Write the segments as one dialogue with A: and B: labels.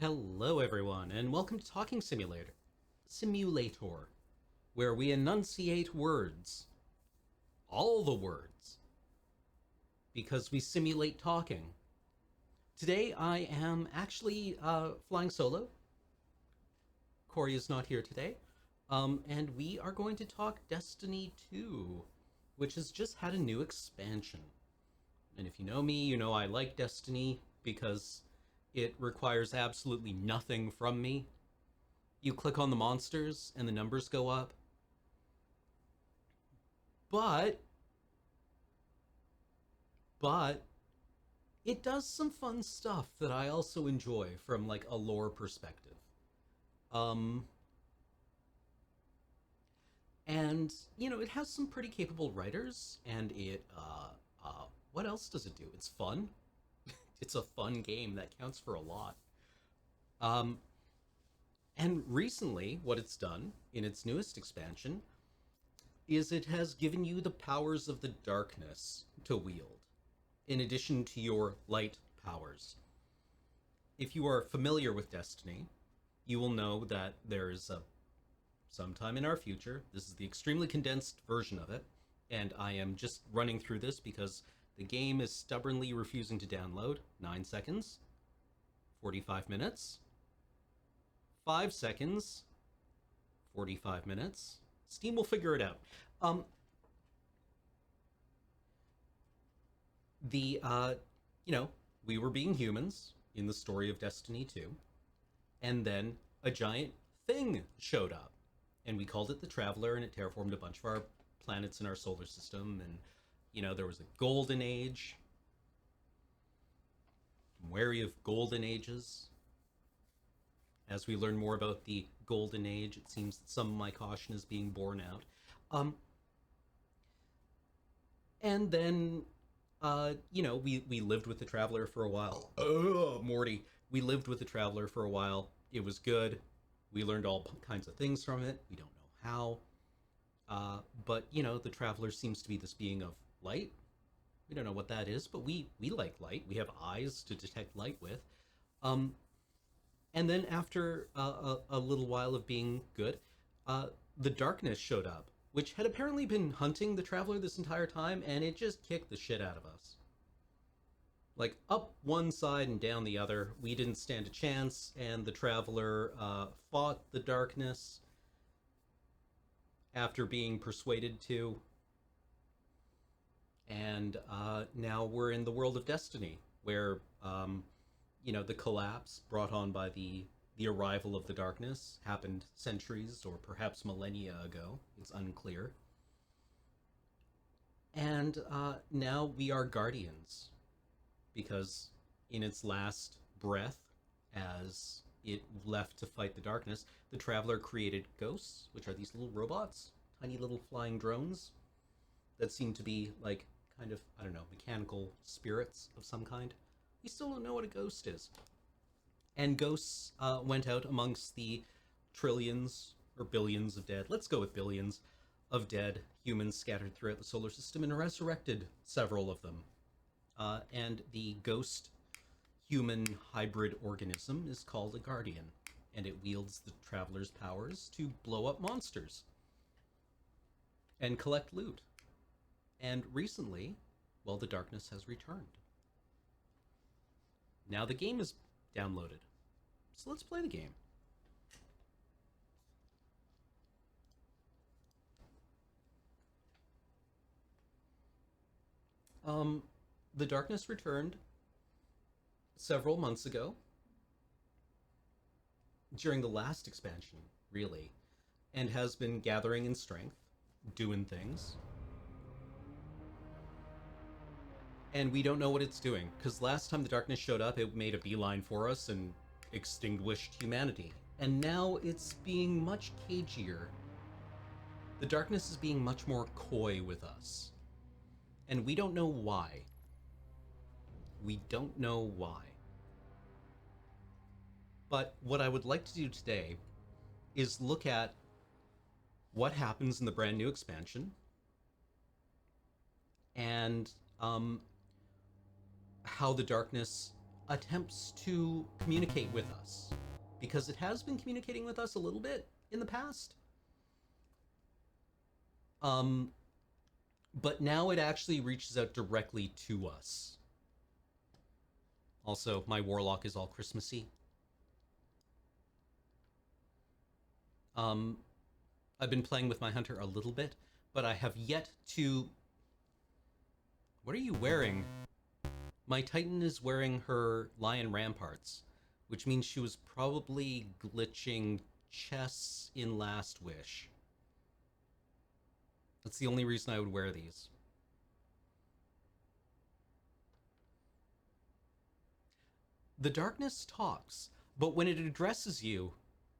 A: Hello, everyone, and welcome to Talking Simulator, where we enunciate words, all the words, because we simulate talking. Today, I am actually flying solo. Corey is not here today, and we are going to talk Destiny 2, which has just had a new expansion. And if you know me, you know I like Destiny because it requires absolutely nothing from me. You click on the monsters and the numbers go up. But but it does some fun stuff that I also enjoy from like a lore perspective. Um and it has some pretty capable writers, and what else does it do? It's fun. It's a fun game that counts for a lot. Um and recently what it's done in its newest expansion is it has given you the powers of the darkness to wield, in addition to your light powers. If you are familiar with Destiny, you will know that there's a sometime in our future. This is the extremely condensed version of it, and I am just running through this because the game is stubbornly refusing to download. 9 seconds, 45 minutes, 5 seconds, 45 minutes. Steam will figure it out. Um, the you know, we were being humans in the story of Destiny 2, and then a giant thing showed up, and we called it the Traveler, and it terraformed a bunch of our planets in our solar system. And there was a golden age. I'm wary of golden ages. As we learn more about the golden age, it seems that some of my caution is being borne out. um and then we lived with the Traveler for a while. Oh, Morty. We lived with the Traveler for a while. It was good. We learned all kinds of things from it. We don't know how. But the Traveler seems to be this being of light. We don't know what that is, but we like light. We have eyes to detect light with. Um, and then after a little while of being good, the darkness showed up, which had apparently been hunting the Traveler this entire time, and it just kicked the shit out of us. Like, up one side and down the other. We didn't stand a chance, and the Traveler fought the darkness after being persuaded to. And now we're in the world of Destiny, where the collapse brought on by the arrival of the darkness happened centuries or perhaps millennia ago. It's unclear. And now we are guardians, because in its last breath, as it left to fight the darkness, the Traveler created ghosts, which are these little robots, tiny little flying drones that seem to be like kind of, I don't know, mechanical spirits of some kind. We still don't know what a ghost is. And ghosts went out amongst the trillions or billions of dead. Let's go with billions of dead humans scattered throughout the solar system, and resurrected several of them. And the ghost human hybrid organism is called a guardian, and it wields the Traveler's powers to blow up monsters and collect loot. And recently, well, the darkness has returned. Now the game is downloaded. So let's play the game. Um, the darkness returned several months ago, during the last expansion, really, and has been gathering in strength, doing things. And we don't know what it's doing, because last time the darkness showed up, it made a beeline for us and extinguished humanity. And now it's being much cagier. The darkness is being much more coy with us. And we don't know why. We don't know why. But what I would like to do today is look at what happens in the brand new expansion, and how the darkness attempts to communicate with us, because it has been communicating with us a little bit in the past. But now it actually reaches out directly to us. Also, my warlock is all Christmassy. I've been playing with my hunter a little bit, but I have yet to... What are you wearing? My Titan is wearing her Lion Ramparts, which means she was probably glitching chests in Last Wish. That's the only reason I would wear these. The darkness talks, but when it addresses you,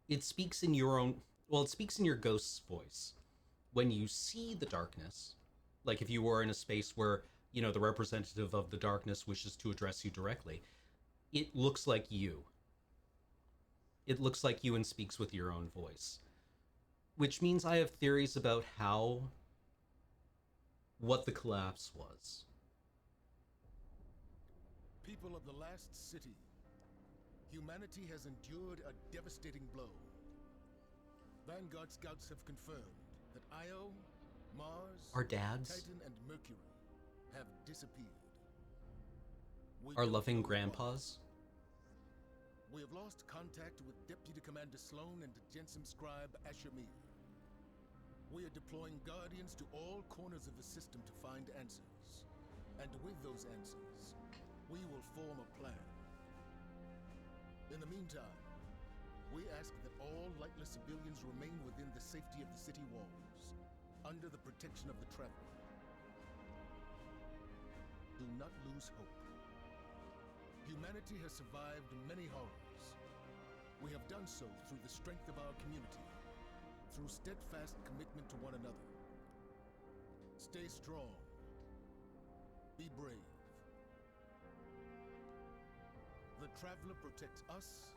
A: it speaks in your own... Well, it speaks in your ghost's voice. When you see the darkness, like if you were in a space where, you know, the representative of the darkness wishes to address you directly, it looks like you. It looks like you and speaks with your own voice. Which means I have theories about what the collapse was.
B: People of the last city, humanity has endured a devastating blow. Vanguard scouts have confirmed that Io, Mars,
A: Our dads,
B: Titan, and Mercury have disappeared.
A: our loving grandpas.
B: We have lost contact with Deputy Commander Sloan and Jensen Scribe Ashamir. We are deploying Guardians to all corners of the system to find answers. And with those answers, we will form a plan. In the meantime, we ask that all lightless civilians remain within the safety of the city walls, under the protection of the Traveler. Do not lose hope. Humanity has survived many horrors. We have done so through the strength of our community, through steadfast commitment to one another. Stay strong. Be brave. The Traveler protects us,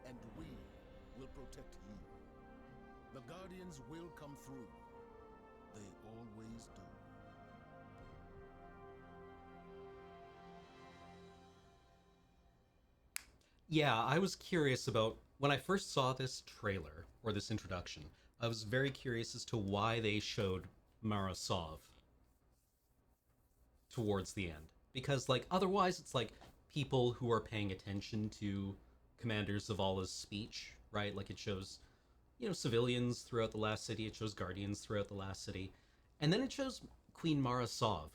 B: and we will protect you. The Guardians will come through. They always do.
A: Yeah, I was curious about... When I first saw this trailer, or this introduction, I was very curious as to why they showed Mara Sov towards the end. Because, like, otherwise it's like people who are paying attention to Commander Zavala's speech, right? Like, it shows, you know, civilians throughout the last city, it shows Guardians throughout the last city, and then it shows Queen Mara Sov,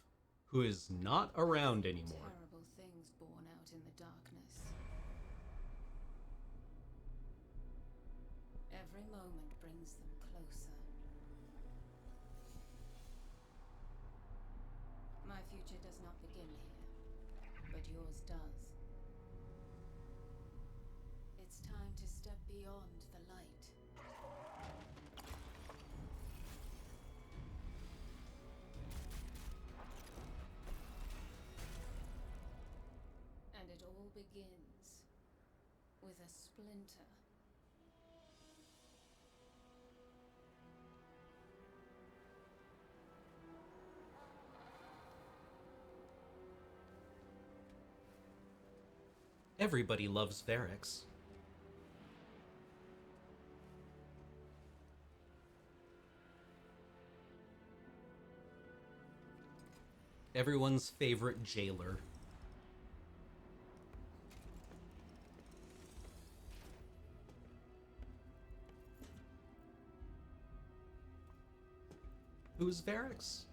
A: who is not around anymore.
C: Terrible things born out in the darkness. Every moment brings them closer. My future does not begin here, but yours does. It's time to step beyond the light. And it all begins with a splinter.
A: Everybody loves Varix. Everyone's favorite jailer. Who is Varix?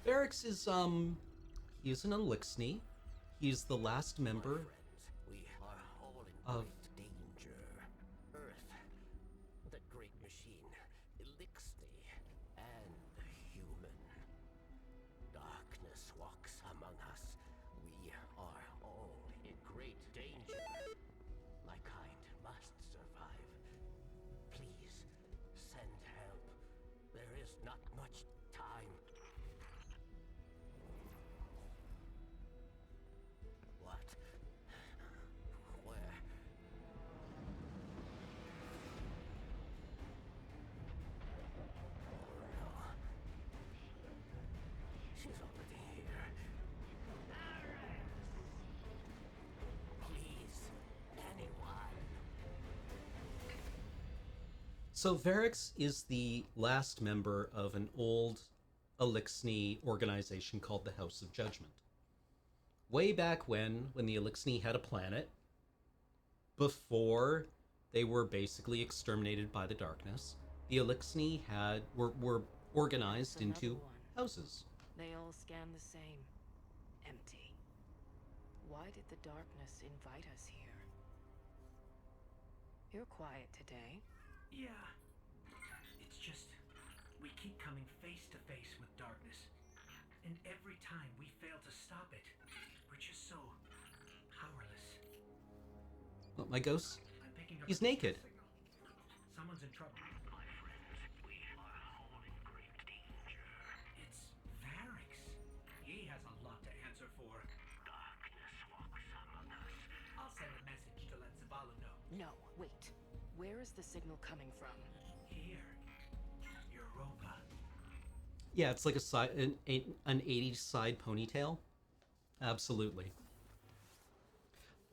A: Varix is, he's an Elixni. He's the last member
D: We are all in
A: of...
D: great danger. Earth, the great machine, Elixni, and the human. Darkness walks among us. We are all in great danger. My kind must survive. Please, send help. There is not much time. What? Where?
A: So Varix is the last member of an old Elixni organization called the House of Judgment. Way back when the Elixni had a planet, before they were basically exterminated by the darkness, the Elixni were organized
E: Another
A: into
E: one.
A: houses.
E: They all scan the same. Empty. Why did the darkness invite us here? You're quiet today.
F: Yeah. It's just, we keep coming face to face with darkness. And every time we fail to stop it, we're just so powerless.
A: What, my ghost?
F: I'm picking up
A: He's
F: a
A: naked.
F: signal. Someone's in trouble. My friends, we are all in great danger. It's Varix. He has a lot to answer for. Darkness walks among us. I'll send a message to let Zavala know.
E: No, wait. Where is the signal coming from?
F: Here, Europa.
A: Yeah, it's like an 80s side ponytail. Absolutely.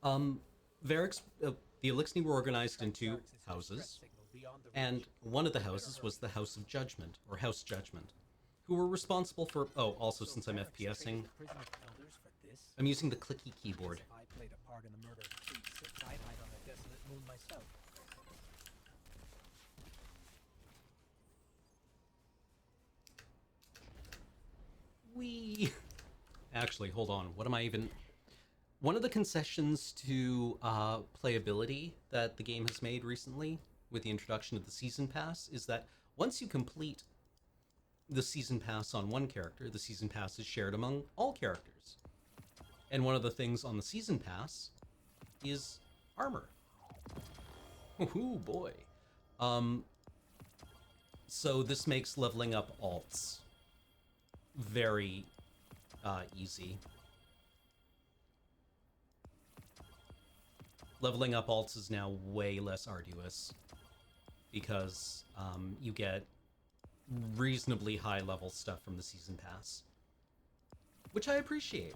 A: Varix, the Elixni were organized into houses, and one of the houses was the House of Judgment, or House Judgment, who were responsible for... Oh, also, since I'm FPSing, I'm using the clicky keyboard.
G: I played a part in the murder of 3-6. I'd hide on a desolate moon myself.
A: Actually, hold on. What am I even... One of the concessions to playability that the game has made recently with the introduction of the Season Pass is that once you complete the Season Pass on one character, the Season Pass is shared among all characters. And one of the things on the Season Pass is armor. Ooh, boy. So this makes leveling up alts very easy. Leveling up alts is now way less arduous because you get reasonably high level stuff from the Season Pass, which I appreciate.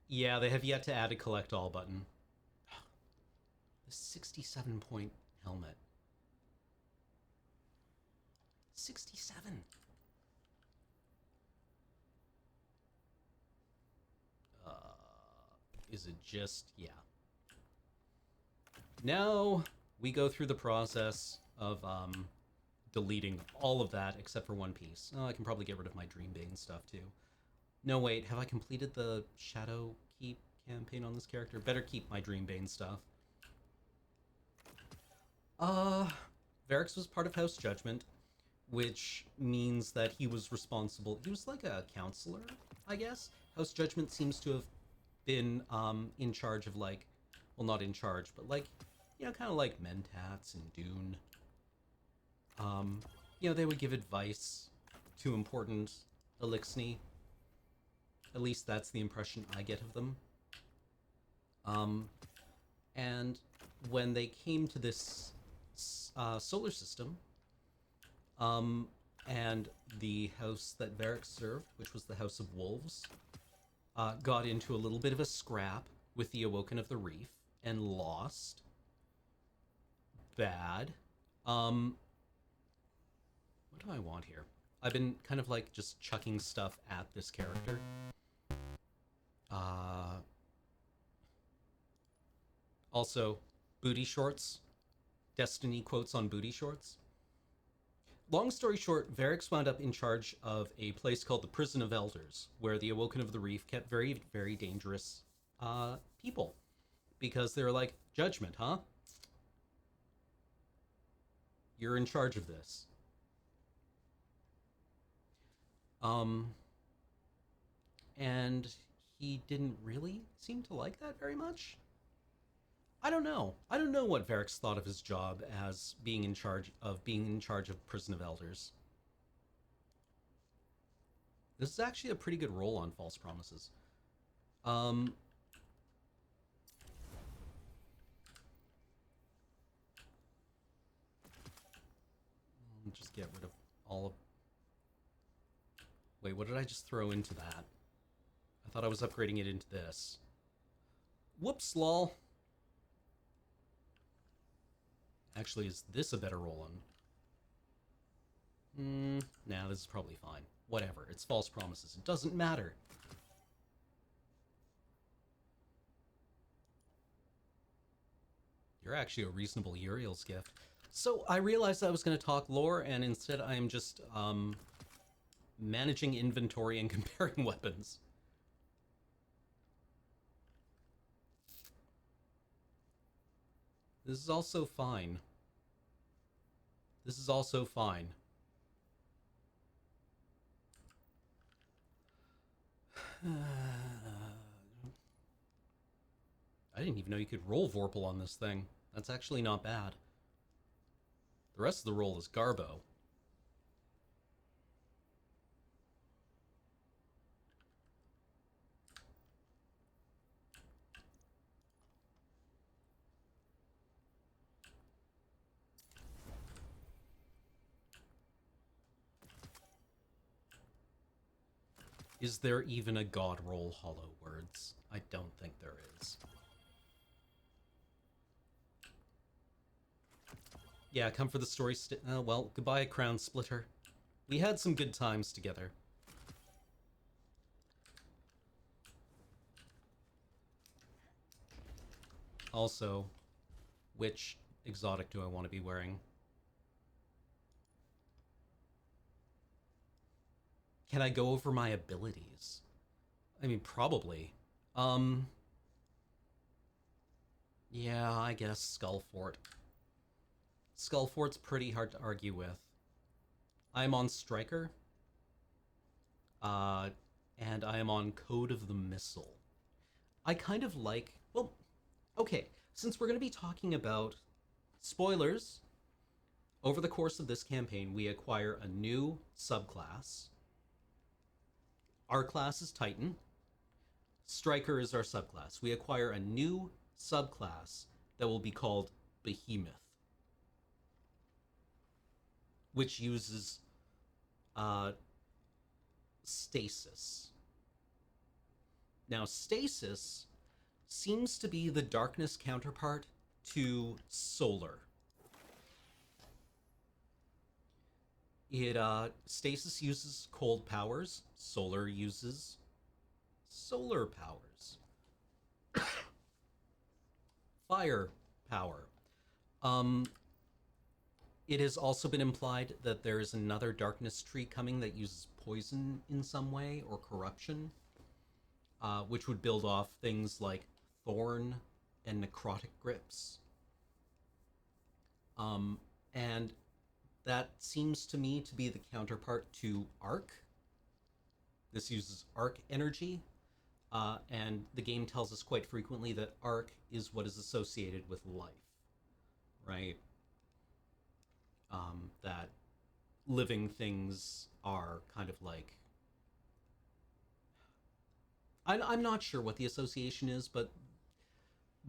A: Yeah, they have yet to add a collect all button. The 67-point helmet. 67. Is it just... yeah. Now we go through the process of deleting all of that except for one piece. Oh, I can probably get rid of my Dreambane stuff too. No, wait, have I completed the Shadow Keep campaign on this character? Better keep my Dreambane stuff. Varix was part of House Judgment, which means that he was responsible. He was like a counselor, I guess. House Judgment seems to have been in charge of, like, well, not in charge, but like, you know, kind of like Mentats and Dune. You know, they would give advice to important Elixni. At least that's the impression I get of them. And when they came to this solar system, and the house that Varix served, which was the House of Wolves, got into a little bit of a scrap with the Awoken of the Reef and lost. Bad. What do I want here? I've been kind of like just chucking stuff at this character. Also, booty shorts. Destiny quotes on booty shorts. Long story short, Varix wound up in charge of a place called the Prison of Elders, where the Awoken of the Reef kept very, very dangerous people. Because they're like, judgment, huh? You're in charge of this. And he didn't really seem to like that very much. I don't know. I don't know what Varix thought of his job as being in charge of Prison of Elders. This is actually a pretty good role on False Promises. I'll just get rid of all of... Wait, what did I just throw into that? I thought I was upgrading it into this. Whoops, lol. Actually, is this a better roll-on? Nah, this is probably fine. Whatever, it's false promises. It doesn't matter. You're actually a reasonable Uriel's gift. So I realized I was going to talk lore, and instead I am just managing inventory and comparing weapons. This is also fine. This is also fine. I didn't even know you could roll Vorpal on this thing. That's actually not bad. The rest of the roll is Garbo. Is there even a god roll Hollow Words? I don't think there is. Yeah, come for the story well, goodbye, Crown Splitter. We had some good times together. Also, which exotic do I want to be wearing? Can I go over my abilities? I mean, probably. Yeah, I guess Skullfort. Skullfort's pretty hard to argue with. I'm on Striker. And I am on Code of the Missile. I kind of like... Well, okay. Since we're going to be talking about... Spoilers. Over the course of this campaign, we acquire a new subclass. Our class is Titan. Striker is our subclass. We acquire a new subclass that will be called Behemoth, which uses stasis. Now, stasis seems to be the darkness counterpart to solar. Stasis uses cold powers. Solar uses solar powers. Fire power. It has also been implied that there is another darkness tree coming that uses poison in some way, or corruption, which would build off things like Thorn and Necrotic Grips. And that seems to me to be the counterpart to Arc. This uses Arc energy, and the game tells us quite frequently that Arc is what is associated with life, right? That living things are kind of like... I'm not sure what the association is, but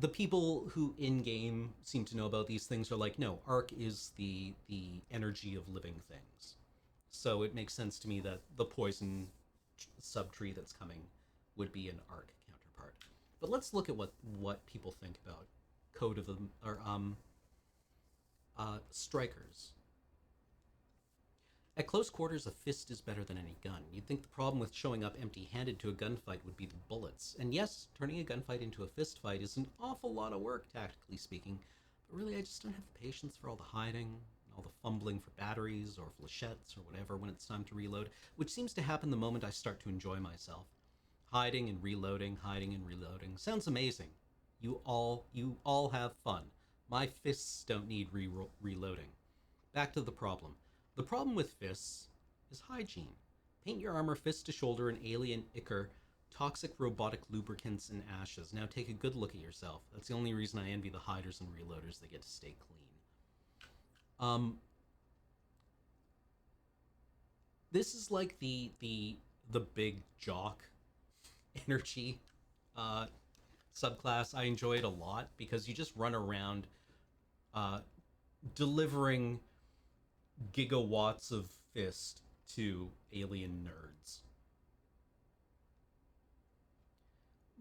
A: the people who in-game seem to know about these things are like, no, Arc is the energy of living things. So it makes sense to me that the poison subtree that's coming would be an Arc counterpart. But let's look at what people think about Code of the... or, Strikers. At close quarters, a fist is better than any gun. You'd think the problem with showing up empty-handed to a gunfight would be the bullets. And yes, turning a gunfight into a fist fight is an awful lot of work, tactically speaking. But really, I just don't have the patience for all the hiding, all the fumbling for batteries or flechettes or whatever when it's time to reload, which seems to happen the moment I start to enjoy myself. Hiding and reloading, hiding and reloading. Sounds amazing. You all have fun. My fists don't need reloading. Back to the problem. The problem with fists is hygiene. Paint your armor fist to shoulder in alien ichor, toxic robotic lubricants, and ashes. Now take a good look at yourself. That's the only reason I envy the hiders and reloaders. They get to stay clean. This is like the big jock energy subclass. I enjoy it a lot because you just run around delivering gigawatts of fist to alien nerds.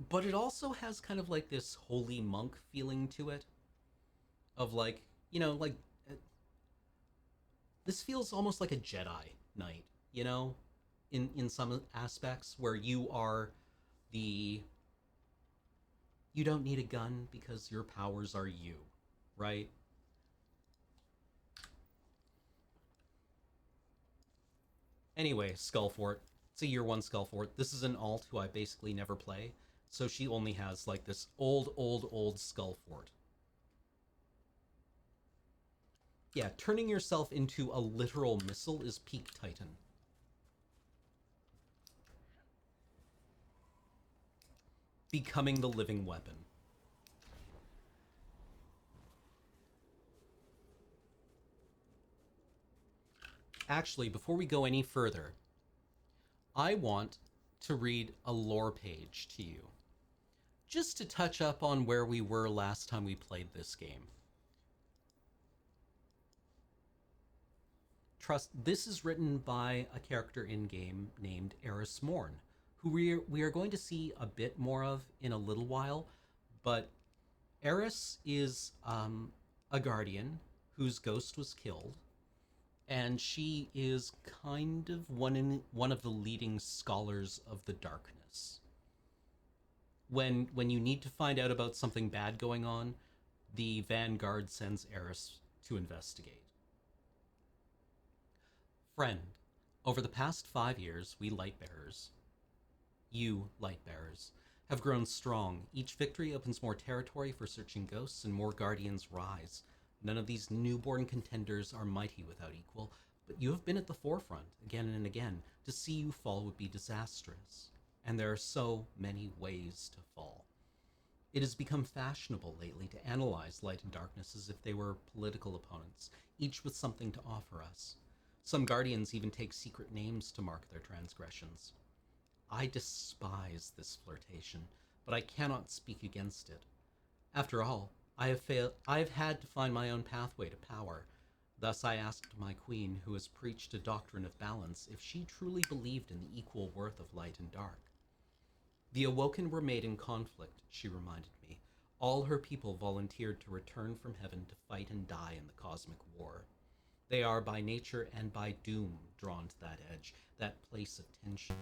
A: but it also has kind of like this holy monk feeling to it, of like, like this feels almost like a Jedi Knight, in some aspects, where the you don't need a gun because your powers are you, right? Anyway, Skullfort. It's a year one Skullfort. This is an alt who I basically never play, so she only has like this old Skullfort. Yeah, turning yourself into a literal missile is peak Titan. Becoming the living weapon. Actually, before we go any further, I want to read a lore page to you, just to touch up on where we were last time we played this game. Trust, this is written by a character in-game named Eris Morn, who we are going to see a bit more of in a little while, but Eris is a guardian whose ghost was killed, and she is kind of one of the leading scholars of the darkness. When you need to find out about something bad going on, the Vanguard sends Eris to investigate. Friend, over the past 5 years, we Lightbearers, you Lightbearers, have grown strong. Each victory opens more territory for searching ghosts, and more guardians rise. None of these newborn contenders are mighty without equal, but you have been at the forefront again and again. To see you fall would be disastrous, and there are so many ways to fall. It has become fashionable lately to analyze light and darkness as if they were political opponents, each with something to offer us. Some guardians even take secret names to mark their transgressions. I despise this flirtation, but I cannot speak against it. After all, I have had to find my own pathway to power. Thus I asked my queen, who has preached a doctrine of balance, if she truly believed in the equal worth of light and dark. The Awoken were made in conflict, she reminded me. All her people volunteered to return from heaven to fight and die in the cosmic war. They are by nature and by doom drawn to that edge, that place of tension.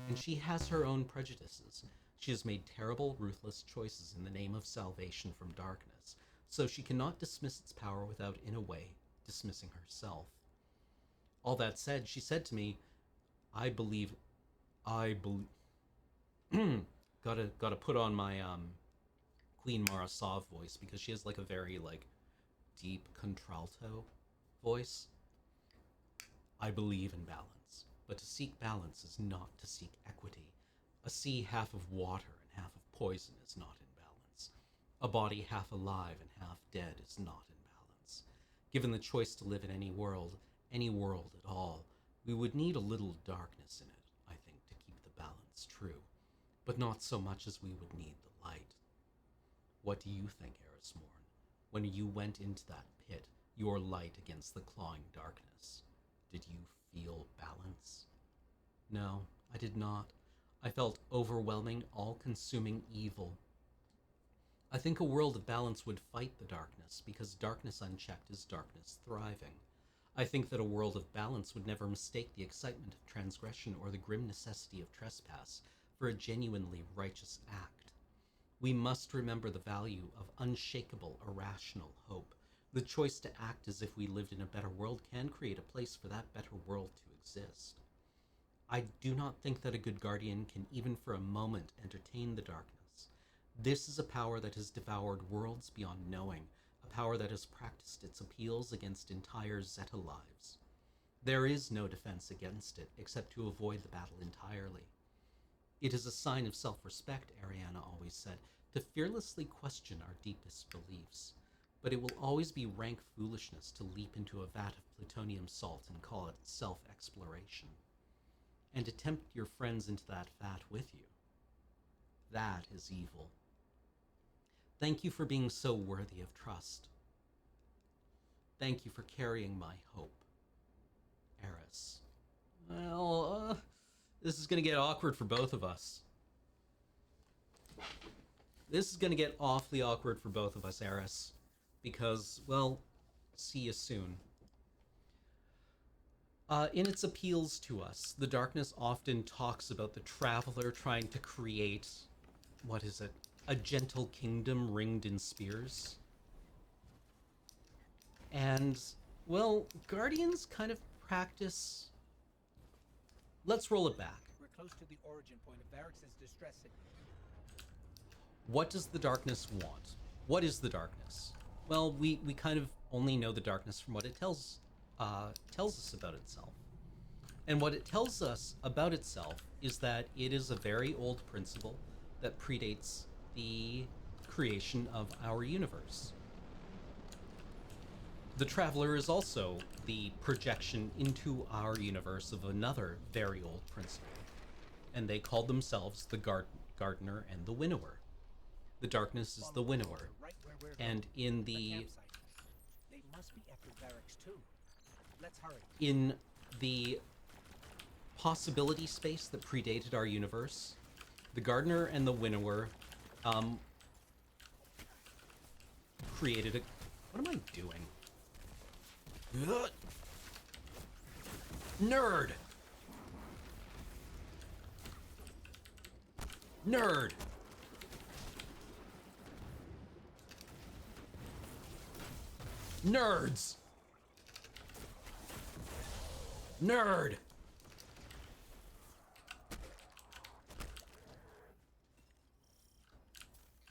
A: And she has her own prejudices. She has made terrible, ruthless choices in the name of salvation from darkness, so she cannot dismiss its power without, in a way, dismissing herself. All that said, she said to me, I believe... gotta put on my, Queen Marasov voice, because she has, like, a very, like, deep contralto voice. I believe in balance, but to seek balance is not to seek equity. A sea half of water and half of poison is not in balance. A body half alive and half dead is not in balance. Given the choice to live in any world at all, we would need a little darkness in it, I think, to keep the balance true, but not so much as we would need the light. What do you think, Eris Morn, when you went into that pit, your light against the clawing darkness? Did you feel balance? No, I did not. I felt overwhelming, all-consuming evil. I think a world of balance would fight the darkness, because darkness unchecked is darkness thriving. I think that a world of balance would never mistake the excitement of transgression or the grim necessity of trespass for a genuinely righteous act. We must remember the value of unshakable, irrational hope. The choice to act as if we lived in a better world can create a place for that better world to exist. I do not think that a good guardian can even for a moment entertain the darkness. This is a power that has devoured worlds beyond knowing, a power that has practiced its appeals against entire Zeta lives. There is no defense against it, except to avoid the battle entirely. It is a sign of self-respect, Ariana always said, to fearlessly question our deepest beliefs. But it will always be rank foolishness to leap into a vat of plutonium salt and call it self-exploration. And to tempt your friends into that vat with you. That is evil. Thank you for being so worthy of trust. Thank you for carrying my hope. Eris. Well, this is gonna get awkward for both of us. This is going to get awfully awkward for both of us, Eris, because, well, see you soon. In its appeals to us, the darkness often talks about the traveler trying to create, what is it, a gentle kingdom ringed in spears. And, well, Guardians kind of practice... Let's roll it back.
G: We're close to the origin point of Varrix's distress signal.
A: What does the darkness want? What is the darkness? Well, we kind of only know the darkness from what it tells us about itself. And what it tells us about itself is that it is a very old principle that predates the creation of our universe. The Traveler is also the projection into our universe of another very old principle. And they called themselves the Gardener and the Winnower. The darkness is the Winnower.
G: Right where we're
A: And
G: going.
A: in
G: A
A: the
G: campsite. They must be after Varrix too. Let's hurry.
A: in the possibility space that predated our universe, the Gardener and the Winnower created a... What am I doing? Ugh. Nerd! Nerd! Nerds! Nerd!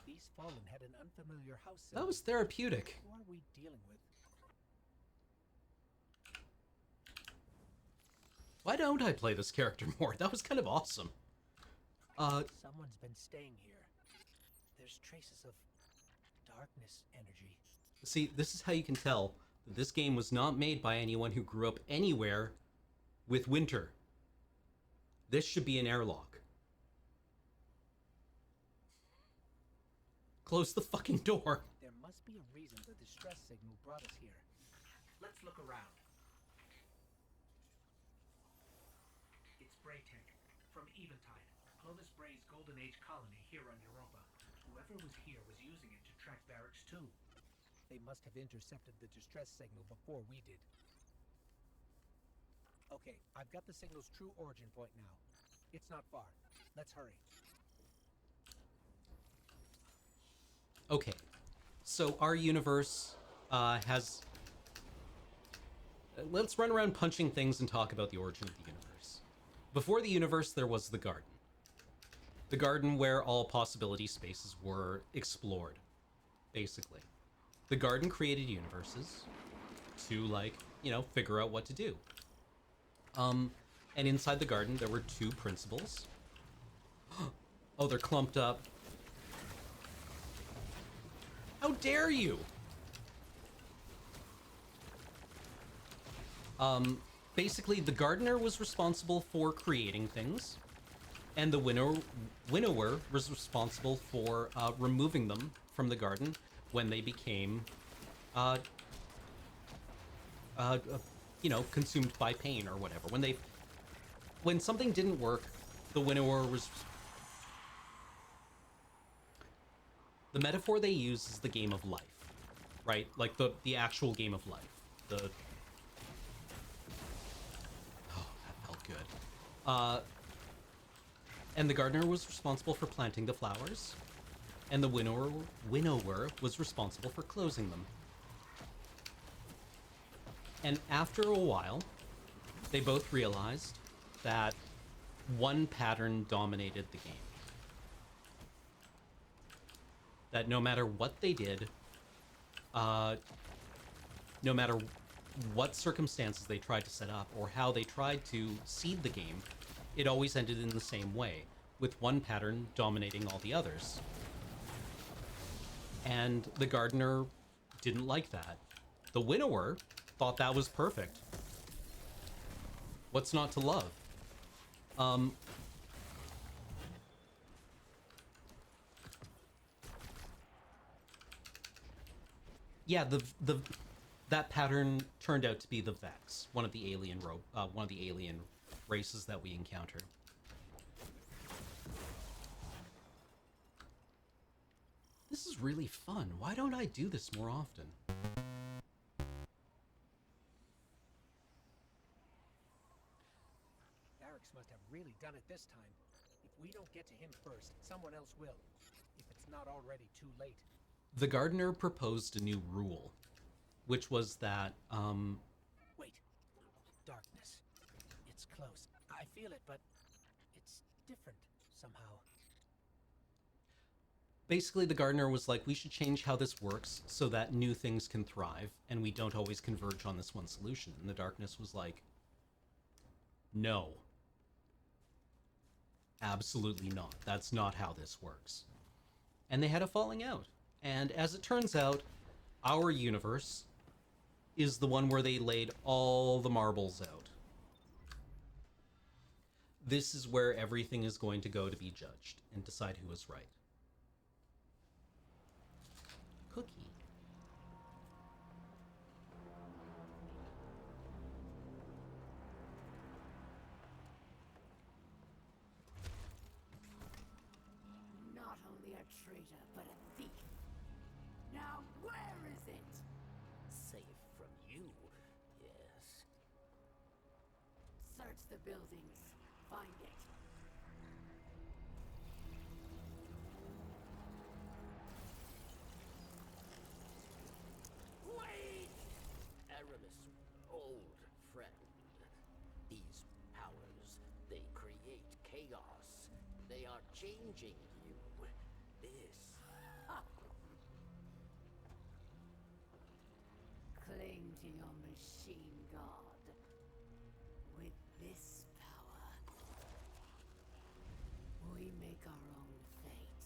G: These fallen had an unfamiliar house.
A: That was therapeutic.
G: Who are we dealing with?
A: Why don't I play this character more? That was kind of awesome.
G: Someone's been staying here. There's traces of darkness energy.
A: See, this is how you can tell that this game was not made by anyone who grew up anywhere with winter. This should be an airlock. Close the fucking door.
G: There must be a reason the distress signal brought us here.
F: Let's look around. It's Braytech, from Eventide, Clovis Bray's Golden Age colony here on Europa. Whoever was here was using it to track Varrix too.
G: They must have intercepted the distress signal before we did. Okay, I've got the signal's true origin point now. It's not far. Let's hurry.
A: Okay, so our universe has... Let's run around punching things and talk about the origin of the universe. Before the universe, there was the garden. The garden where all possibility spaces were explored, basically. The garden created universes to, like, you know, figure out what to do. And inside the garden, there were two principles. Oh, they're clumped up. How dare you? Basically, the gardener was responsible for creating things, and the winnower was responsible for removing them from the garden when they became, you know, consumed by pain or whatever. When something didn't work, the winnower was... The metaphor they use is the game of life, right? Like the actual game of life. Oh, that felt good. And the gardener was responsible for planting the flowers, and the winnower was responsible for closing them. And after a while, they both realized that one pattern dominated the game. That no matter what they did, no matter what circumstances they tried to set up or how they tried to seed the game, it always ended in the same way, with one pattern dominating all the others. And the gardener didn't like that. The winnower thought that was perfect. What's not to love? Yeah, that pattern turned out to be the Vex, one of the alien races that we encounter. This is really fun. Why don't I do this more often?
G: Varix must have really done it this time. If we don't get to him first, someone else will. If it's not already too late.
A: The gardener proposed a new rule, which was that,
G: Wait. Darkness. It's close. I feel it, but it's different somehow.
A: basically the gardener was like, we should change how this works so that new things can thrive, and we don't always converge on this one solution. And the darkness was like, no. Absolutely not. That's not how this works. And they had a falling out. And as it turns out, our universe is the one where they laid all the marbles out. This is where everything is going to go to be judged and decide who is right. Cookie.
C: Not only a traitor, but a thief. Now where is it?
D: Safe from you, yes.
C: Search the buildings. Find it.
D: Wait! Aramis, old friend. These powers, they create chaos. They are changing you. This.
C: Cling to your machine god. With this power, we make our own fate.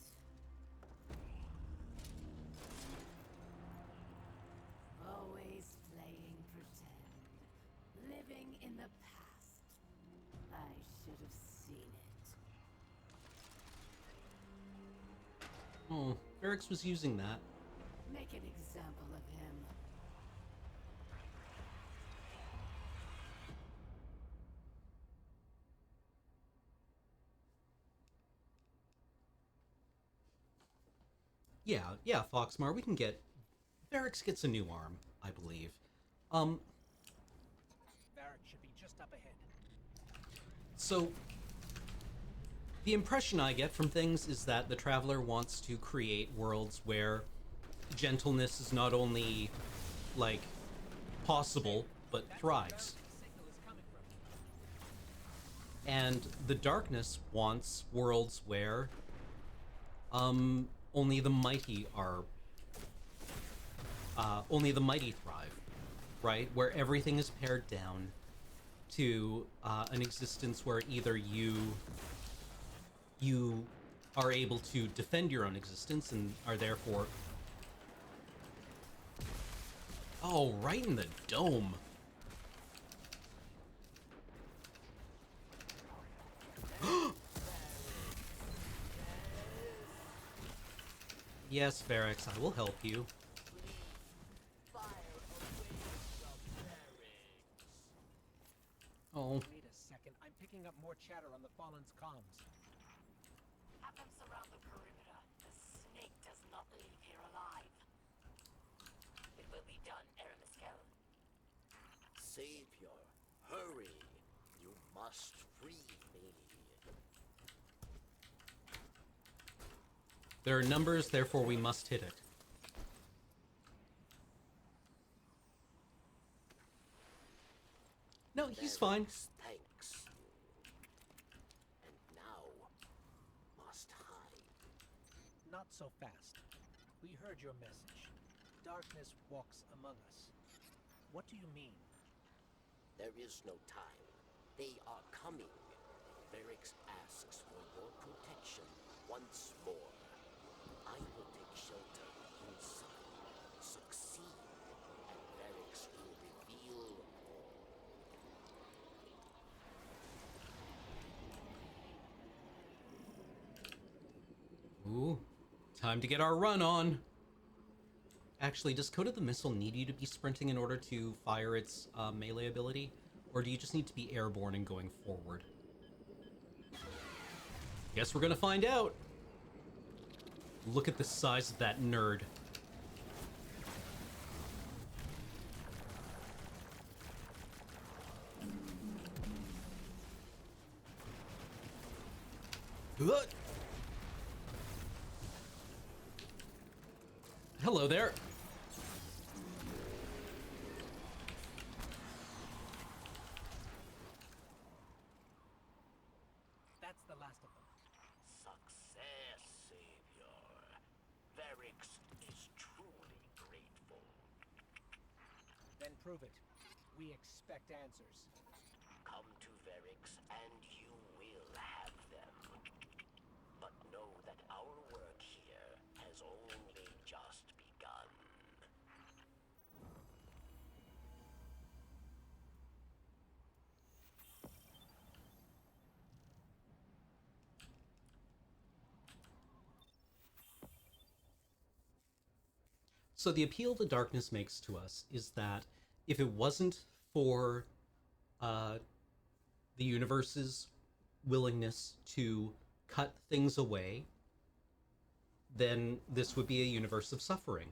C: Always playing pretend. Living in the past. I should have seen it.
A: Oh, Varix was using that.
C: Make an example of him.
A: Yeah, Foxmar, we can get... Varix gets a new arm, I believe.
G: Varix should be just up ahead.
A: So, the impression I get from things is that the Traveler wants to create worlds where gentleness is not only, like, possible, but thrives.
G: The signal is coming from.
A: And the Darkness wants worlds where, only the mighty are... only the mighty thrive, right? Where everything is pared down to an existence where either you are able to defend your own existence and are therefore... Oh, right in the dome. Yes, Varix, I will help you. Oh,
G: Wait a second. I'm picking up more chatter on the Fallen's comms.
C: Have them surround the perimeter. The snake does not leave here alive.
D: It will be done, Aramiskel. Savior, hurry! You must free me.
A: there are numbers, therefore we must hit it. No, he's fine.
D: Thanks you. And now must hide.
G: Not so fast. We heard your message. Darkness walks among us. What do you mean?
D: There is no time. They are coming. Varix asks for your protection once more. I will take shelter inside. Succeed, and Varix will reveal all.
A: Ooh, time to get our run on. Actually, does Code of the Missile need you to be sprinting in order to fire its melee ability? Or do you just need to be airborne and going forward? Guess we're gonna find out. Look at the size of that nerd. Ugh. Hello there.
G: That's the last of them.
D: Success, Savior. Varix is truly grateful.
G: Then prove it. We expect answers.
D: Come to Varix and you will have them. But know that our work here has only just begun.
A: So the appeal the darkness makes to us is that if it wasn't for the universe's willingness to cut things away, then this would be a universe of suffering.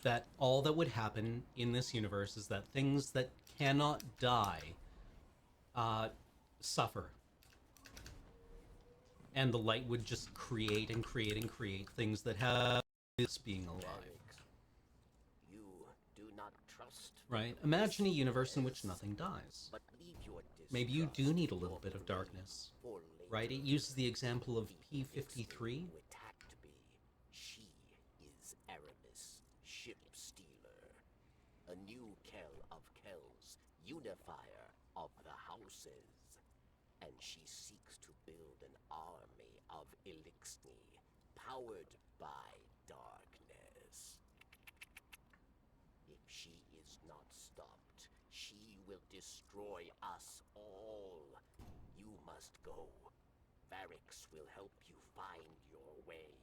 A: That all that would happen in this universe is that things that cannot die suffer. And the light would just create and create and create things that have this being alive.
D: Varix, you do not trust.
A: Right? Imagine a universe in which nothing dies.
D: But leave your
A: Maybe you do
D: distrust
A: need a little bit of
D: for
A: darkness.
D: later.
A: Right? It uses the example of
D: The
A: P-53.
D: Elixir who attacked me. She is Aramis, ship stealer. A new Kell of Kells, unifier of the houses. And she seeks to build an army of Elixni, powered by darkness. If she is not stopped, she will destroy us all. You must go. Varix will help you find your way.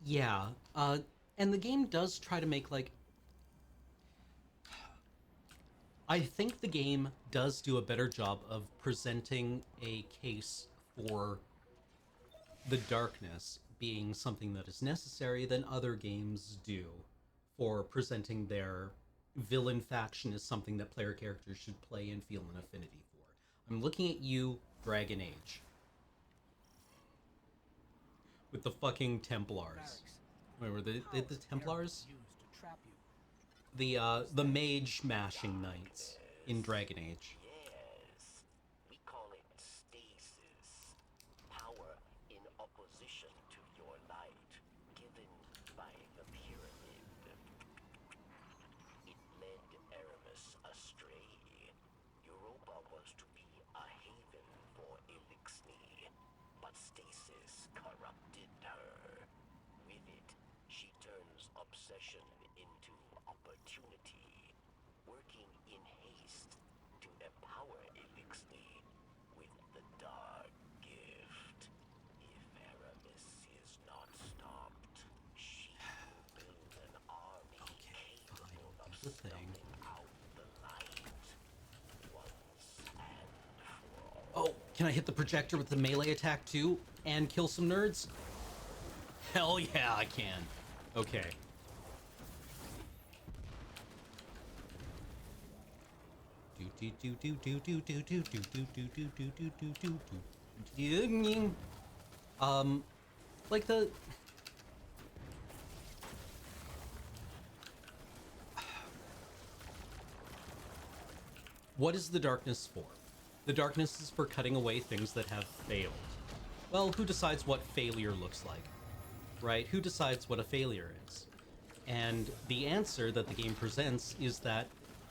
A: Yeah, and the game does try to make, like... I think the game does do a better job of presenting a case for the darkness being something that is necessary than other games do for presenting their villain faction as something that player characters should play and feel an affinity for. I'm looking at you, Dragon Age. With the fucking Templars.
G: Varix,
A: Wait, were the
G: how was
A: Templars?
G: Aramis used to trap you?
A: The mage mashing knights in Dragon Age.
D: Yes, we call it stasis. Power in opposition to your light, given by the pyramid. It led Aramis astray. Europa was to be a haven for Elixni, but stasis corrupted her. With it, she turns obsession into opportunity, working in haste to empower Elixni with the dark gift. If Aramis is not stopped, she will build an army capable of
A: do the thing.
D: stomping out the light once and for all.
A: Oh, can I hit the projector with the melee attack too? And kill some nerds? Hell yeah, I can. Okay. Like the... What is the darkness for? The darkness is for cutting away things that have failed. Well, who decides what failure looks like? Right? Who decides what a failure is? And the answer that the game presents is that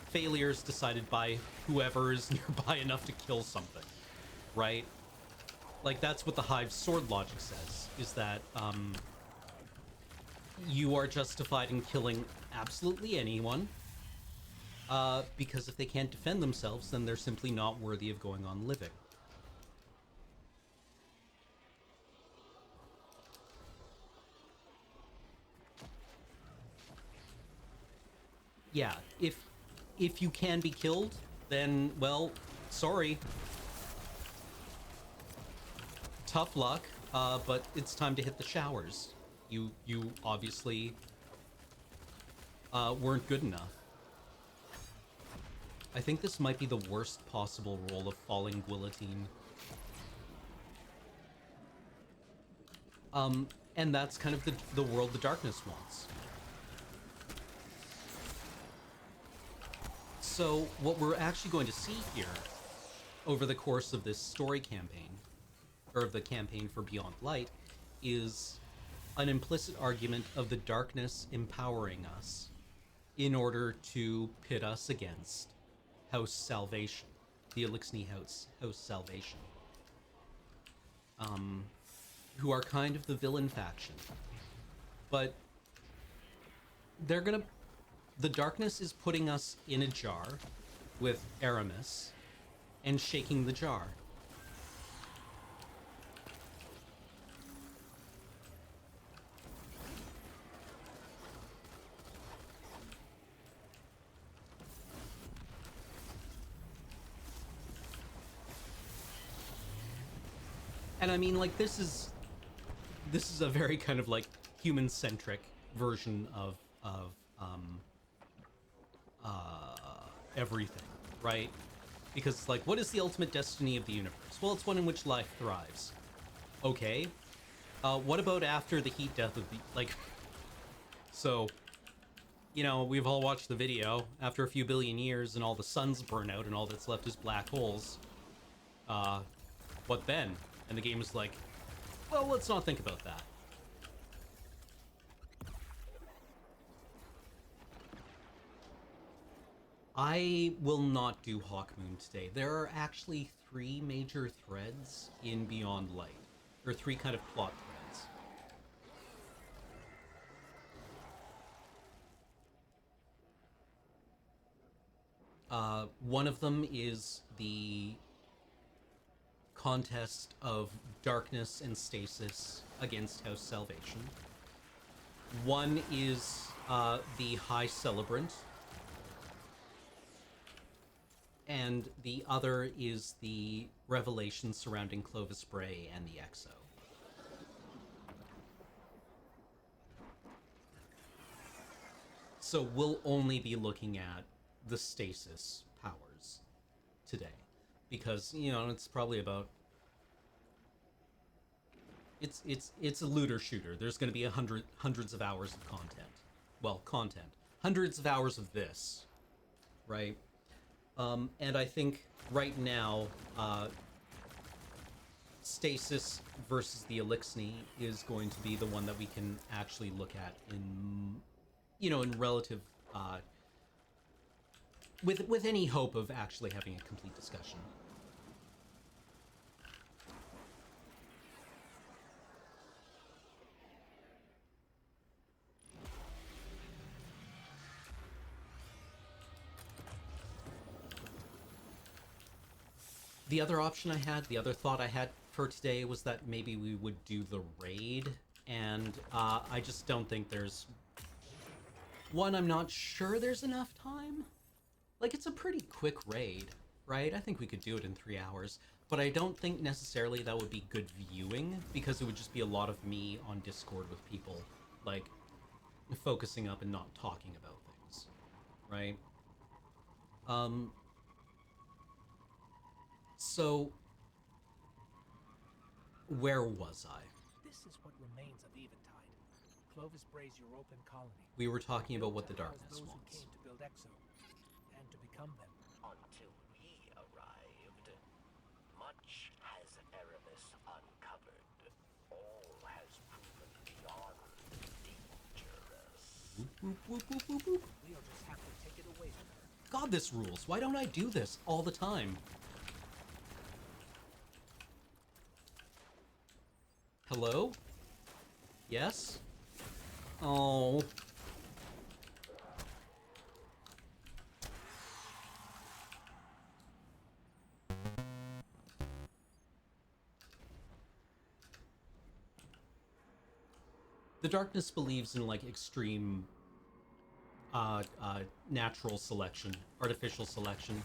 A: failure is decided by whoever is nearby enough to kill something. Right? Like, that's what the Hive's sword logic says, is that, you are justified in killing absolutely anyone, because if they can't defend themselves, then they're simply not worthy of going on living. yeah, if you can be killed, then, well, sorry. Tough luck, but it's time to hit the showers. You obviously weren't good enough. I think this might be the worst possible role of falling guillotine. And that's kind of the world the darkness wants. So what we're actually going to see here over the course of this story campaign, or of the campaign for Beyond Light, is an implicit argument of the darkness empowering us in order to pit us against House Salvation, the Eliksni House Salvation, who are kind of the villain faction. But the darkness is putting us in a jar with Aramis and shaking the jar. And I mean, like, this is a very kind of like human-centric version of everything, right? Because, like, what is the ultimate destiny of the universe? Well, it's one in which life thrives. Okay. What about after the heat death of the, like... So, you know, we've all watched the video. After a few billion years and all the suns burn out and all that's left is black holes. What then? And the game is like, well, let's not think about that. I will not do Hawkmoon today. There are actually 3 major threads in Beyond Light. There are 3 kind of plot threads. One of them is the contest of darkness and stasis against House Salvation. One is the High Celebrant. And the other is the revelation surrounding Clovis Bray and the Exo. So we'll only be looking at the stasis powers today. Because, you know, it's probably about... It's a looter shooter. There's going to be hundreds of hours of content. Well, content. Hundreds of hours of this. Right? And I think right now, Stasis versus the Eliksni is going to be the one that we can actually look at in, you know, in relative, with any hope of actually having a complete discussion. The other option I had, the other thought I had for today was that maybe we would do the raid, and I just don't think there's... One, I'm not sure there's enough time. Like, it's a pretty quick raid, right? I think we could do it in 3 hours, but I don't think necessarily that would be good viewing, because it would just be a lot of me on Discord with people, like, focusing up and not talking about things, right? So, where was I?
G: This is what remains of Eventide. Clovis Bray's European colony.
A: We were talking about what the
G: House
A: darkness
G: those who
A: wants.
G: came to build Exo, and to become them.
D: Until we arrived, much has Aramis uncovered. All has proven beyond dangerous.
A: Whoop, whoop, whoop, whoop, whoop, whoop.
G: We'll just have to take it away from her.
A: God, this rules. Why don't I do this all the time? Hello? Yes? Oh. The darkness believes in, like, extreme natural selection, artificial selection.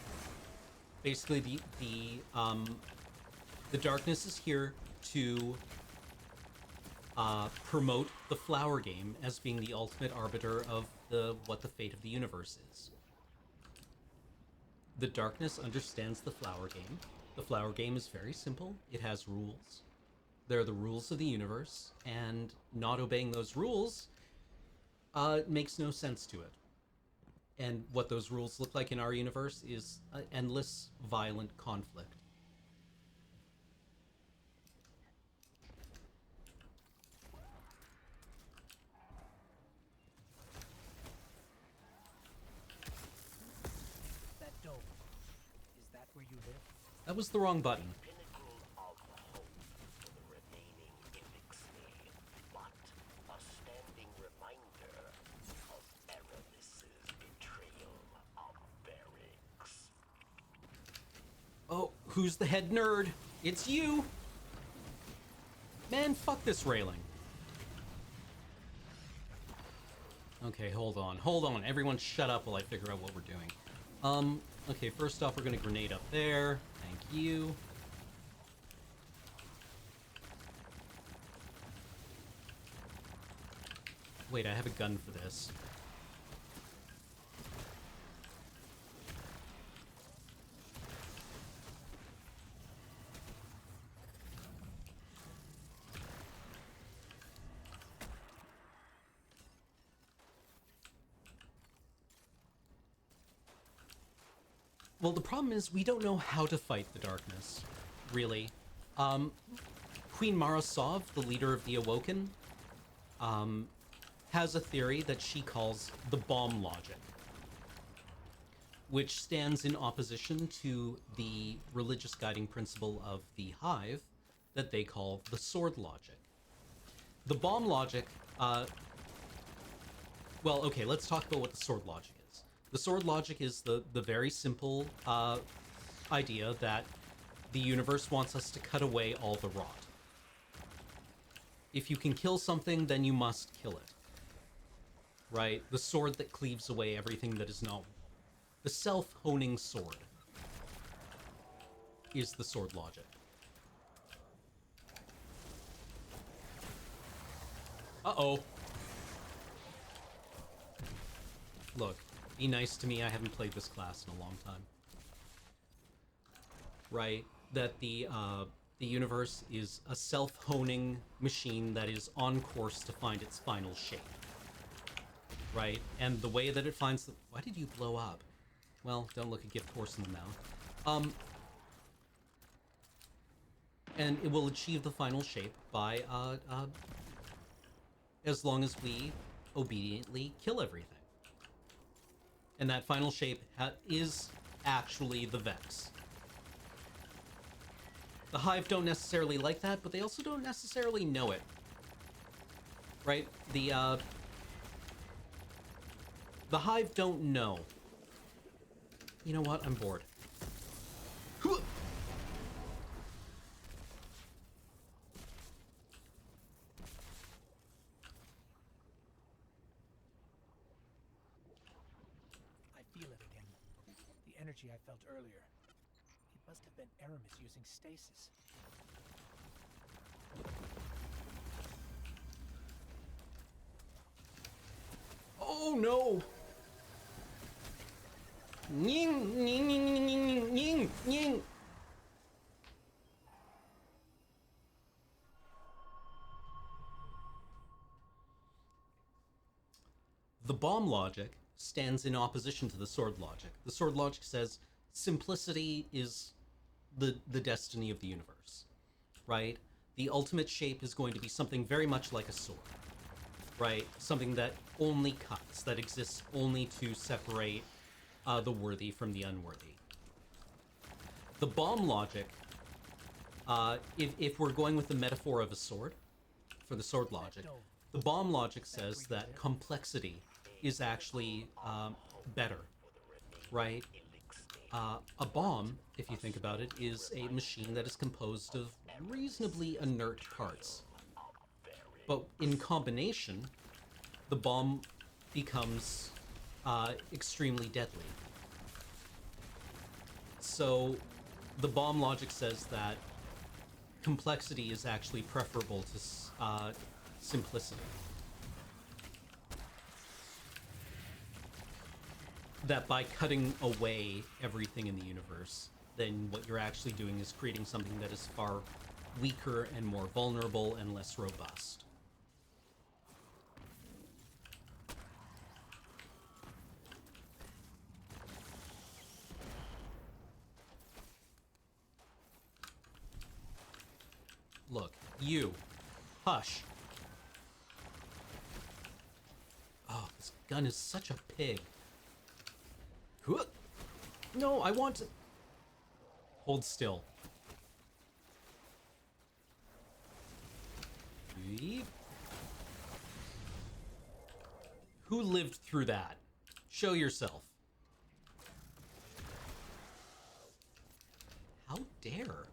A: Basically, the darkness is here to promote the flower game as being the ultimate arbiter of what the fate of the universe is. The darkness understands the flower game. The flower game is very simple. It has rules. They're the rules of the universe, and not obeying those rules makes no sense to it. And what those rules look like in our universe is endless, violent conflict.
G: That dome. Is that where you live?
A: That was the wrong button.
D: Pinnacle of hope for the remaining Elixir, but a standing reminder of Aramis's betrayal of Varix.
A: Oh, who's the head nerd? It's you! Man, fuck this railing. Okay, hold on. Hold on. Everyone shut up while I figure out what we're doing. Okay, first off, we're gonna grenade up there. Thank you. Wait, I have a gun for this. Well, the problem is we don't know how to fight the darkness, really. Queen Mara Sov, the leader of the Awoken, has a theory that she calls the bomb logic, which stands in opposition to the religious guiding principle of the Hive that they call the sword logic. The bomb logic, well, okay, let's talk about what the sword logic is. The sword logic is the very simple idea that the universe wants us to cut away all the rot. If you can kill something, then you must kill it. Right? The sword that cleaves away everything that is not... The self-honing sword is the sword logic. Uh-oh. Look, be nice to me. I haven't played this class in a long time. Right? That the universe is a self-honing machine that is on course to find its final shape. Right? And the way that it finds the... Why did you blow up? Well, don't look a gift horse in the mouth. And it will achieve the final shape by, as long as we obediently kill everything. And that final shape is actually the Vex. The Hive don't necessarily like that, but they also don't necessarily know it. Right? The Hive don't know. You know what? I'm bored.
G: I feel it again. The energy I felt earlier. It must have been Aramis using stasis.
A: Oh no! Nying, nying, nying, nying, nying, nying, nying. The bomb logic stands in opposition to the sword logic. The sword logic says simplicity is the destiny of the universe, right? The ultimate shape is going to be something very much like a sword, right? Something that only cuts, that exists only to separate the worthy from the unworthy. The bomb logic, if we're going with the metaphor of a sword, for the sword logic, the bomb logic says that complexity is actually better, right? A bomb, if you think about it, is a machine that is composed of reasonably inert parts. But in combination, the bomb becomes extremely deadly. So the bomb logic says that complexity is actually preferable to simplicity. That by cutting away everything in the universe, then what you're actually doing is creating something that is far weaker and more vulnerable and less robust. Look, you. Hush. Oh, this gun is such a pig. No, I want to... Hold still. Beep. Who lived through that? Show yourself. How dare?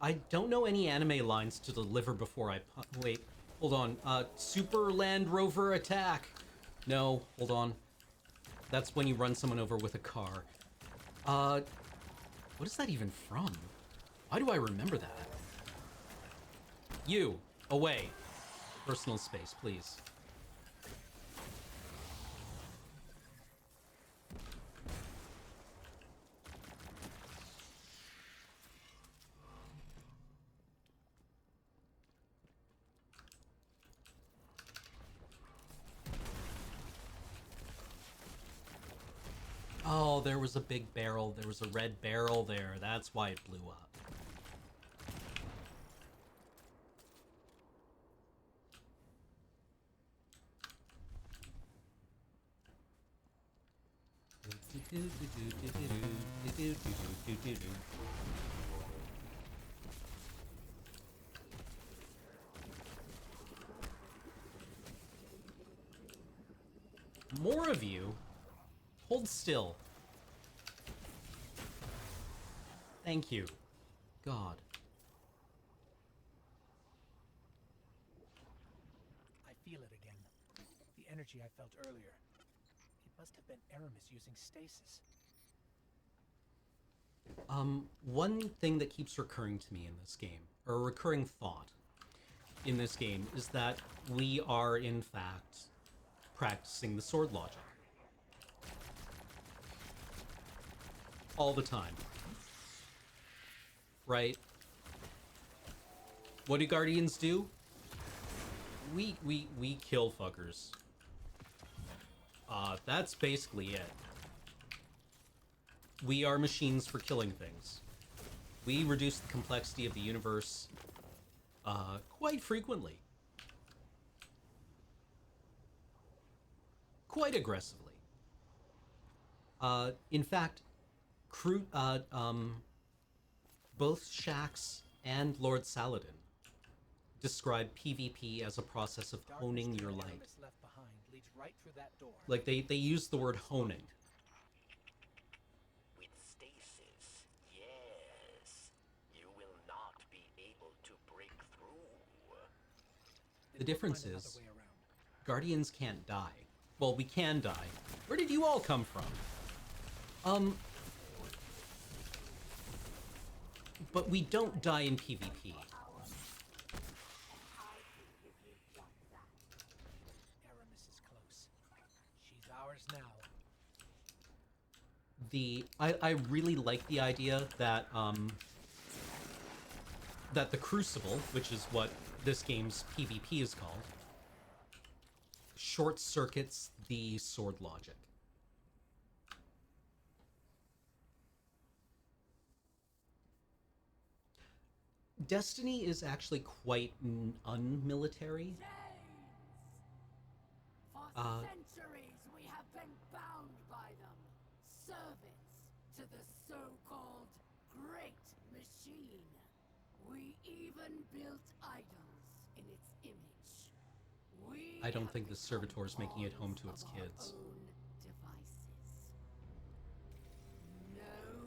A: I don't know any anime lines to deliver before I wait, hold on. Super Land Rover attack. No, hold on. That's when you run someone over with a car. What is that even from? Why do I remember that? You, away. Personal space, please. Oh, there was a big barrel. There was a red barrel there. That's why it blew up. More of you? Hold still. Thank you. God.
G: I feel it again. The energy I felt earlier. It must have been Aramis using stasis.
A: One thing that keeps recurring to me in this game, or a recurring thought in this game, is that we are, in fact, practicing the sword logic. All the time. Right? What do Guardians do? We kill fuckers. That's basically it. We are machines for killing things. We reduce the complexity of the universe, quite frequently. Quite aggressively. In fact, both Shaxx and Lord Saladin describe PvP as a process of honing your light.
G: Left behind leads right through that door.
A: Like, they use the word honing.
D: With stasis, yes, you will not be able to break through.
A: The difference is, Guardians can't die. Well, we can die. Where did you all come from? But we don't die in PvP.
G: Aramis is close. She's ours now.
A: I really like the idea that that the Crucible, which is what this game's PvP is called, short circuits the sword logic. Destiny is actually quite unmilitary.
C: For centuries we have been bound by them. Servants to the so-called Great Machine. We even built idols in its image.
A: I don't think the servitor is making it home to its kids.
C: No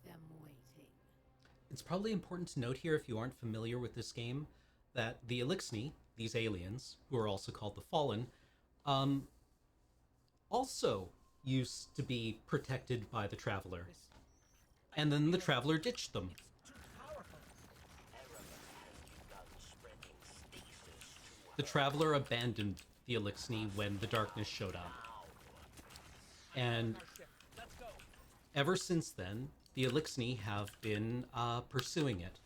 C: them waiting.
A: It's probably important to note here, if you aren't familiar with this game, that the Elixni, these aliens, who are also called the Fallen, also used to be protected by the Traveler. And then the Traveler ditched them. The Traveler abandoned the Elixni when the darkness showed up. And ever since then, the Elixni have been pursuing it.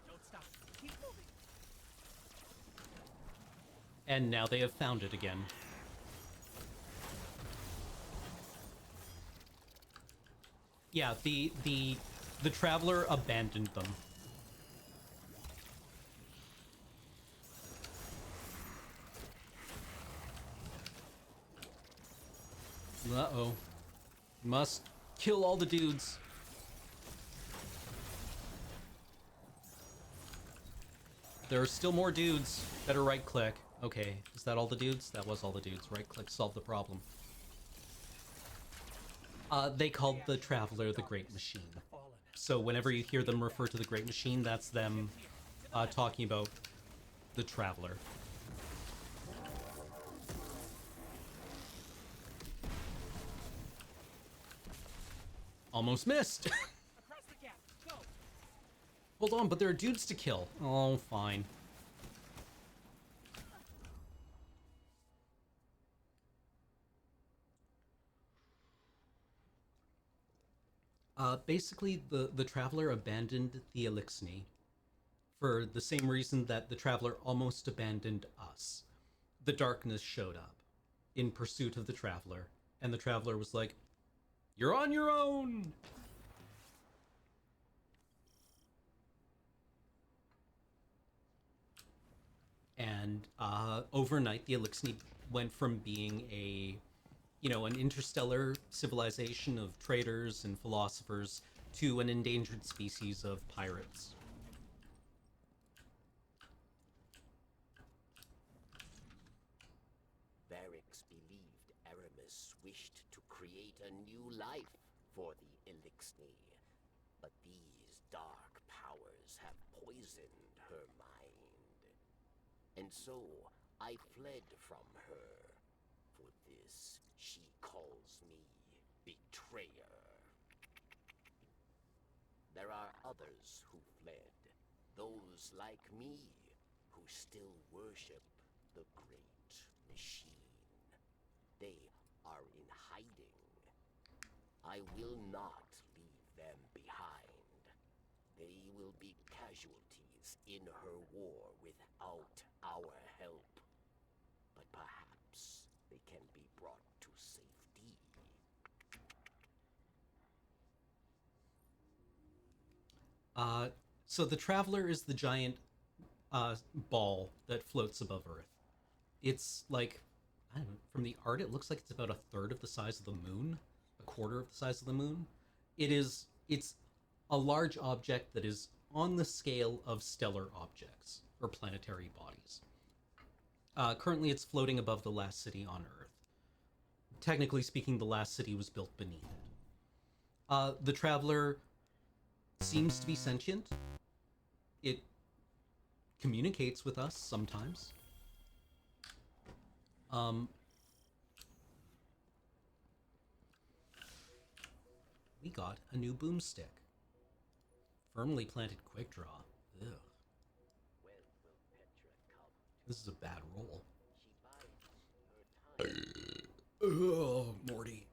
G: Don't stop. Keep moving.
A: And now they have found it again. Yeah, the Traveler abandoned them. Uh-oh. Must kill all the dudes. There are still more dudes. Better right-click. Okay, is that all the dudes? That was all the dudes. Right-click solved the problem. They called the Traveler the Great Machine. So whenever you hear them refer to the Great Machine, that's them talking about the Traveler. Almost missed!
G: Across the gap. Go.
A: Hold on, but there are dudes to kill. Oh, fine. Basically, the Traveler abandoned the Elixni for the same reason that the Traveler almost abandoned us. The darkness showed up in pursuit of the Traveler, and the Traveler was like, "You're on your own!" And overnight, the Elixni went from being an interstellar civilization of traders and philosophers to an endangered species of pirates.
D: Varix believed Aramis wished to create a new life for the Elixni, but these dark powers have poisoned her mind. And so I fled from her. For this, she calls me betrayer. There are others who fled, those like me, who still worship the Great Machine. They are in hiding. I will not leave them behind. They will be casualties in her war without our help. But perhaps they can be brought to safety.
A: So the Traveler is the giant ball that floats above Earth. It's like, I don't know, from the art it looks like it's about a third of the size of the moon, a quarter of the size of the moon. It's a large object that is on the scale of stellar objects, or planetary bodies. Currently it's floating above the last city on Earth. Technically speaking, the last city was built beneath it. The Traveler seems to be sentient. It communicates with us sometimes. We got a new boomstick. Firmly planted quick draw. Ugh.
D: When will Petra come?
A: This is a bad roll.
D: She bides her time.
A: Oh, Morty.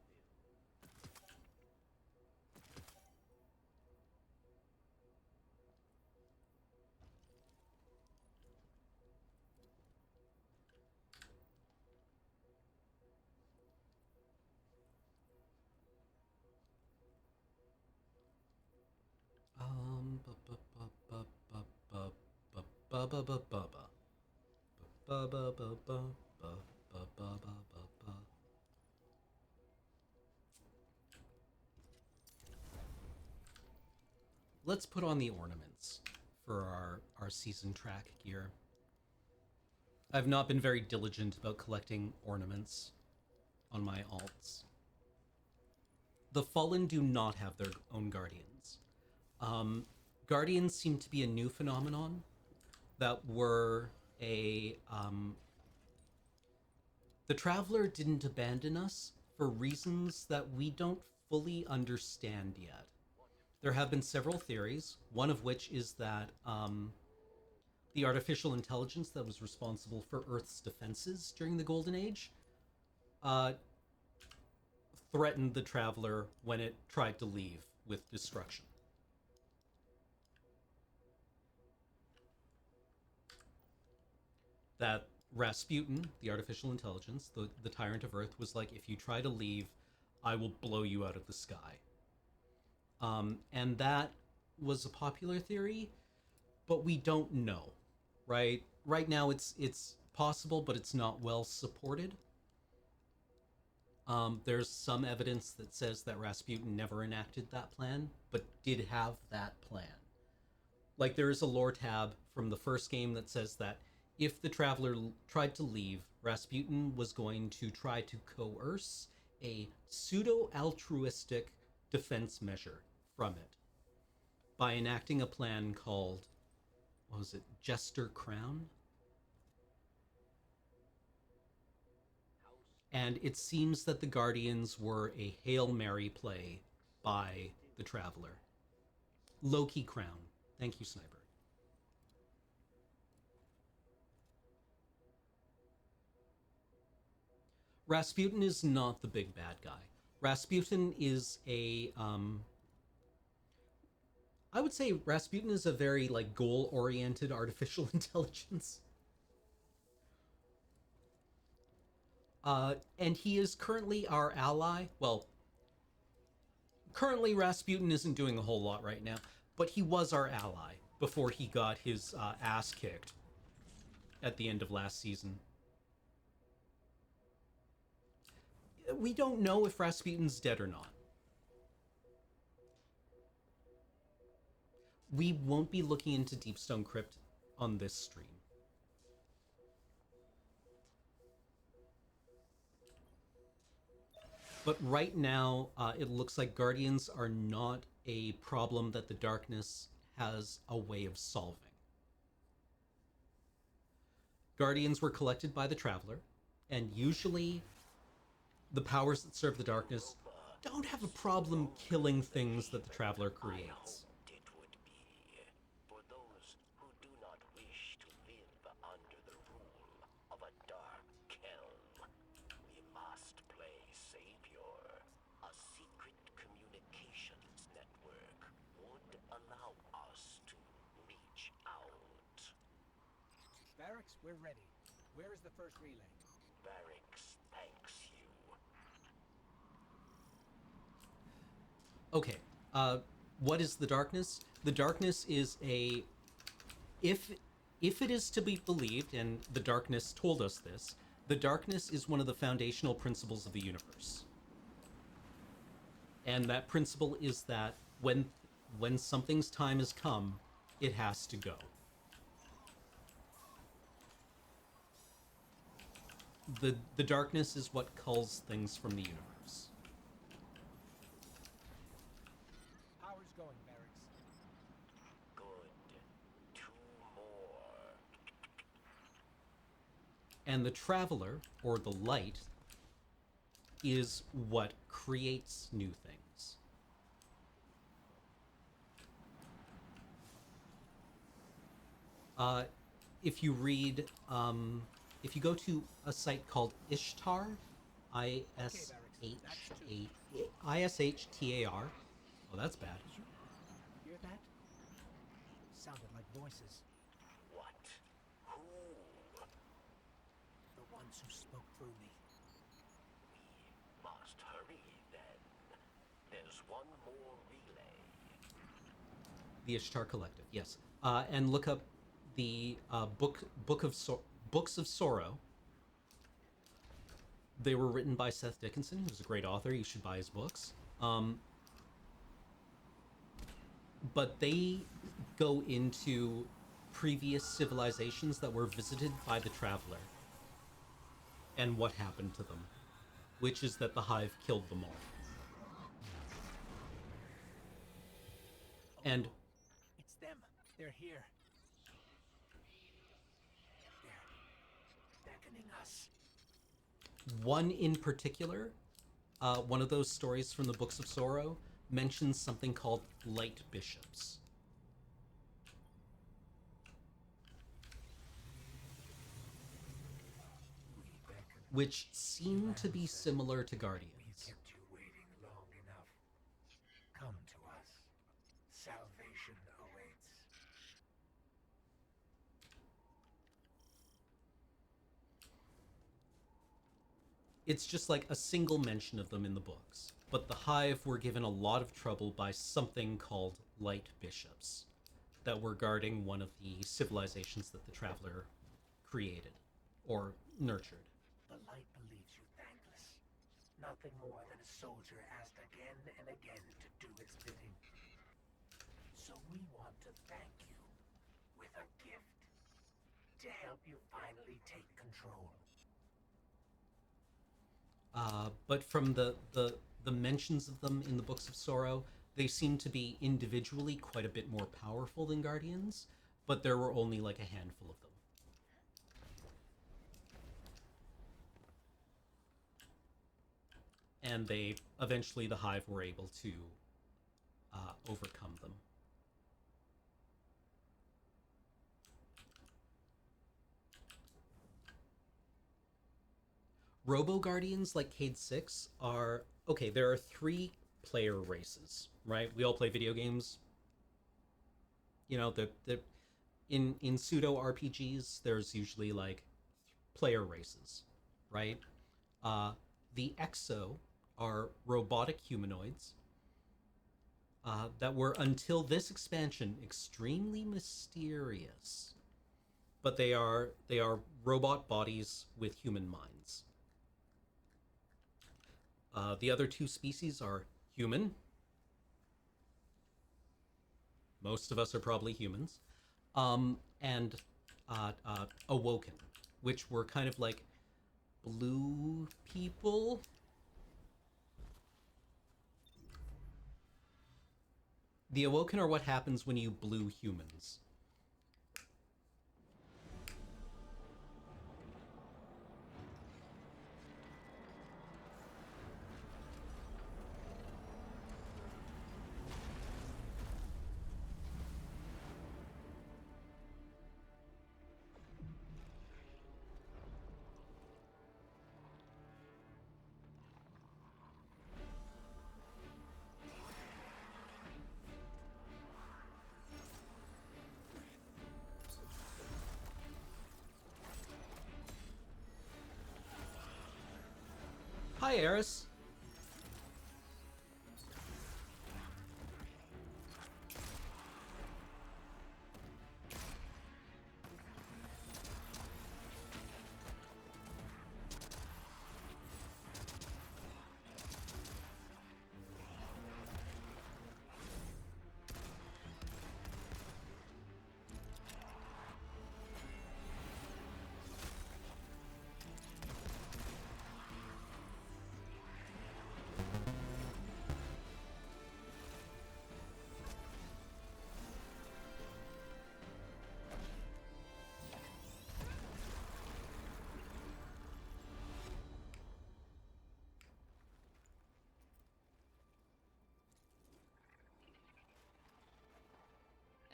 A: Let's put on the ornaments for our season track gear. I've not been very diligent about collecting ornaments on my alts. The Fallen do not have their own guardians. Guardians seem to be a new phenomenon that were a... The Traveler didn't abandon us for reasons that we don't fully understand yet. There have been several theories, one of which is that the artificial intelligence that was responsible for Earth's defenses during the Golden Age threatened the Traveler when it tried to leave with destruction. That Rasputin, the artificial intelligence, the tyrant of Earth, was like, if you try to leave, I will blow you out of the sky. And that was a popular theory, but we don't know, right? Right now it's possible, but it's not well supported. There's some evidence that says that Rasputin never enacted that plan, but did have that plan. Like, there is a lore tab from the first game that says that if the Traveler tried to leave, Rasputin was going to try to coerce a pseudo-altruistic defense measure from it by enacting a plan called, what was it, Jester Crown? And it seems that the Guardians were a Hail Mary play by the Traveler. Loki Crown. Thank you, Sniper. Rasputin is not the big bad guy. Rasputin is a, I would say Rasputin is a very, like, goal-oriented artificial intelligence. And he is currently our ally. Well, currently Rasputin isn't doing a whole lot right now, but he was our ally before he got his ass kicked at the end of last season. We don't know if Rasputin's dead or not. We won't be looking into Deepstone Crypt on this stream. But right now, it looks like Guardians are not a problem that the Darkness has a way of solving. Guardians were collected by the Traveler, and usually the powers that serve the Darkness don't have a problem killing things that the Traveler creates.
D: It would be for those who do not wish to live under the rule of a dark kelm. We must play Savior. A secret communications network would allow us to reach out.
G: Barracks, we're ready. Where is the first relay?
D: Barracks thanks you.
A: Okay, what is the Darkness? The Darkness is a... If it is to be believed, and the Darkness told us this, the Darkness is one of the foundational principles of the universe. And that principle is that when something's time has come, it has to go. The Darkness is what culls things from the universe.
G: Power's going, Barracks.
D: Good. 2 more.
A: And the Traveler, or the Light, is what creates new things. If you read, if you go to a site called Ishtar, ISHTAR. Oh, that's bad.
G: Hear that? Sounded like voices.
D: What? Who?
G: The ones who spoke through me.
D: We must hurry then. There's one more relay.
A: The Ishtar Collective, yes. And look up the Books of Sorrow. They were written by Seth Dickinson, who's a great author. You should buy his books. But they go into previous civilizations that were visited by the Traveler and what happened to them, which is that the Hive killed them all. And
G: It's them. They're here. They're beckoning us.
A: one in particular, one of those stories from the Books of Sorrow, mentions something called light bishops. Which seem to be similar to Guardians.
F: Kept you waiting long enough. Come to us. Salvation awaits.
A: It's just like a single mention of them in the books. But the Hive were given a lot of trouble by something called light bishops that were guarding one of the civilizations that the Traveler created or nurtured.
F: The light believes you thankless. Nothing more than a soldier asked again and again to do its bidding. So we want to thank you with a gift to help you finally take control.
A: But from the mentions of them in the Books of Sorrow, they seem to be individually quite a bit more powerful than Guardians, but there were only like a handful of them. And they eventually, the Hive were able to overcome them. Robo Guardians like Cayde 6 are okay. There are 3 player races, right? We all play video games. You know, the in pseudo RPGs, there's usually like player races, right? The Exo are robotic humanoids that were, until this expansion, extremely mysterious. But they are robot bodies with human minds. The other 2 species are human. Most of us are probably humans. And awoken, which were kind of like blue people. The awoken are what happens when you blue humans. Hi, Eris.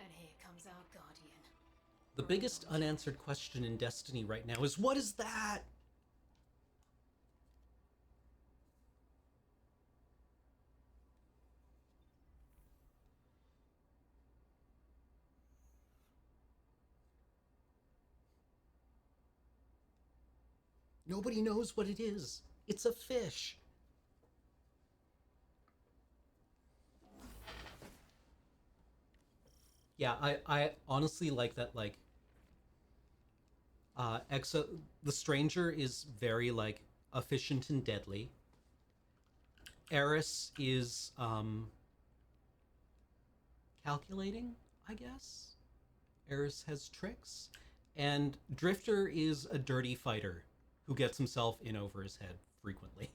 E: And here comes our guardian.
A: The biggest unanswered question in Destiny right now is, what is that? Nobody knows what it is. It's a fish. Yeah, I honestly like that, like, Exo, the Stranger is very, like, efficient and deadly. Eris is, calculating, I guess? Eris has tricks. And Drifter is a dirty fighter who gets himself in over his head frequently.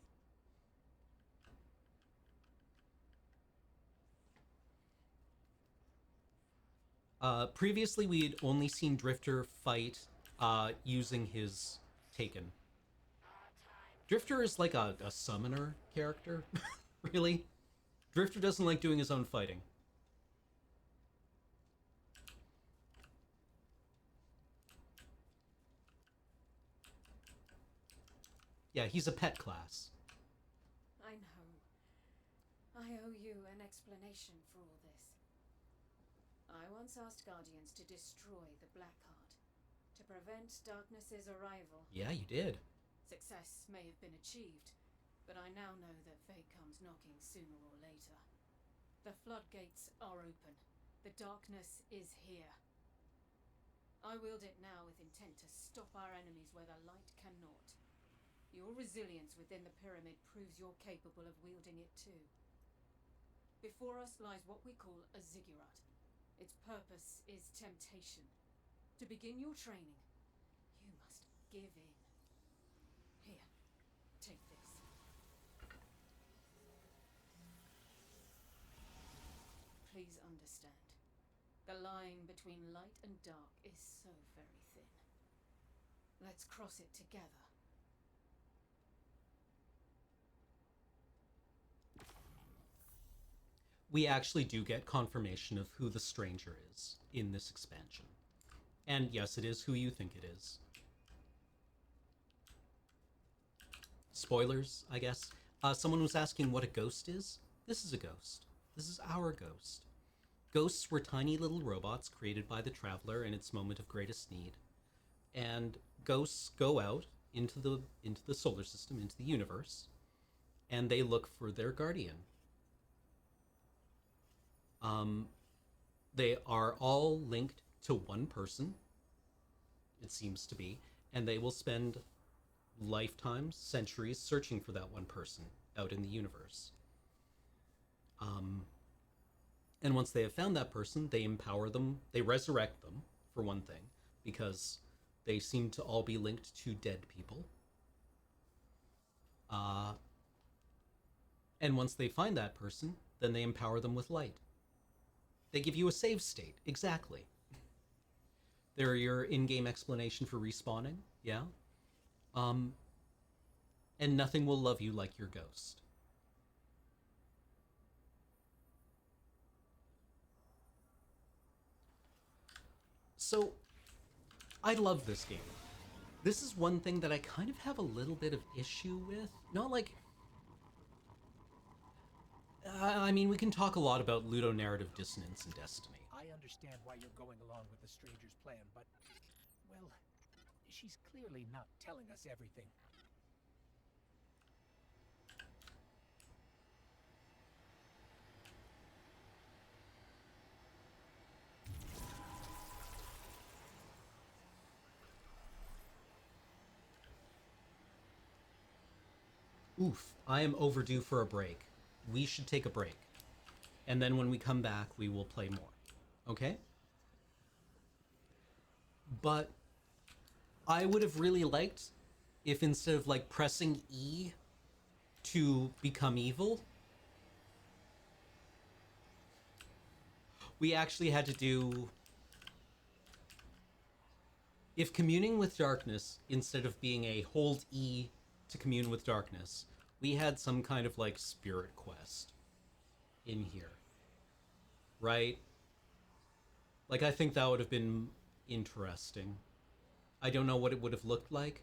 A: Previously, we had only seen Drifter fight using his Taken. Drifter is like a summoner character, really. Drifter doesn't like doing his own fighting. Yeah, he's a pet class.
H: I know. I owe you an explanation for all this. I once asked Guardians to destroy the Blackheart, to prevent Darkness's arrival.
A: Yeah, you did.
H: Success may have been achieved, but I now know that fate comes knocking sooner or later. The floodgates are open. The darkness is here. I wield it now with intent to stop our enemies where the light cannot. Your resilience within the pyramid proves you're capable of wielding it too. Before us lies what we call a ziggurat. Its purpose is temptation. To begin your training, you must give in. Here, take this. Please understand. The line between light and dark is so very thin. Let's cross it together.
A: We actually do get confirmation of who the stranger is in this expansion. And yes, it is who you think it is. Spoilers, I guess. Someone was asking what a ghost is. This is a ghost. This is our ghost. Ghosts were tiny little robots created by the Traveler in its moment of greatest need. And ghosts go out into the solar system, into the universe, and they look for their guardian. They are all linked to one person, it seems to be, and they will spend lifetimes, centuries searching for that one person out in the universe. And once they have found that person, they empower them, they resurrect them, for one thing, because they seem to all be linked to dead people. And once they find that person, then they empower them with light. They give you a save state, exactly. They're your in-game explanation for respawning, yeah? And nothing will love you like your ghost. So, I love this game. This is one thing that I kind of have a little bit of issue with. Not like... I mean, we can talk a lot about ludonarrative dissonance in Destiny.
G: I understand why you're going along with the stranger's plan, but, well, she's clearly not telling us everything.
A: Oof, I am overdue for a break. We should take a break. And then when we come back, we will play more. Okay? But I would have really liked if instead of like pressing E to become evil, we actually had to do... If communing with darkness, instead of being a hold E to commune with darkness, we had some kind of like spirit quest in here. Right? Like, I think that would have been interesting. I don't know what it would have looked like,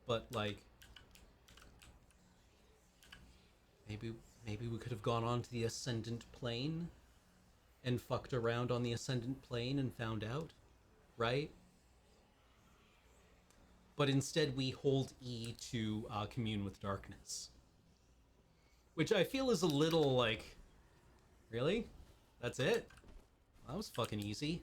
A: but like... Maybe we could have gone on to the Ascendant Plane and fucked around on the Ascendant Plane and found out, right? But instead we hold E to commune with darkness. Which I feel is a little like... Really? That's it? That was fucking easy.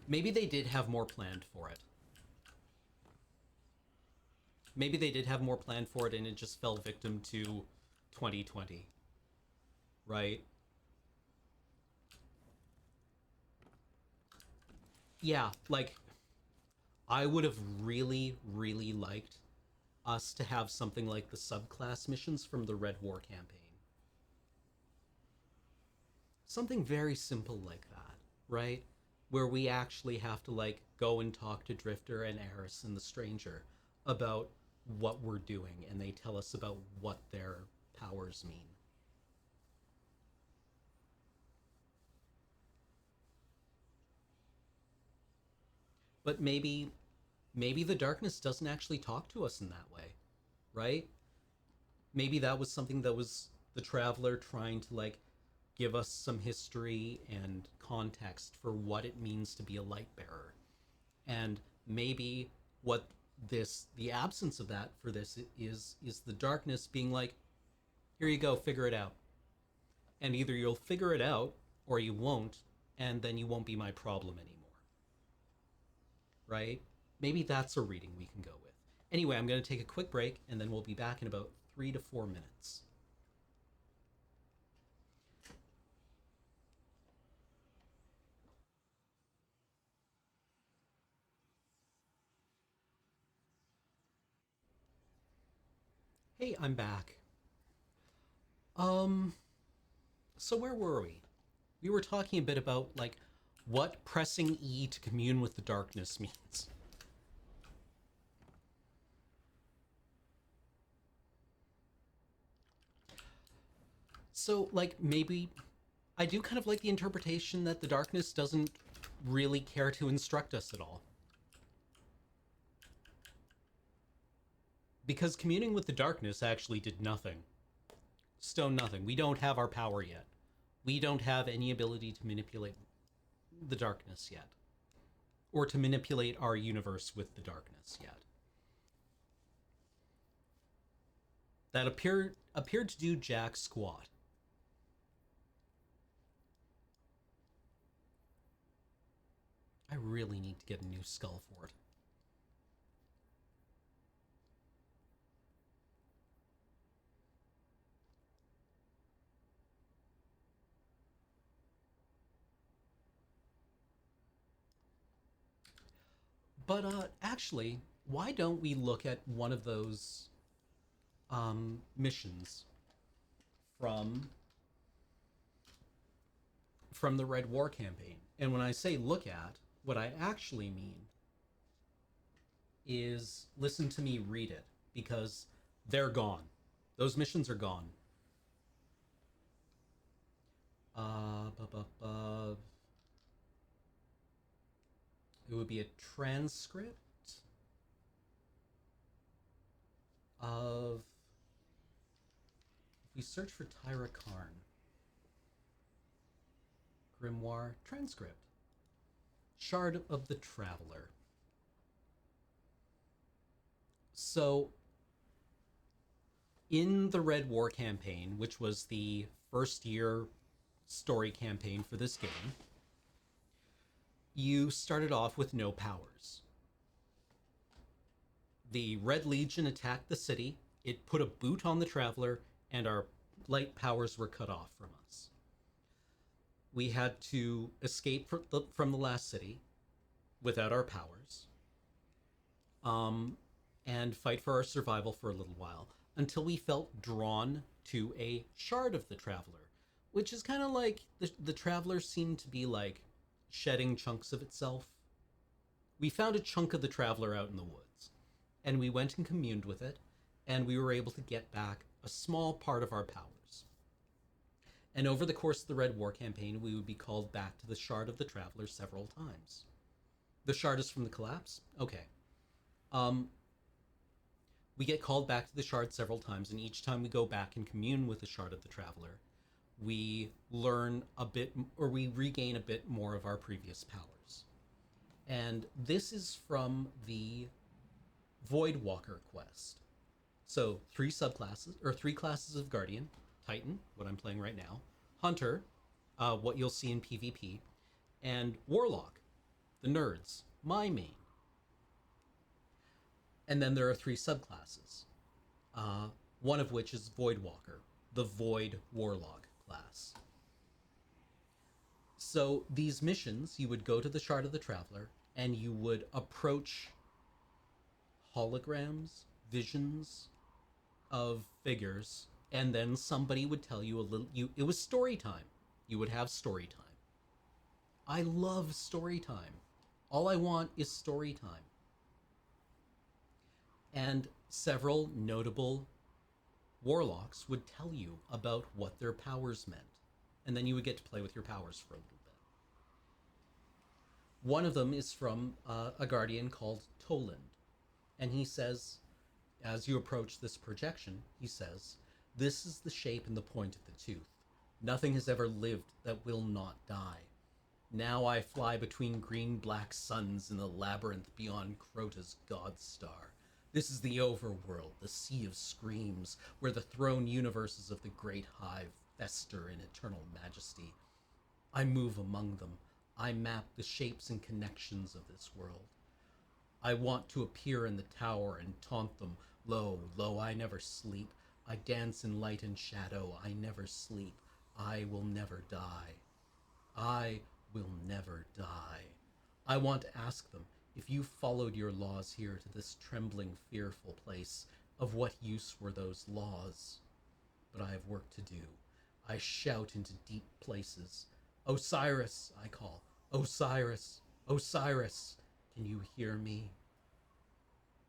A: Maybe they did have more planned for it. Maybe they did have more planned for it and it just fell victim to 2020. Right? Yeah, like, I would have really, really liked us to have something like the subclass missions from the Red War campaign. Something very simple like that, right? Where we actually have to like go and talk to Drifter and Eris and the Stranger about what we're doing, and they tell us about what their powers mean. But maybe the darkness doesn't actually talk to us in that way, right? Maybe that was something that was the Traveler trying to like give us some history and context for what it means to be a light bearer. And maybe what the absence of that for this is the darkness being like, here you go, figure it out. And either you'll figure it out or you won't, and then you won't be my problem anymore. Right? Maybe that's a reading we can go with. Anyway, I'm going to take a quick break, and then we'll be back in about 3 to 4 minutes. Hey, I'm back. So where were we? We were talking a bit about, like, what pressing E to commune with the darkness means. So, like, maybe I do kind of like the interpretation that the darkness doesn't really care to instruct us at all. Because communing with the darkness actually did nothing. Stone nothing. We don't have our power yet. We don't have any ability to manipulate the darkness yet. Or to manipulate our universe with the darkness yet. That appeared to do jack squat. I really need to get a new skull for it. But actually, why don't we look at one of those missions from the Red War campaign? And when I say look at, what I actually mean is listen to me read it, because they're gone. Those missions are gone. It would be a transcript of, if we search for Tyra Karn, Grimoire transcript, Shard of the Traveler. So in the Red War campaign, which was the first year story campaign for this game, you started off with no powers. The Red Legion attacked the city, it put a boot on the Traveler, and our light powers were cut off from us. We had to escape from the last city without our powers, and fight for our survival for a little while, until we felt drawn to a shard of the Traveler, which is kind of like the Traveler seemed to be like shedding chunks of itself. We found a chunk of the Traveler out in the woods, and we went and communed with it, and we were able to get back a small part of our powers. And over the course of the Red War campaign, we would be called back to the Shard of the Traveler several times. The Shard is from the Collapse? Okay. We get called back to the Shard several times, and each time we go back and commune with the Shard of the Traveler, we learn a bit, or we regain a bit more of our previous powers. And this is from the Voidwalker quest. So 3 subclasses, or 3 classes of Guardian: Titan, what I'm playing right now; Hunter, what you'll see in PvP; and Warlock, the nerds, my main. And then there are 3 subclasses, one of which is Voidwalker, the Void Warlock class. So these missions, you would go to the Shard of the Traveler, and you would approach holograms, visions of figures, and then somebody would tell you a little, it was story time. you would have story time. I love story time. All I want is story time. And several notable warlocks would tell you about what their powers meant. And then you would get to play with your powers for a little bit. One of them is from a guardian called Toland. And he says, as you approach this projection, he says, "This is the shape and the point of the tooth. Nothing has ever lived that will not die. Now I fly between green-black suns in the labyrinth beyond Crota's god star. This is the overworld, the sea of screams, where the throne universes of the great hive fester in eternal majesty. I move among them. I map the shapes and connections of this world. I want to appear in the tower and taunt them. Lo, lo, I never sleep. I dance in light and shadow. I never sleep. I will never die. I will never die. I want to ask them, if you followed your laws here to this trembling, fearful place, of what use were those laws? But I have work to do. I shout into deep places. Osiris, I call. Osiris, Osiris, can you hear me?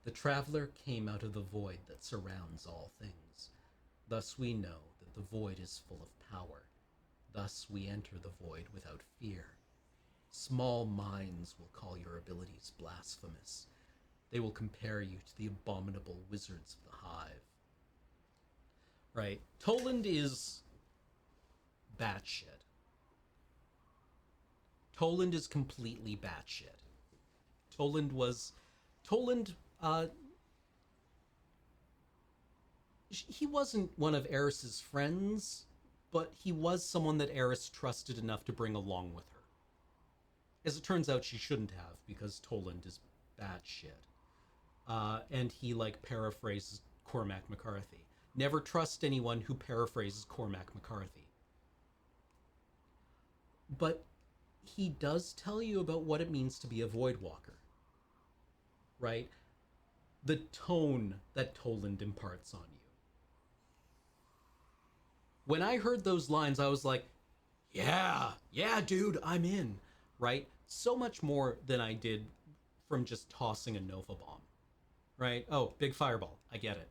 A: The traveler came out of the void that surrounds all things. Thus we know that the void is full of power. Thus we enter the void without fear. Small minds will call your abilities blasphemous. They will compare you to the abominable wizards of the hive." Right. Toland is batshit. Toland is completely batshit. Toland, he wasn't one of Eris's friends, but he was someone that Eris trusted enough to bring along with her. As it turns out, she shouldn't have, because Toland is batshit. And he, paraphrases Cormac McCarthy. Never trust anyone who paraphrases Cormac McCarthy. But he does tell you about what it means to be a Voidwalker. Right? The tone that Toland imparts on you. When I heard those lines, I was like, yeah, dude, I'm in. Right? So much more than I did from just tossing a Nova Bomb. Right? Oh, big fireball. I get it.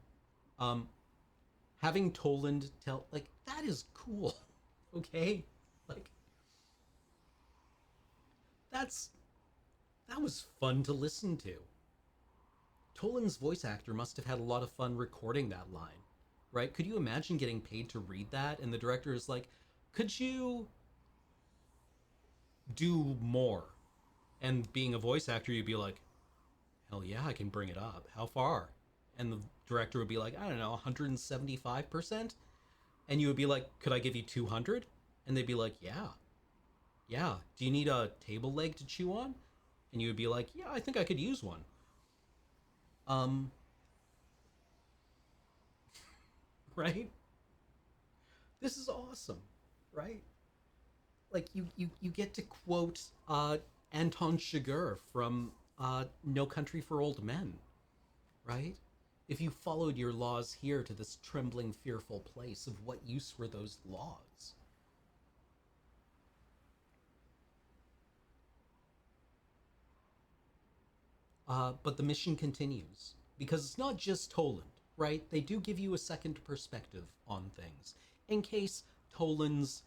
A: Having Toland tell, that is cool. Okay? That was fun to listen to. Toland's voice actor must have had a lot of fun recording that line, right? Could you imagine getting paid to read that? And the director is like, could you do more? And being a voice actor, you'd be like, hell yeah, I can bring it up. How far? And the director would be like, I don't know, 175%? And you would be like, could I give you 200? And they'd be like, yeah. Do you need a table leg to chew on? And you would be like, yeah, I think I could use one. Right? This is awesome, right? You get to quote Anton Chigurh from No Country for Old Men, right? If you followed your laws here to this trembling, fearful place, of what use were those laws? But the mission continues, because it's not just Toland, right? They do give you a second perspective on things, in case Toland's,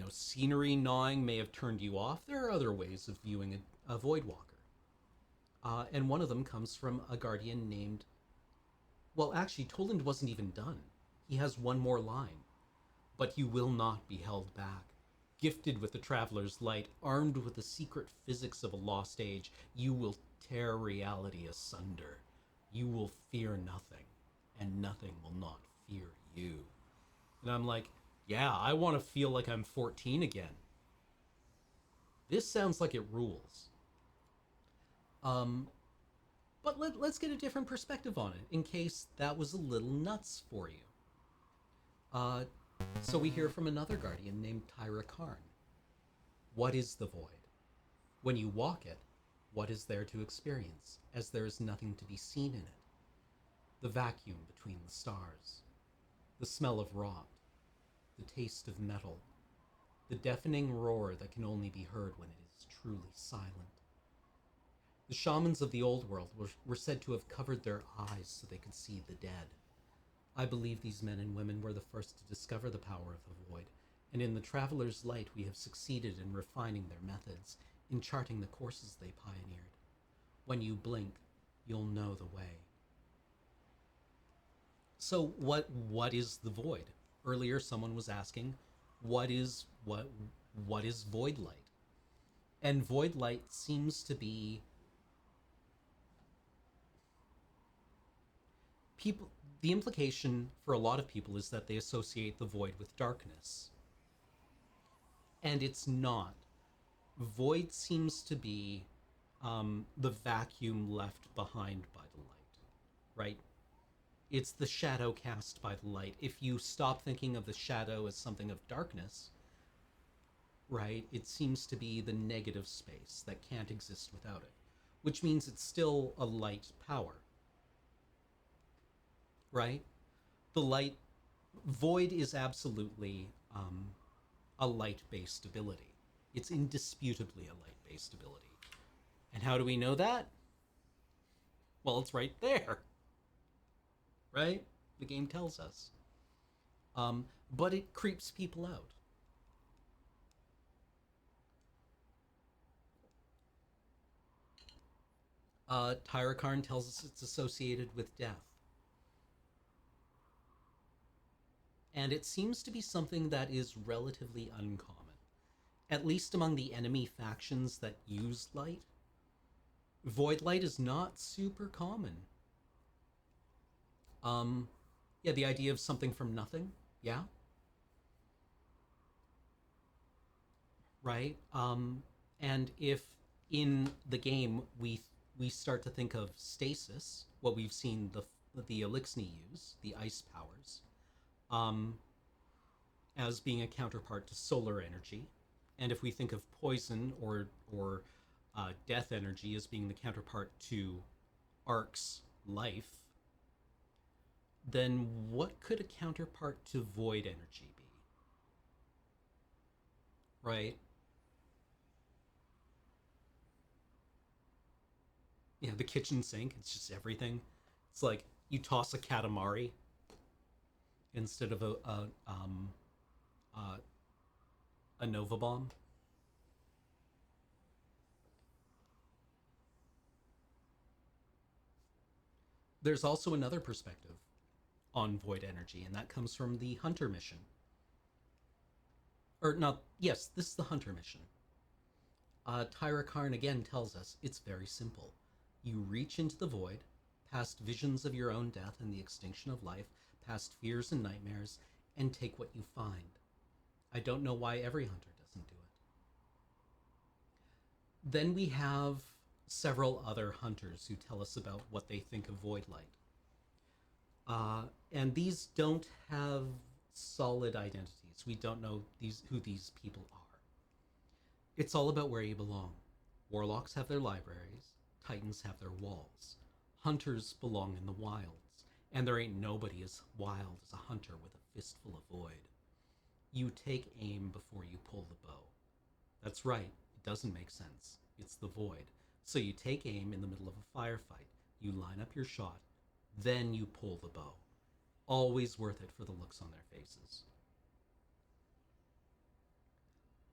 A: scenery gnawing may have turned you off. There are other ways of viewing a Voidwalker. And one of them comes from a guardian named... Well, actually, Toland wasn't even done. He has one more line. "But you will not be held back. Gifted with the Traveler's Light, armed with the secret physics of a lost age, you will tear reality asunder. You will fear nothing, and nothing will not fear you." And I'm like, yeah, I want to feel like I'm 14 again. This sounds like it rules. But let's get a different perspective on it, in case that was a little nuts for you. So we hear from another guardian named Tyra Karn. What is the void? When you walk it, what is there to experience, as there is nothing to be seen in it? The vacuum between the stars. the smell of rot, the taste of metal, the deafening roar that can only be heard when it is truly silent. The shamans of the old world were said to have covered their eyes so they could see the dead. I believe these men and women were the first to discover the power of the void, and in the Traveler's Light we have succeeded in refining their methods, in charting the courses they pioneered. When you blink, you'll know the way. So what is the void? Earlier someone was asking, what is void light? And void light seems to be people. The implication for a lot of people is that they associate the void with darkness. And it's not. Void seems to be the vacuum left behind by the light, right? It's the shadow cast by the light. If you stop thinking of the shadow as something of darkness, right, it seems to be the negative space that can't exist without it, which means it's still a light power, right? The light, void is absolutely a light-based ability. It's indisputably a light-based ability. And how do we know that? Well, it's right there, right? The game tells us. But it creeps people out. Tyra Karn tells us it's associated with death. And it seems to be something that is relatively uncommon. At least among the enemy factions that use light. Void light is not super common. Yeah, the idea of something from nothing, yeah. Right? And if in the game we start to think of stasis, what we've seen the Elixni use, the ice powers, as being a counterpart to solar energy, and if we think of poison or death energy as being the counterpart to Ark's life, then what could a counterpart to void energy be? Right? Yeah, the kitchen sink, it's just everything. It's like you toss a Katamari instead of a Nova Bomb. There's also another perspective on void energy, and that comes from the Hunter mission. Or not, yes, this is the Hunter mission. Tyra Karn again tells us it's very simple. You reach into the void, past visions of your own death and the extinction of life, past fears and nightmares, and take what you find. I don't know why every hunter doesn't do it. Then we have several other hunters who tell us about what they think of void light. And these don't have solid identities. We don't know who these people are. It's all about where you belong. Warlocks have their libraries, Titans have their walls. Hunters belong in the wilds, and there ain't nobody as wild as a hunter with a fistful of void. You take aim before you pull the bow. That's right, it doesn't make sense. It's the void. So you take aim in the middle of a firefight, you line up your shot, then you pull the bow. Always worth it for the looks on their faces.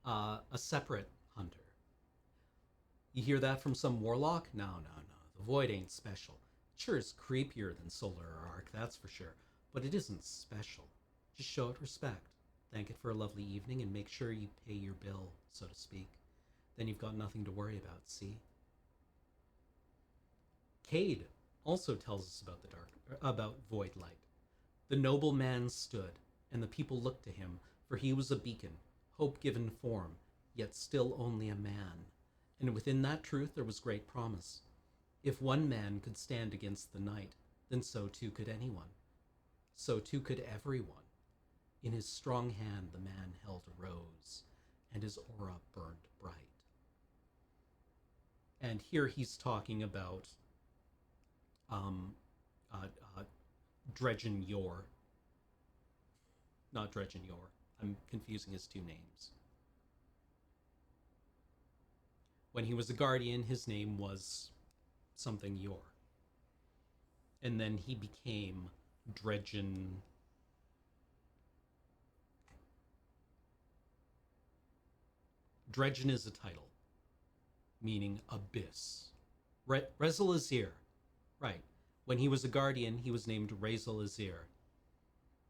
A: A separate hunter. You hear that from some warlock? No. The void ain't special. Sure, it's creepier than Solar or Arc, that's for sure, but it isn't special. Just show it respect. Thank it for a lovely evening and make sure you pay your bill, so to speak. Then you've got nothing to worry about, see? Cade also tells us about void light. The noble man stood, and the people looked to him, for he was a beacon, hope given form, yet still only a man. And within that truth there was great promise. If one man could stand against the night, then so too could anyone. So too could everyone. In his strong hand the man held a rose, and his aura burned bright. And here he's talking about Dredgen Yor, not Dredgen Yor. I'm confusing his two names. When he was a guardian, his name was something Yor. And then he became Dredgen... Dredgen is a title, meaning abyss. Rezyl Azzir. Right. When he was a guardian, he was named Rezyl Azzir.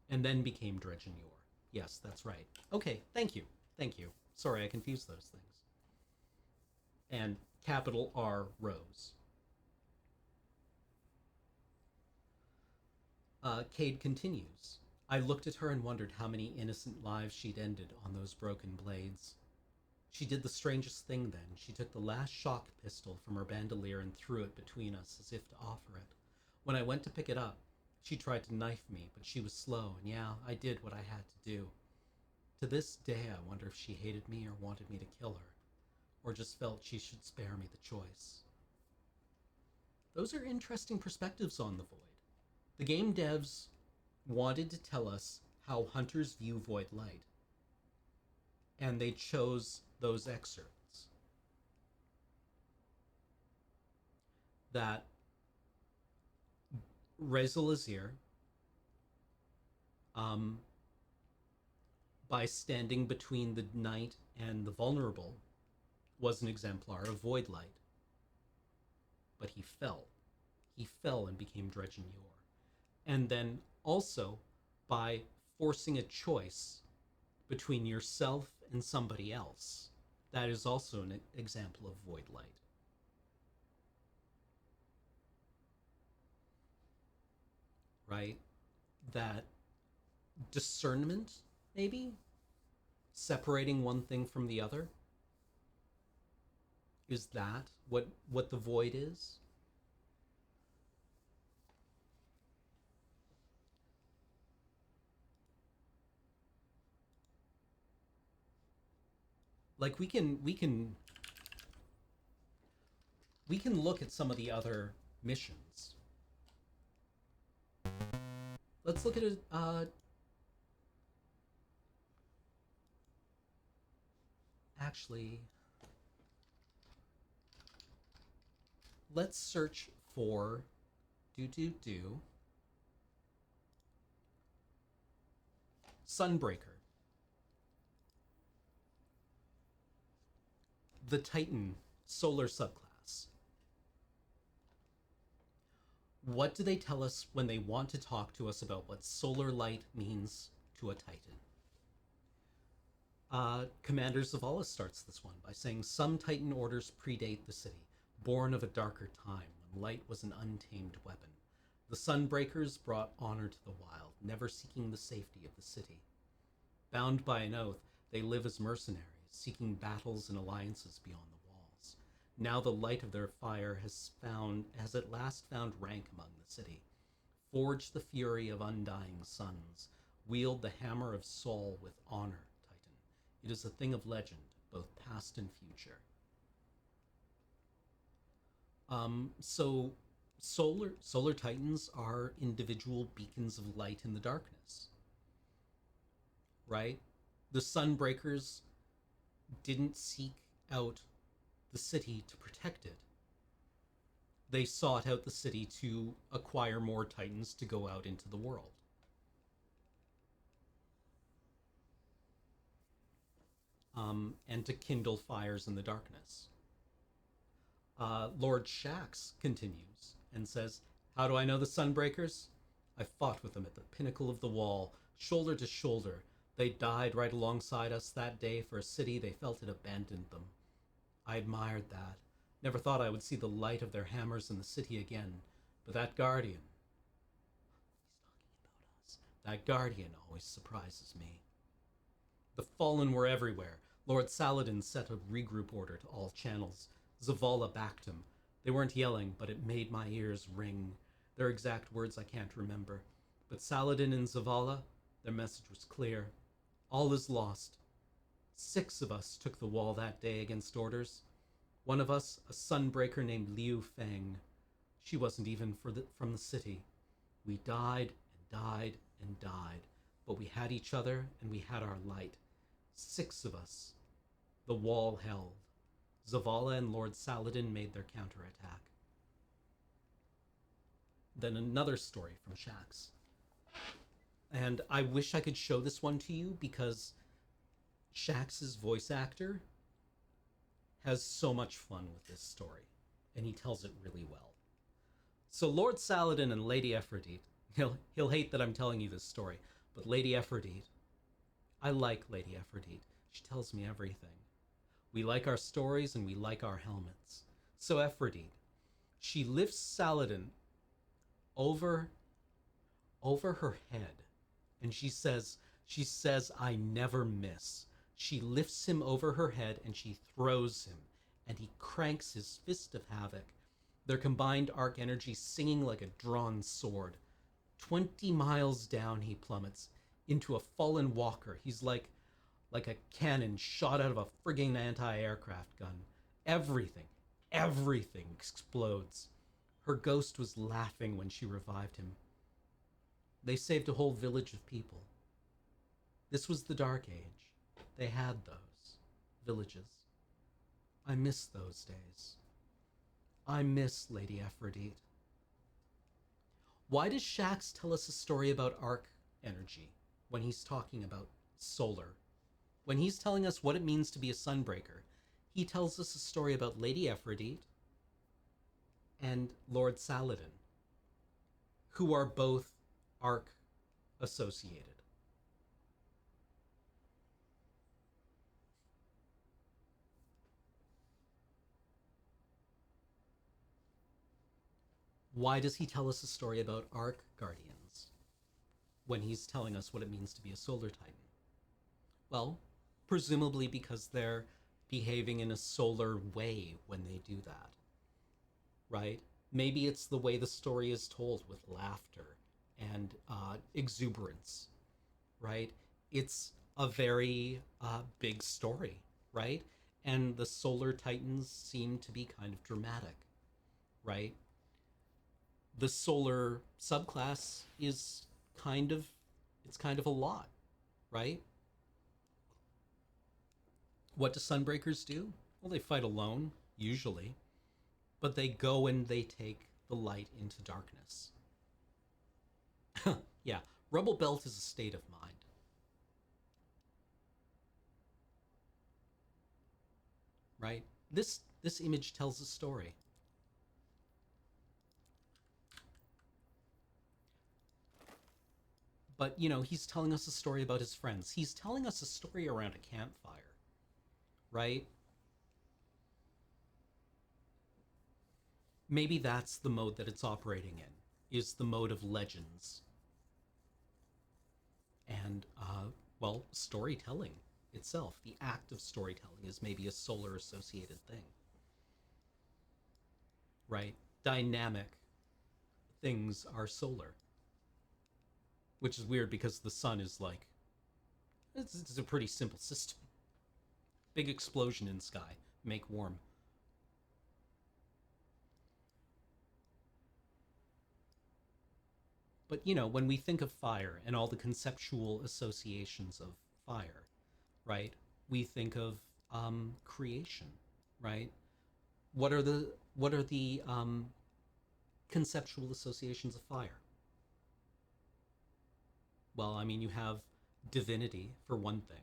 A: And then became Dredgen Yor. Yes, that's right. Okay, thank you. Thank you. Sorry, I confused those things. And capital R Rose. Cade continues. I looked at her and wondered how many innocent lives she'd ended on those broken blades. She did the strangest thing then. She took the last shock pistol from her bandolier and threw it between us as if to offer it. When I went to pick it up, she tried to knife me, but she was slow, and yeah, I did what I had to do. To this day, I wonder if she hated me or wanted me to kill her, or just felt she should spare me the choice. Those are interesting perspectives on the Void. The game devs wanted to tell us how hunters view Void Light, and they chose those excerpts. That Rezyl Azzir, by standing between the knight and the vulnerable, was an exemplar of Void Light. But he fell. He fell and became Dredgen Yor. And then also, by forcing a choice between yourself and somebody else, that is also an example of Void Light. Right? That discernment, maybe? Separating one thing from the other? Is that what the Void is? Like, we can look at some of the other missions. Let's look at it, actually, let's search for Sunbreaker. The Titan solar subclass. What do they tell us when they want to talk to us about what solar light means to a Titan? Commander Zavala starts this one by saying, some Titan orders predate the city, born of a darker time when light was an untamed weapon. The Sunbreakers brought honor to the wild, never seeking the safety of the city. Bound by an oath, they live as mercenaries, seeking battles and alliances beyond the walls. Now the light of their fire has at last found rank among the city. Forge the fury of undying suns. Wield the hammer of Sol with honor, Titan. It is a thing of legend, both past and future. So solar Titans are individual beacons of light in the darkness. Right? The Sunbreakers didn't seek out the city to protect it. They sought out the city to acquire more Titans to go out into the world. And to kindle fires in the darkness. Lord Shaxx continues and says, how do I know the Sunbreakers? I fought with them at the pinnacle of the wall, shoulder to shoulder. They died right alongside us that day for a city they felt had abandoned them. I admired that. Never thought I would see the light of their hammers in the city again. But that guardian... He's talking about us. That guardian always surprises me. The Fallen were everywhere. Lord Saladin set a regroup order to all channels. Zavala backed him. They weren't yelling, but it made my ears ring. Their exact words I can't remember. But Saladin and Zavala, their message was clear. All is lost. 6 of us took the wall that day against orders. One of us, a Sunbreaker named Liu Feng. She wasn't even from the city. We died and died and died. but we had each other and we had our light. 6 of us. The wall held. Zavala and Lord Saladin made their counterattack. Then another story from Shaxx. And I wish I could show this one to you because Shaxx's voice actor has so much fun with this story, and he tells it really well. So Lord Saladin and Lady Aphrodite, he'll hate that I'm telling you this story, but Lady Aphrodite, I like Lady Aphrodite. She tells me everything. We like our stories and we like our helmets. So Aphrodite, she lifts Saladin over her head, and she says, I never miss. She lifts him over her head and she throws him, and he cranks his fist of havoc, their combined arc energy singing like a drawn sword. 20 miles down he plummets into a fallen walker. He's like a cannon shot out of a frigging anti-aircraft gun. Everything explodes. Her ghost was laughing when she revived him. They saved a whole village of people. This was the Dark Age. They had those villages. I miss those days. I miss Lady Aphrodite. Why does Shaxx tell us a story about arc energy when he's talking about solar? When he's telling us what it means to be a Sunbreaker, he tells us a story about Lady Aphrodite and Lord Saladin, who are both arc associated. Why does he tell us a story about arc guardians when he's telling us what it means to be a solar titan? Well, presumably because they're behaving in a solar way when they do that, right? Maybe it's the way the story is told with laughter and exuberance, right? It's a very big story, right? And the solar titans seem to be kind of dramatic, right? The solar subclass is kind of a lot, right? What do Sunbreakers do? Well, they fight alone, usually, but they go and they take the light into darkness. Yeah, Rebel Belt is a state of mind. Right? This image tells a story. But, he's telling us a story about his friends. He's telling us a story around a campfire, right? Maybe that's the mode that it's operating in, is the mode of legends. And, storytelling itself, the act of storytelling, is maybe a solar-associated thing. Right? Dynamic things are solar. Which is weird because the sun is it's a pretty simple system. Big explosion in sky, make warm. But, when we think of fire and all the conceptual associations of fire, right? We think of creation, right? What are the conceptual associations of fire? Well, I mean, you have divinity for one thing,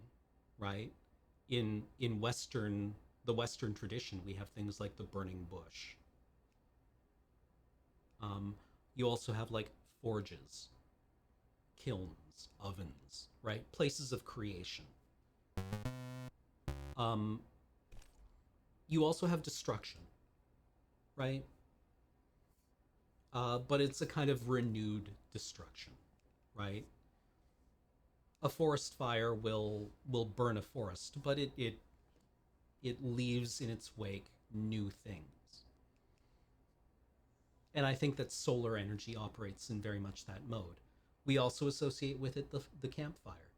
A: right? In the Western tradition, we have things like the burning bush. You also have forges, kilns, ovens, right? Places of creation. You also have destruction, right? But it's a kind of renewed destruction, right? A forest fire will burn a forest, but it leaves in its wake new things. And I think that solar energy operates in very much that mode. We also associate with it the campfire,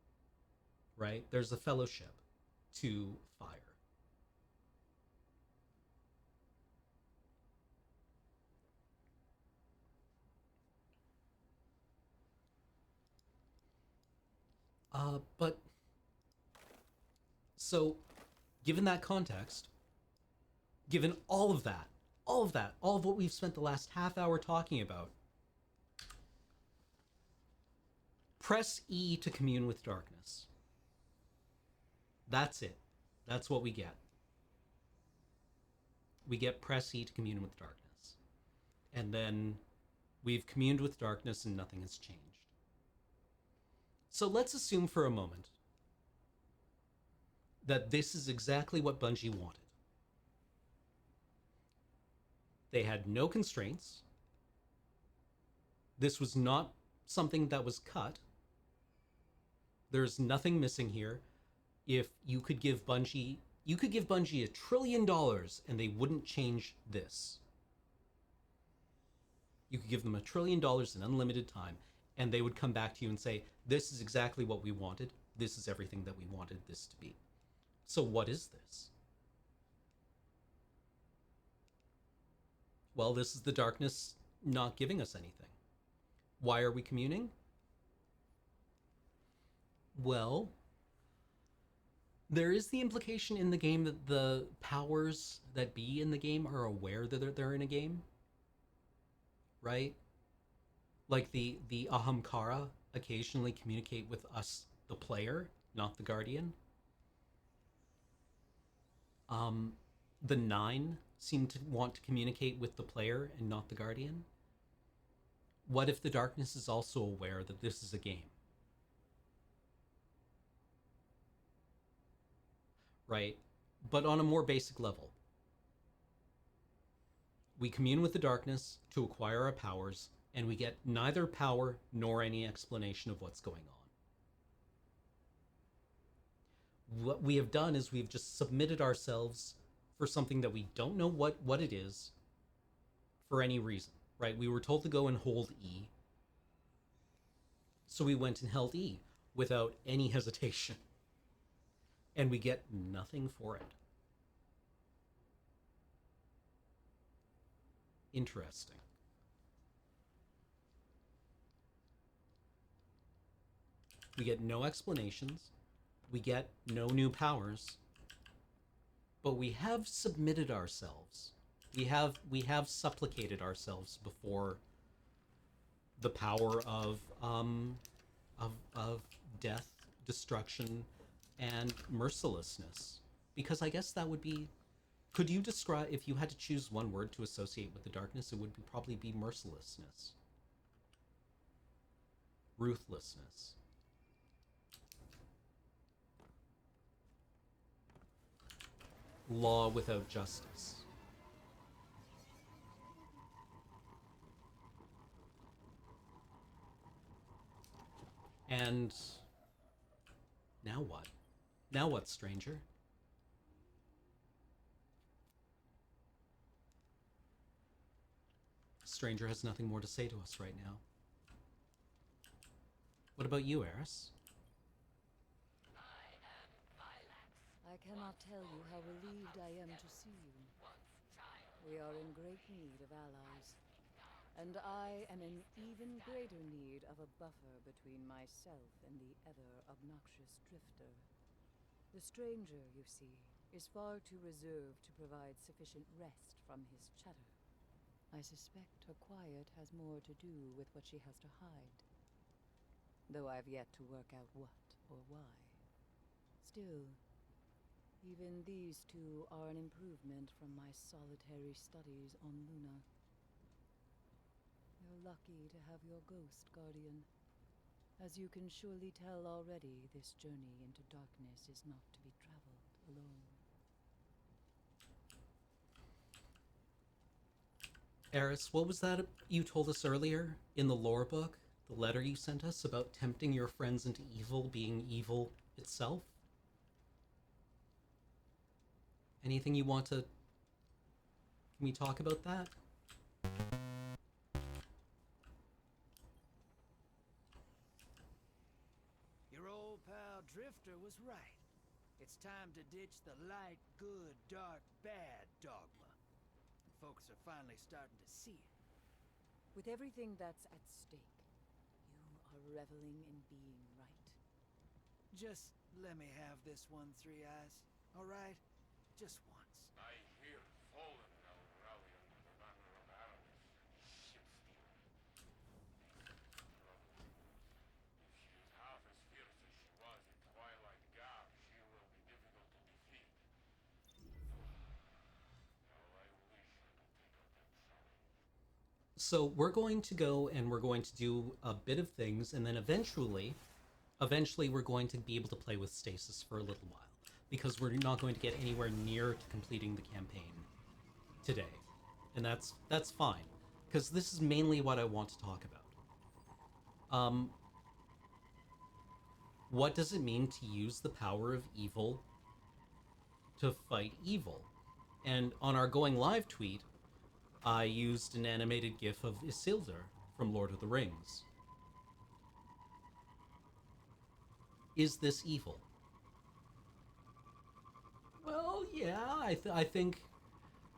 A: right? There's a fellowship to fire. But so, given that context, given all of that, all of what we've spent the last half hour talking about, press E to commune with darkness. That's it. That's what we get. We get press E to commune with darkness. And then we've communed with darkness and nothing has changed. So let's assume for a moment that this is exactly what Bungie wanted. They had no constraints. This was not something that was cut. There's nothing missing here. If you could give Bungie $1 trillion and they wouldn't change this. You could give them $1 trillion in unlimited time and they would come back to you and say, this is exactly what we wanted. This is everything that we wanted this to be. So what is this? Well, this is the darkness not giving us anything. Why are we communing? Well, there is the implication in the game that the powers that be in the game are aware that they're in a game. Right? Like the Ahamkara occasionally communicate with us, the player, not the Guardian. The Nine seem to want to communicate with the player and not the Guardian. What if the darkness is also aware that this is a game? Right? But on a more basic level. We commune with the darkness to acquire our powers, and we get neither power nor any explanation of what's going on. What we have done is we've just submitted ourselves for something that we don't know what it is for any reason, right? We were told to go and hold E. So we went and held E without any hesitation. And we get nothing for it. Interesting. We get no explanations. We get no new powers. But we have submitted ourselves. We have supplicated ourselves before the power of death, destruction, and mercilessness. Because I guess that would be... Could you describe, if you had to choose one word to associate with the darkness, it would probably be mercilessness. Ruthlessness. Law without justice. And now what? Now what, stranger? Stranger has nothing more to say to us right now. What about you, Eris?
I: I cannot tell you how relieved I am to see you. We are in great need of allies. And I am in even greater need of a buffer between myself and the ever-obnoxious Drifter. The stranger, you see, is far too reserved to provide sufficient rest from his chatter. I suspect her quiet has more to do with what she has to hide. Though I've yet to work out what or why. Still, even these two are an improvement from my solitary studies on Luna. You're lucky to have your ghost, Guardian. As you can surely tell already, this journey into darkness is not to be traveled alone.
A: Eris, what was that you told us earlier in the lore book? The letter you sent us about tempting your friends into evil being evil itself? Anything you want to... Can we talk about that?
J: Your old pal Drifter was right. It's time to ditch the light, good, dark, bad dogma. Folks are finally starting to see it.
I: With everything that's at stake, you are reveling in being right.
J: Just let me have this one, Three Eyes. All right? Just once.
K: I hear Fallen now rally under the banner of Aramis, Shipstealer. If she is half as fierce as she was in Twilight Gap, she will be difficult to defeat. How I wish I could take up that challenge.
A: So we're going to go and we're going to do a bit of things, and then eventually we're going to be able to play with Stasis for a little while, because we're not going to get anywhere near to completing the campaign today. And that's fine, because this is mainly what I want to talk about. What does it mean to use the power of evil to fight evil? And on our going live tweet, I used an animated gif of Isildur from Lord of the Rings. Is this evil? Well, yeah, I think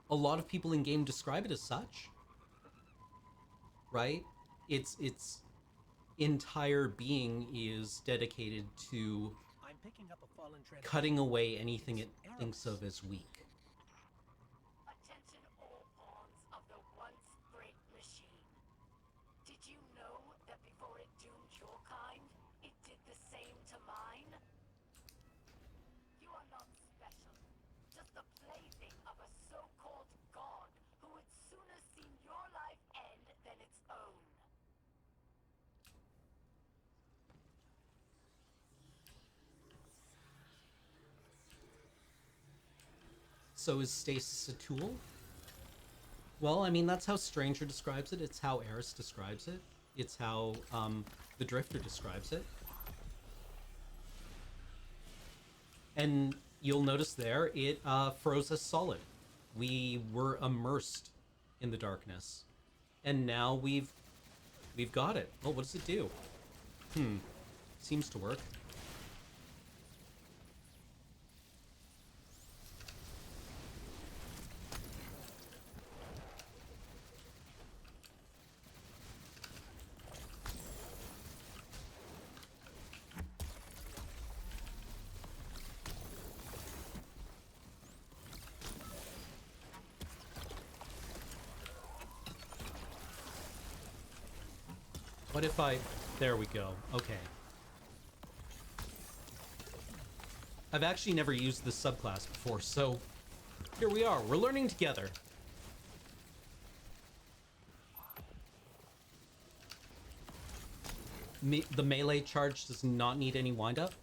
A: a lot of people in game describe it as such. Right? Its entire being is dedicated to
G: I'm picking up a fallen
A: cutting away anything it thinks of as weak.
C: Attention all pawns of the once great machine. Did you know that before it doomed your kind, it did the same to mine? You are not special, just the plaything of a so-called god who would sooner see your life end than its own.
A: So is Stasis a tool? Well, I mean, that's how Stranger describes it. It's how Eris describes it. It's how the Drifter describes it. And you'll notice there, it froze us solid. We were immersed in the darkness. And now we've got it. Oh, what does it do? Seems to work. What if I... There we go. Okay. I've actually never used this subclass before, so here we are. We're learning together. The melee charge does not need any wind-up.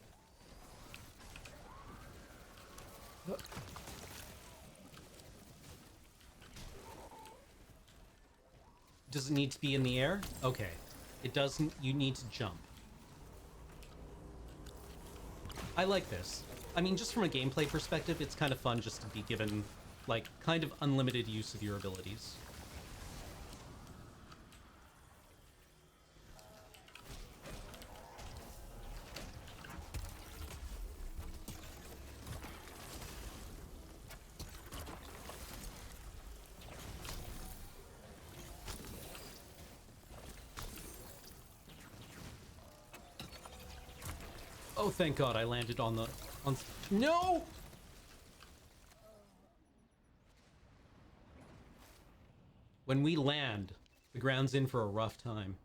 A: Does it need to be in the air? Okay. It doesn't. You need to jump. I like this. I mean, just from a gameplay perspective, it's kind of fun just to be given, like, kind of unlimited use of your abilities. Oh, thank God I landed on the... No! When we land, the ground's in for a rough time.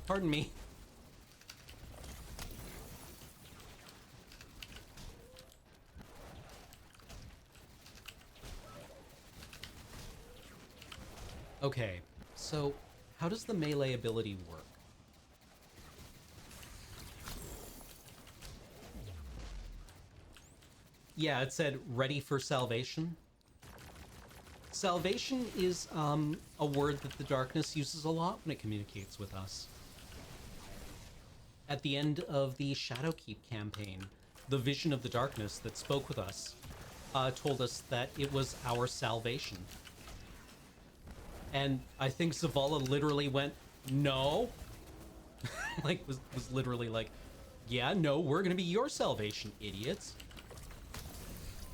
A: Pardon me. Okay, so how does the melee ability work? Yeah, it said ready for salvation. Salvation is a word that the darkness uses a lot when it communicates with us. At the end of the Shadowkeep campaign, the vision of the darkness that spoke with us told us that it was our salvation. And I think Zavala literally went, no. Like, was literally like, yeah, no, we're gonna be your salvation, idiots.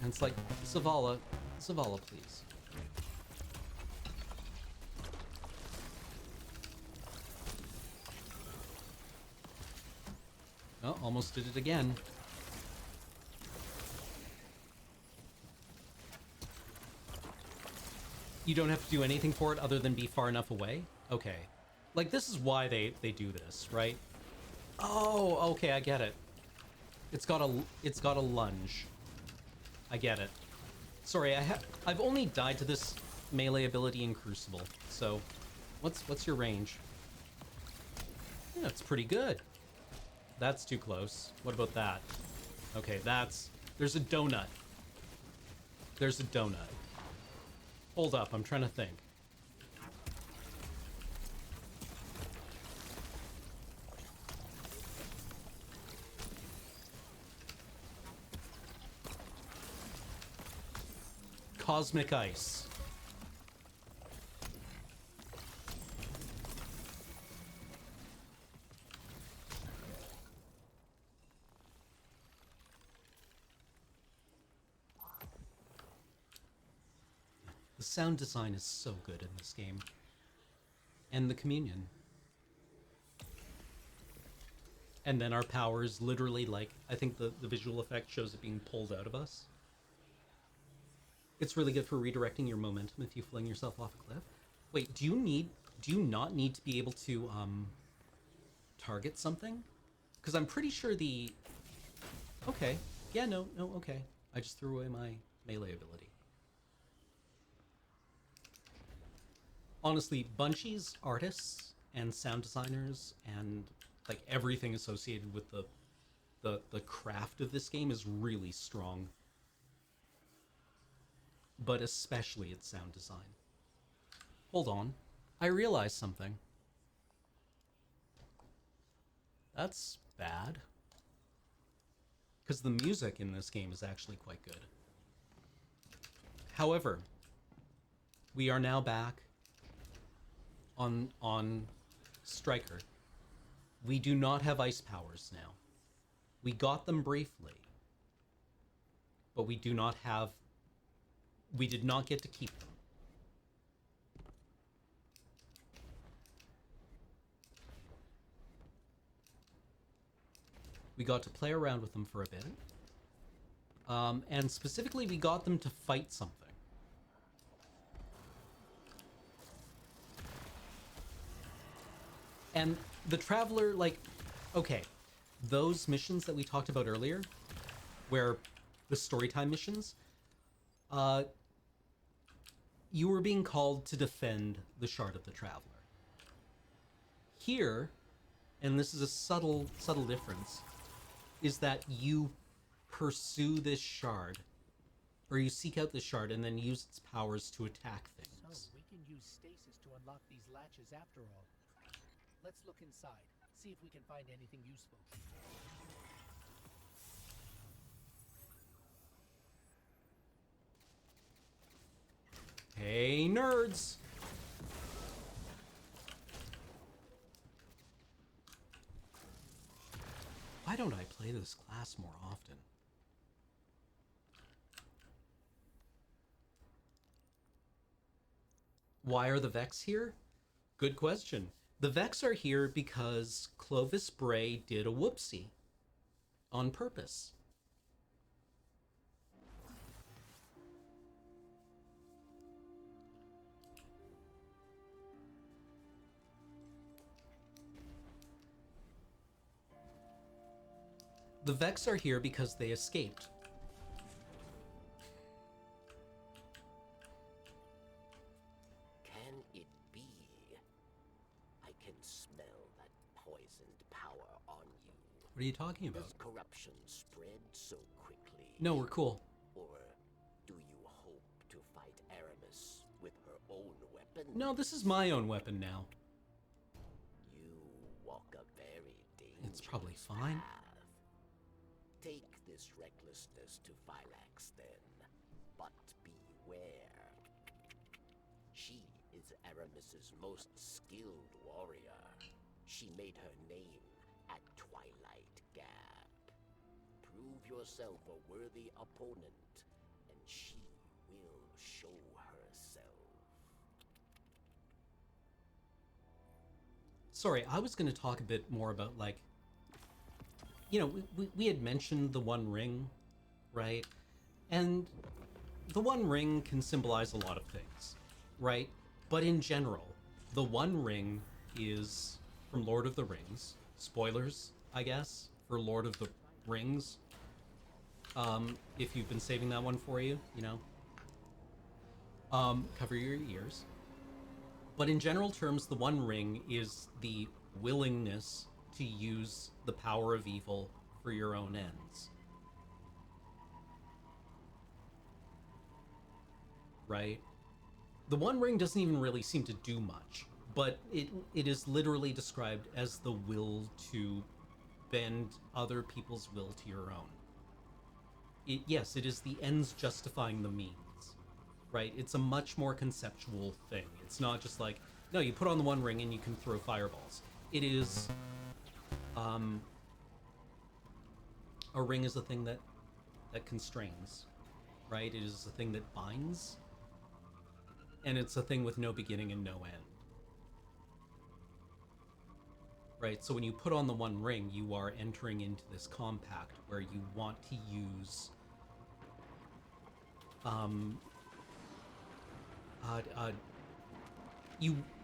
A: And it's like, Zavala, please. Oh, almost did it again. You don't have to do anything for it other than be far enough away? Okay. Like, this is why they do this, right? Oh, okay, I get it. It's got a lunge. I get it. Sorry, I've only died to this melee ability in Crucible, so what's your range? Yeah, it's pretty good. That's too close. What about that? Okay, there's a donut. There's a donut. Hold up, I'm trying to think. Cosmic Ice. The sound design is so good in this game. And the communion. And then our powers literally, like, I think the visual effect shows it being pulled out of us. It's really good for redirecting your momentum if you fling yourself off a cliff. Wait, do you not need to be able to, target something? Because I'm pretty sure the... Okay. Yeah, no, okay. I just threw away my melee ability. Honestly, Bungie's artists and sound designers and, like, everything associated with the craft of this game is really strong. But especially its sound design. Hold on. I realized something. That's bad. Because the music in this game is actually quite good. However, we are now back on Striker. We do not have ice powers now. We got them briefly. But we do not have... We did not get to keep them. We got to play around with them for a bit. And specifically, we got them to fight something. And the Traveler, like... Okay, those missions that we talked about earlier, where the storytime missions... you were being called to defend the Shard of the Traveler. Here, and this is a subtle difference, is that you pursue this shard, or you seek out the shard and then use its powers to attack things.
G: So we can use stasis to unlock these latches after all. Let's look inside, see if we can find anything useful.
A: Hey, nerds! Why don't I play this class more often? Why are the Vex here? Good question. The Vex are here because Clovis Bray did a whoopsie. On purpose. The Vex are here because they escaped.
D: Can it be? I can smell that poisoned power on you.
A: What are you talking about?
D: Does corruption spread so quickly?
A: No, we're cool.
D: Or do you hope to fight Aramis with her own weapon?
A: No, this is my own weapon now.
D: You walk a very dangerous
A: It's probably fine.
D: path. Take this recklessness to Phylax then, but beware. She is Aramis's most skilled warrior. She made her name at Twilight Gap. Prove yourself a worthy opponent,
A: sorry, I was going to talk a bit more about, like, you know, we had mentioned the One Ring, right? And the One Ring can symbolize a lot of things, right? But in general, the One Ring is from Lord of the Rings. Spoilers, I guess, for Lord of the Rings. If you've been saving that one for you, you know. Cover your ears. But in general terms, the One Ring is the willingness to use the power of evil for your own ends. Right? The One Ring doesn't even really seem to do much, but it is literally described as the will to bend other people's will to your own. Yes, it is the ends justifying the means, right? It's a much more conceptual thing. It's not just like, no, you put on the One Ring and you can throw fireballs. It is, a ring is a thing that constrains, right? It is a thing that binds, and it's a thing with no beginning and no end. Right, so when you put on the One Ring, you are entering into this compact where you want to use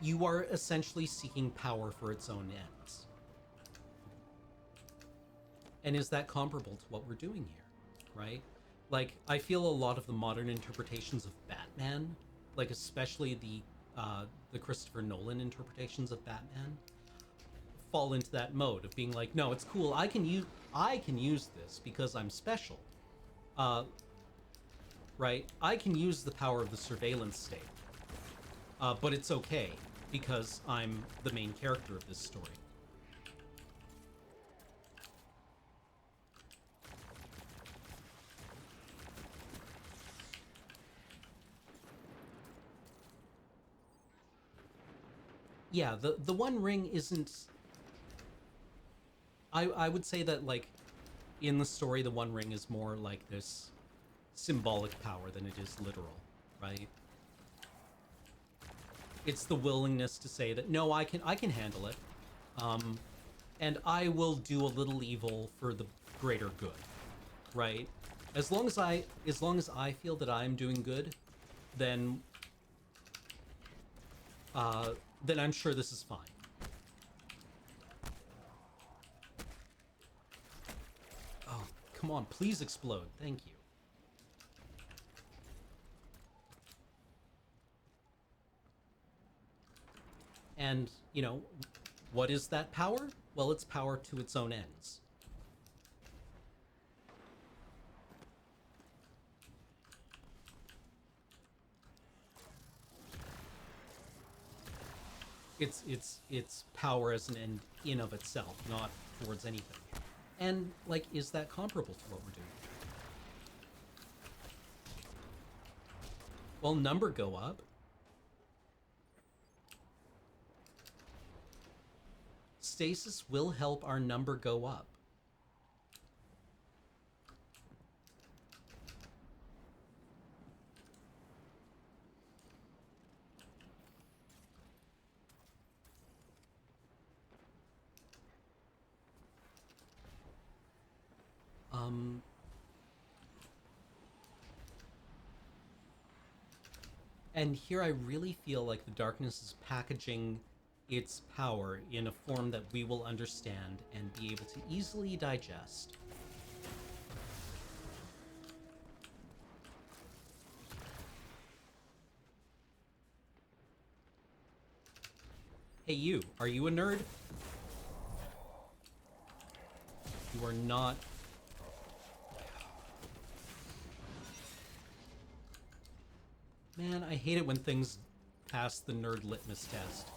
A: you are essentially seeking power for its own ends. And is that comparable to what we're doing here, right? Like, I feel a lot of the modern interpretations of Batman, like especially the Christopher Nolan interpretations of Batman, fall into that mode of being like, no, it's cool, I can use this because I'm special. Right? I can use the power of the surveillance state. But it's okay because I'm the main character of this story. Yeah, the One Ring isn't... I would say that, like, in the story, the One Ring is more like this symbolic power than it is literal, right? It's the willingness to say that, no, I can handle it, and I will do a little evil for the greater good, right? As long as I feel that I'm doing good, then I'm sure this is fine. Oh, come on, please explode. Thank you. And, you know, what is that power? Well, it's power to its own ends. It's power as an end in of itself, not towards anything. And, like, is that comparable to what we're doing? Well, number go up. Stasis will help our number go up. And here I really feel like the darkness is packaging its power in a form that we will understand and be able to easily digest. Hey you, are you a nerd? You are not. Man, I hate it when things pass the nerd litmus test.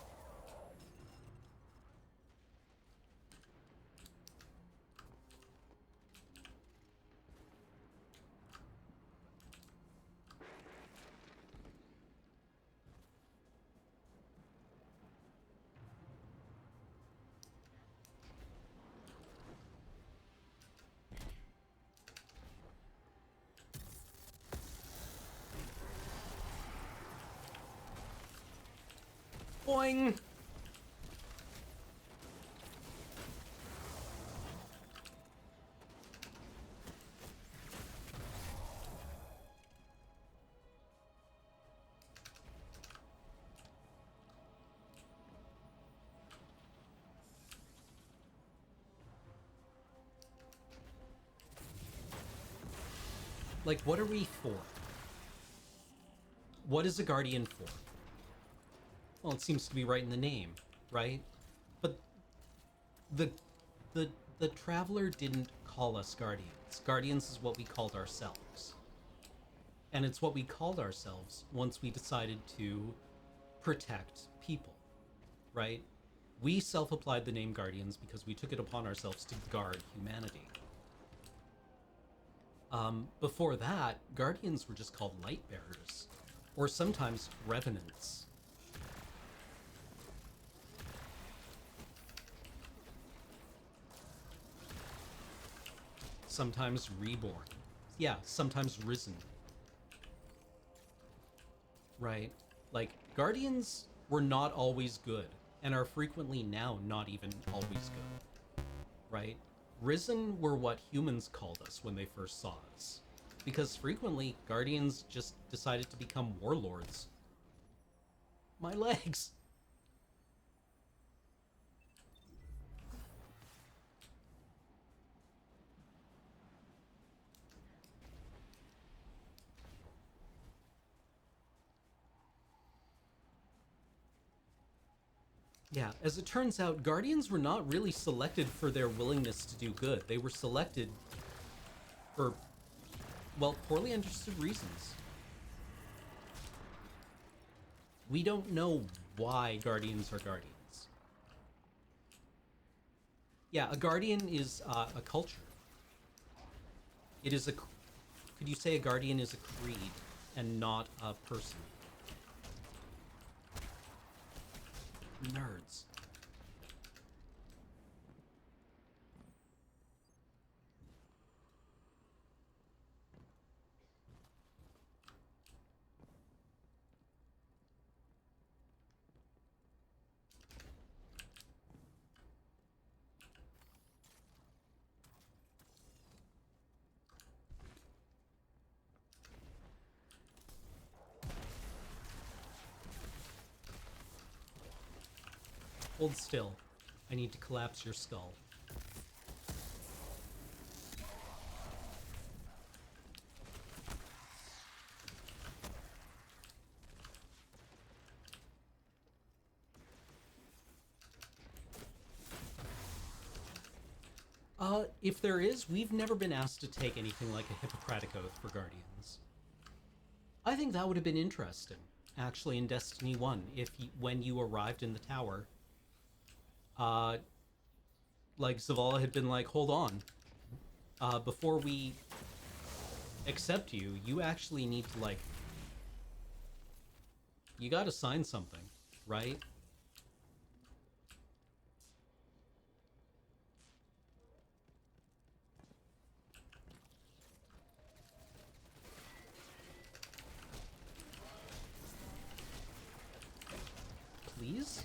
A: Boing! Like, what are we for? What is a Guardian for? Well, it seems to be right in the name, right? But the Traveler didn't call us Guardians. Guardians is what we called ourselves. And it's what we called ourselves once we decided to protect people, right? We self-applied the name Guardians because we took it upon ourselves to guard humanity. Before that, Guardians were just called Lightbearers, or sometimes Revenants. Sometimes Reborn. Yeah, sometimes Risen. Right? Like, Guardians were not always good, and are frequently now not even always good. Right? Risen were what humans called us when they first saw us. Because frequently, Guardians just decided to become warlords. My legs! Yeah, as it turns out, Guardians were not really selected for their willingness to do good. They were selected for, well, poorly understood reasons. We don't know why Guardians are Guardians. Yeah, a Guardian is a culture. It is a... Could you say a Guardian is a creed and not a person? Nerds. Hold still. I need to collapse your skull. If there is, we've never been asked to take anything like a Hippocratic Oath for Guardians. I think that would have been interesting, actually, in Destiny 1, if when you arrived in the tower, like, Zavala had been like, hold on, before we accept you, you actually need to, like, you gotta sign something, right? Please?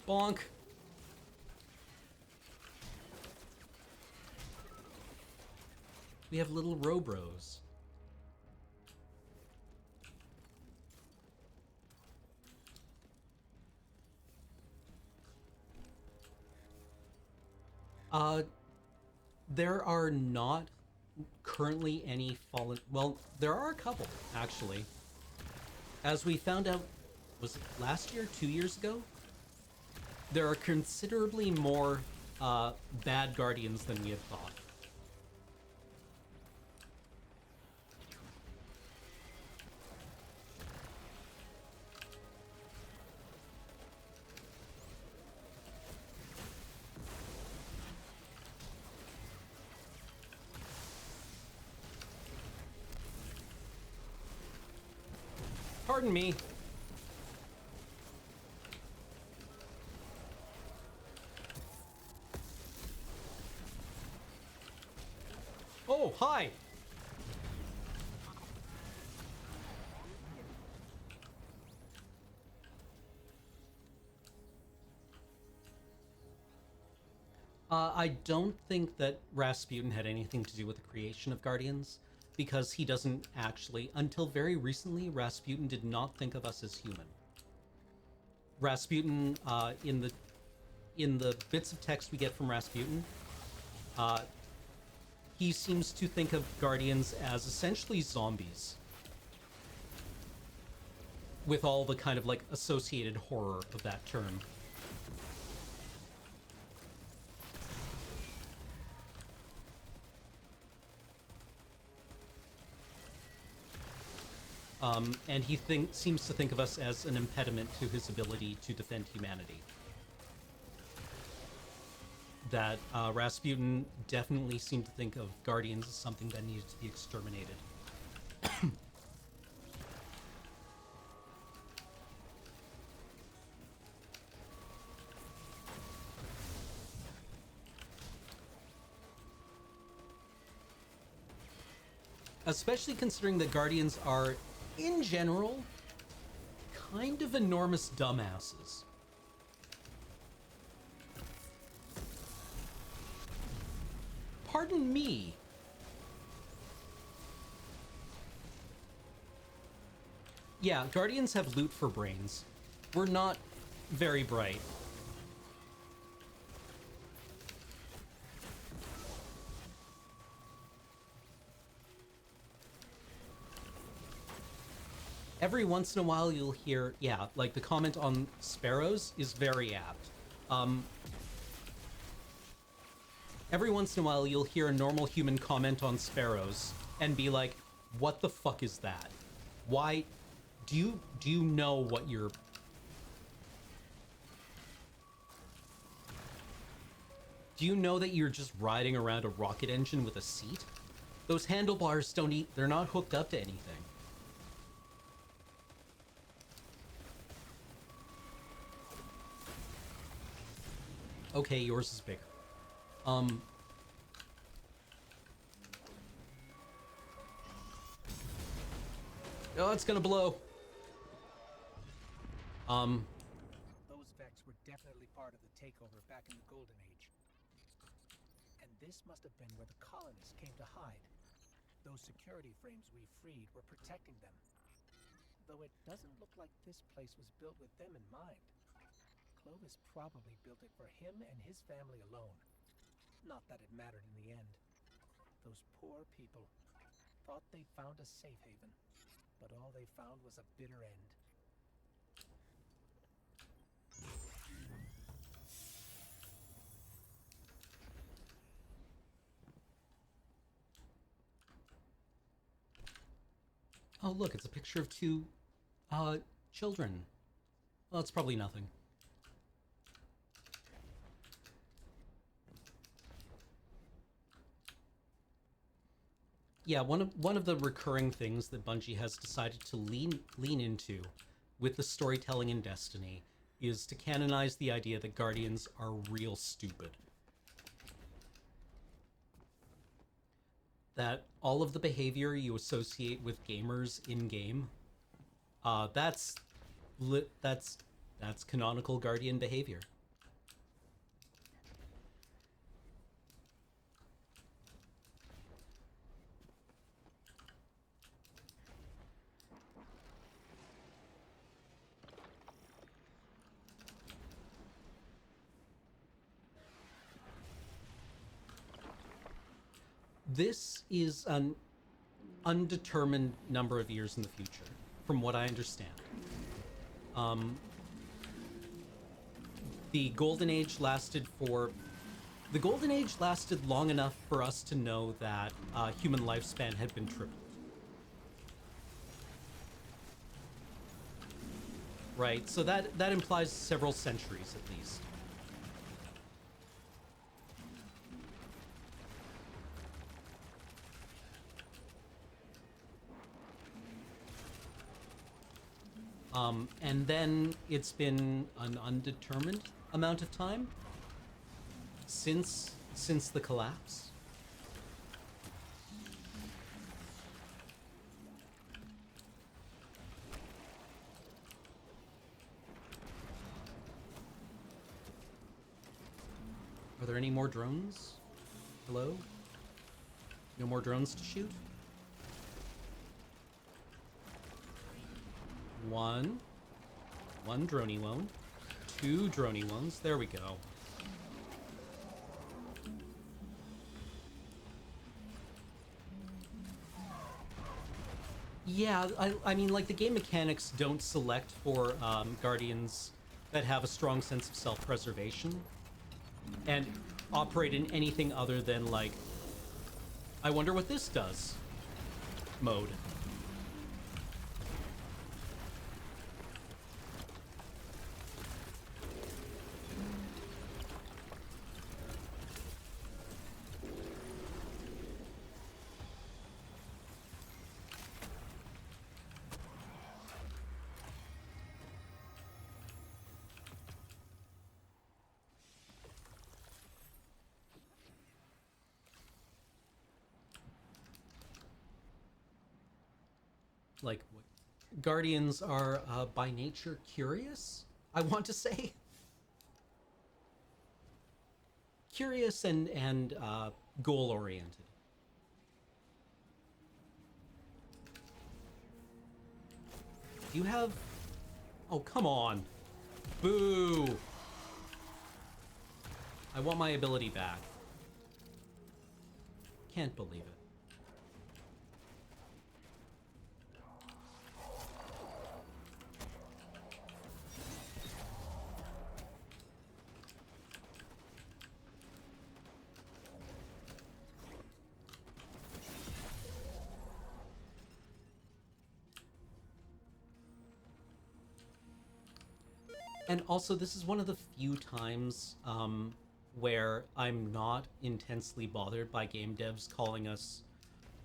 A: Bonk. We have little Robros. There are not currently any fallen... Well, there are a couple, actually. As we found out, was it last year, 2 years ago? There are considerably more bad Guardians than we had thought. Pardon me. Oh, hi! I don't think that Rasputin had anything to do with the creation of Guardians, because he doesn't actually, until very recently, Rasputin did not think of us as human. Rasputin, in the bits of text we get from Rasputin, he seems to think of Guardians as essentially zombies, with all the kind of like associated horror of that term. And he seems to think of us as an impediment to his ability to defend humanity. That Rasputin definitely seemed to think of Guardians as something that needed to be exterminated. Especially considering that Guardians are, in general, kind of enormous dumbasses. Pardon me. Yeah, Guardians have loot for brains. We're not very bright. Every once in a while you'll hear, yeah, like the comment on sparrows is very apt. Every once in a while you'll hear a normal human comment on sparrows and be like, what the fuck is that? Why? Do you know what you're... Do you know that you're just riding around a rocket engine with a seat? Those handlebars they're not hooked up to anything. Okay, yours is bigger. Oh, it's gonna blow.
G: Those Vex were definitely part of the takeover back in the Golden Age. And this must have been where the colonists came to hide. Those security frames we freed were protecting them. Though it doesn't look like this place was built with them in mind. Clovis probably built it for him and his family alone. Not that it mattered in the end. Those poor people thought they found a safe haven, but all they found was a bitter end.
A: Oh, look, it's a picture of two children. Well, it's probably nothing. Yeah, one of the recurring things that Bungie has decided to lean into with the storytelling in Destiny is to canonize the idea that Guardians are real stupid. That all of the behavior you associate with gamers in-game, that's canonical Guardian behavior. This is an undetermined number of years in the future, from what I understand. The Golden Age lasted long enough for us to know that human lifespan had been tripled. Right, so that implies several centuries at least. And then it's been an undetermined amount of time since the collapse. Are there any more drones? Hello? No more drones to shoot? One droney one, two droney ones. There we go. Yeah, I mean, like, the game mechanics don't select for guardians that have a strong sense of self-preservation and operate in anything other than, like, I wonder what this does mode. Like, guardians are by nature curious, I want to say. Curious and goal oriented. You have... Oh, come on. Boo! I want my ability back. Can't believe it. And also, this is one of the few times where I'm not intensely bothered by game devs calling us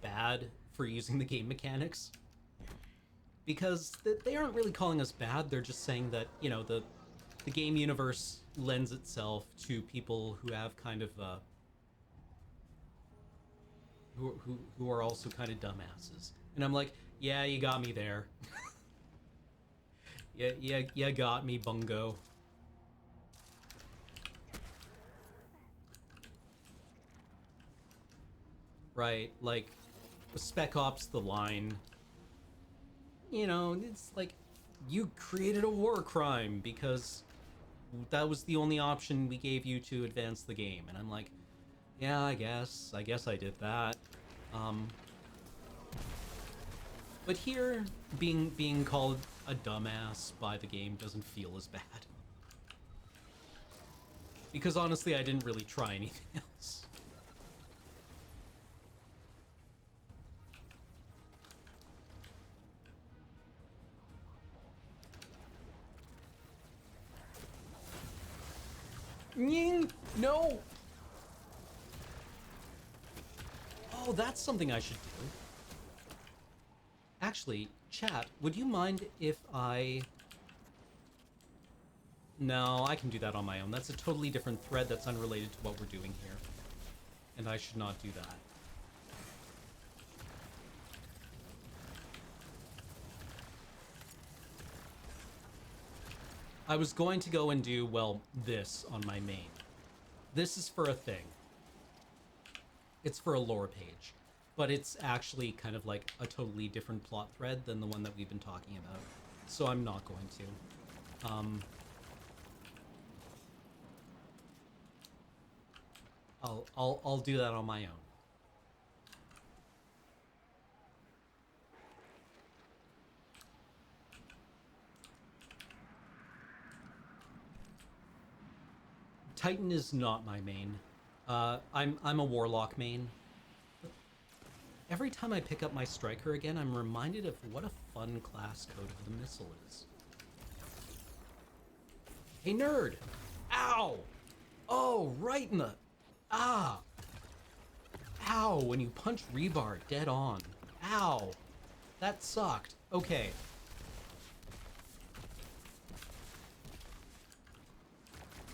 A: bad for using the game mechanics. Because they aren't really calling us bad, they're just saying that, you know, the game universe lends itself to people who have kind of, who are also kind of dumbasses. And I'm like, yeah, you got me there. Yeah, you got me, Bungo. Right, like, Spec Ops The Line. You know, it's like, you created a war crime because that was the only option we gave you to advance the game. And I'm like, yeah, I guess I did that. But here, being called a dumbass by the game doesn't feel as bad. Because honestly, I didn't really try anything else. Nying! No! Oh, that's something I should do. Actually, chat, would you mind if I... No, I can do that on my own. That's a totally different thread that's unrelated to what we're doing here. And I should not do that. I was going to go and do, well, this on my main. This is for a thing. It's for a lore page. But it's actually kind of like a totally different plot thread than the one that we've been talking about. So I'm not going to. I'll do that on my own. Titan is not my main. I'm a Warlock main. Every time I pick up my Striker again, I'm reminded of what a fun class Code of the Missile is. Hey, nerd! Ow! Oh, right in the... Ah! Ow, when you punch Rebar dead on. Ow! That sucked. Okay.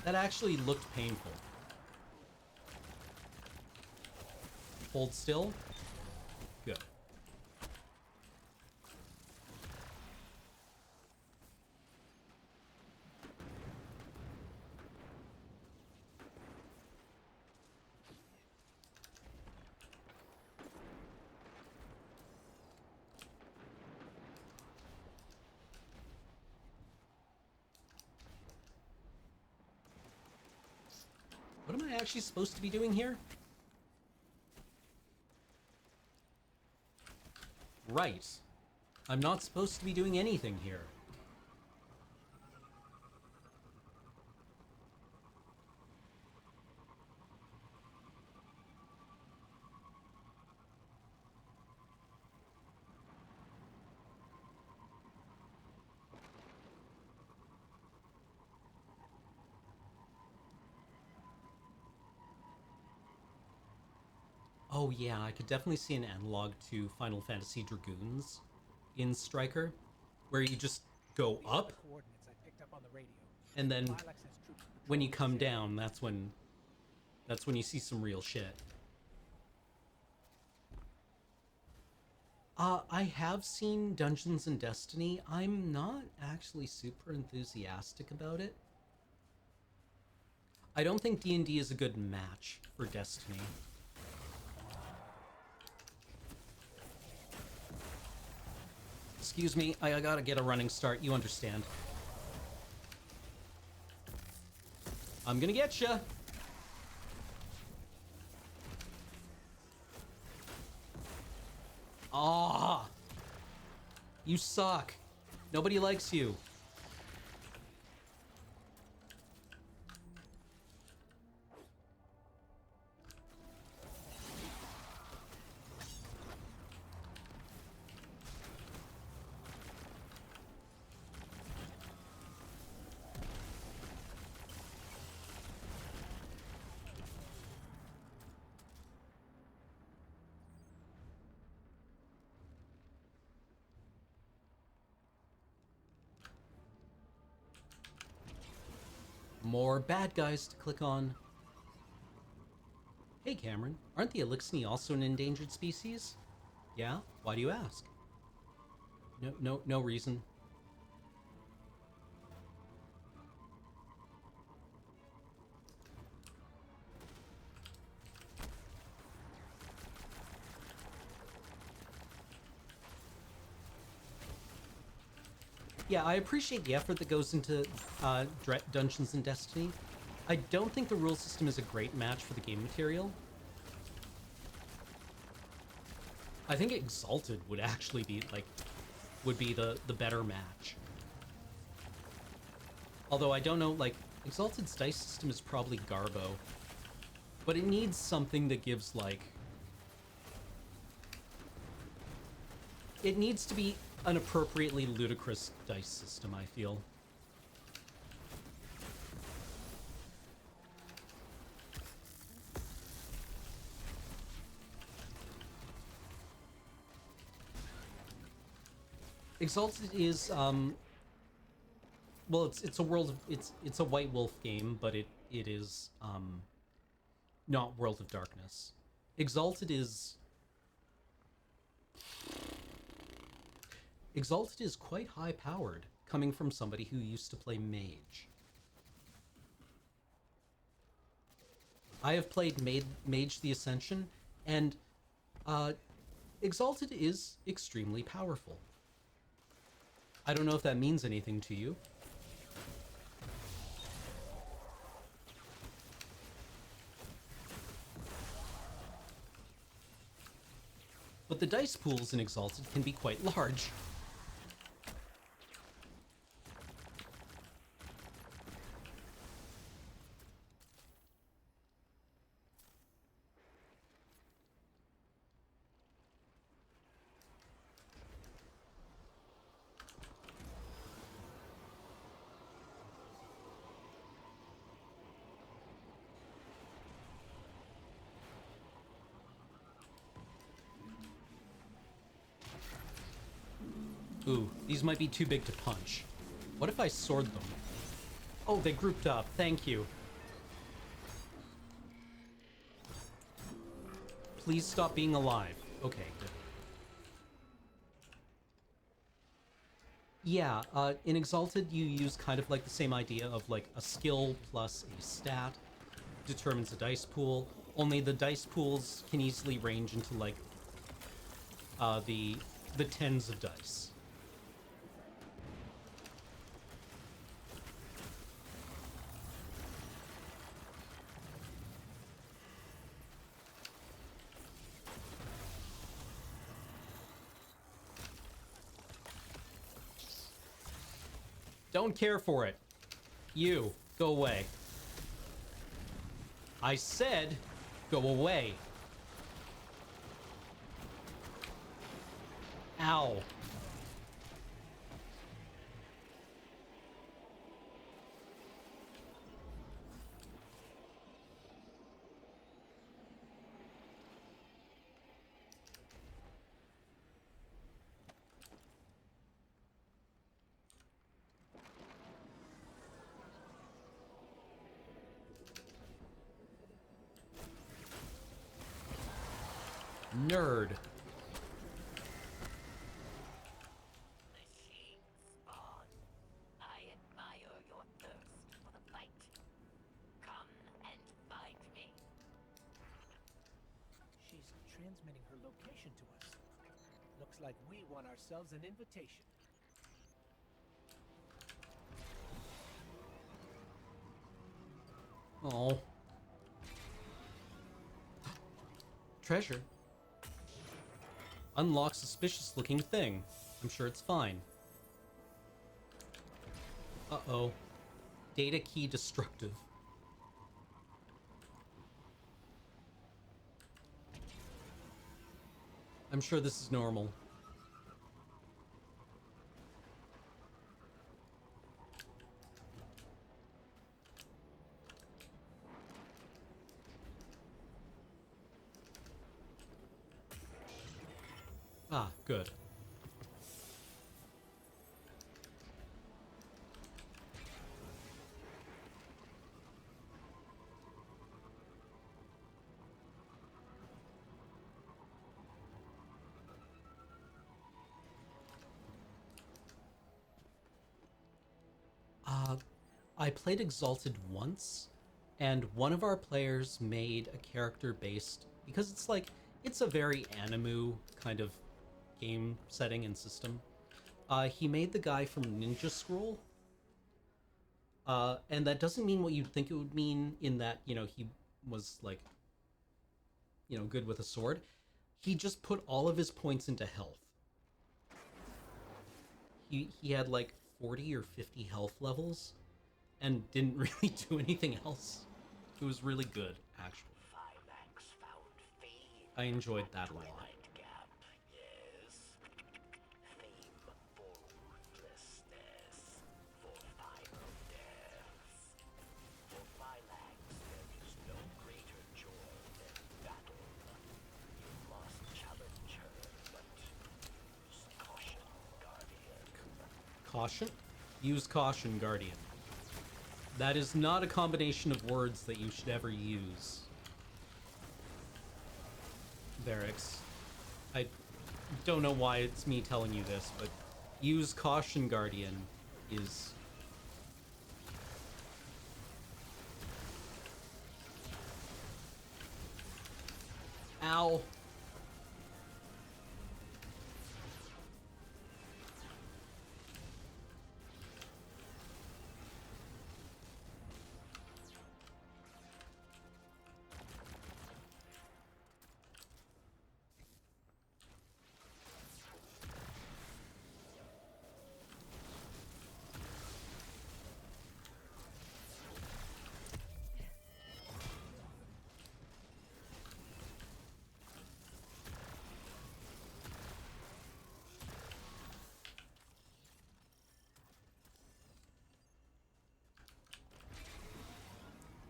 A: That actually looked painful. Hold still. Good. What am I actually supposed to be doing here? Right. I'm not supposed to be doing anything here. Oh yeah, I could definitely see an analog to Final Fantasy Dragoons in Striker, where you just go up,
G: Coordinates I picked up on the radio.
A: and then
G: Lilac says troops
A: when you
G: patrolling
A: come
G: this area.
A: down, that's when you see some real shit. I have seen Dungeons and Destiny. I'm not actually super enthusiastic about it. I don't think D&D is a good match for Destiny. Excuse me, I gotta get a running start, you understand. I'm gonna get ya! Ah! You suck. Nobody likes you. More bad guys to click on. Hey Cameron, aren't the Elixni also an endangered species? Yeah? Why do you ask? No reason. Yeah, I appreciate the effort that goes into Dungeons and Destiny. I don't think the rule system is a great match for the game material. I think Exalted would actually be, like, would be the better match. Although I don't know, like, Exalted's dice system is probably Garbo. But it needs something that gives, like... It needs to be an appropriately ludicrous dice system, I feel. Exalted is, well, it's a World of, it's a White Wolf game, but it is, not World of Darkness. Exalted is quite high-powered, coming from somebody who used to play Mage. I have played Mage the Ascension, and Exalted is extremely powerful. I don't know if that means anything to you. But the dice pools in Exalted can be quite large. Ooh, these might be too big to punch. What if I sword them? Oh, they grouped up. Thank you. Please stop being alive. Okay, good. Yeah, in Exalted, you use kind of like the same idea of like a skill plus a stat determines a dice pool. Only the dice pools can easily range into like the tens of dice. Don't care for it. You, go away. I said, go away. Ow. Nerd.
D: Machine spawn. I admire your thirst for the fight. Come and fight me.
G: She's transmitting her location to us. Looks like we won ourselves an invitation.
A: Oh. Treasure. Unlock suspicious looking thing. I'm sure it's fine. Uh-oh. Data key destructive. I'm sure this is normal. Ah, good. I played Exalted once, and one of our players made a character based, because it's like, it's a very anime kind of game setting and system. He made the guy from Ninja Scroll. And that doesn't mean what you'd think it would mean, in that, you know, he was like, you know, good with a sword. He just put all of his points into health. He had like 40 or 50 health levels and didn't really do anything else. It was really good, actually. I enjoyed that a lot. Caution? Use caution, Guardian. That is not a combination of words that you should ever use. Varix. I don't know why it's me telling you this, but use caution, Guardian is... Ow.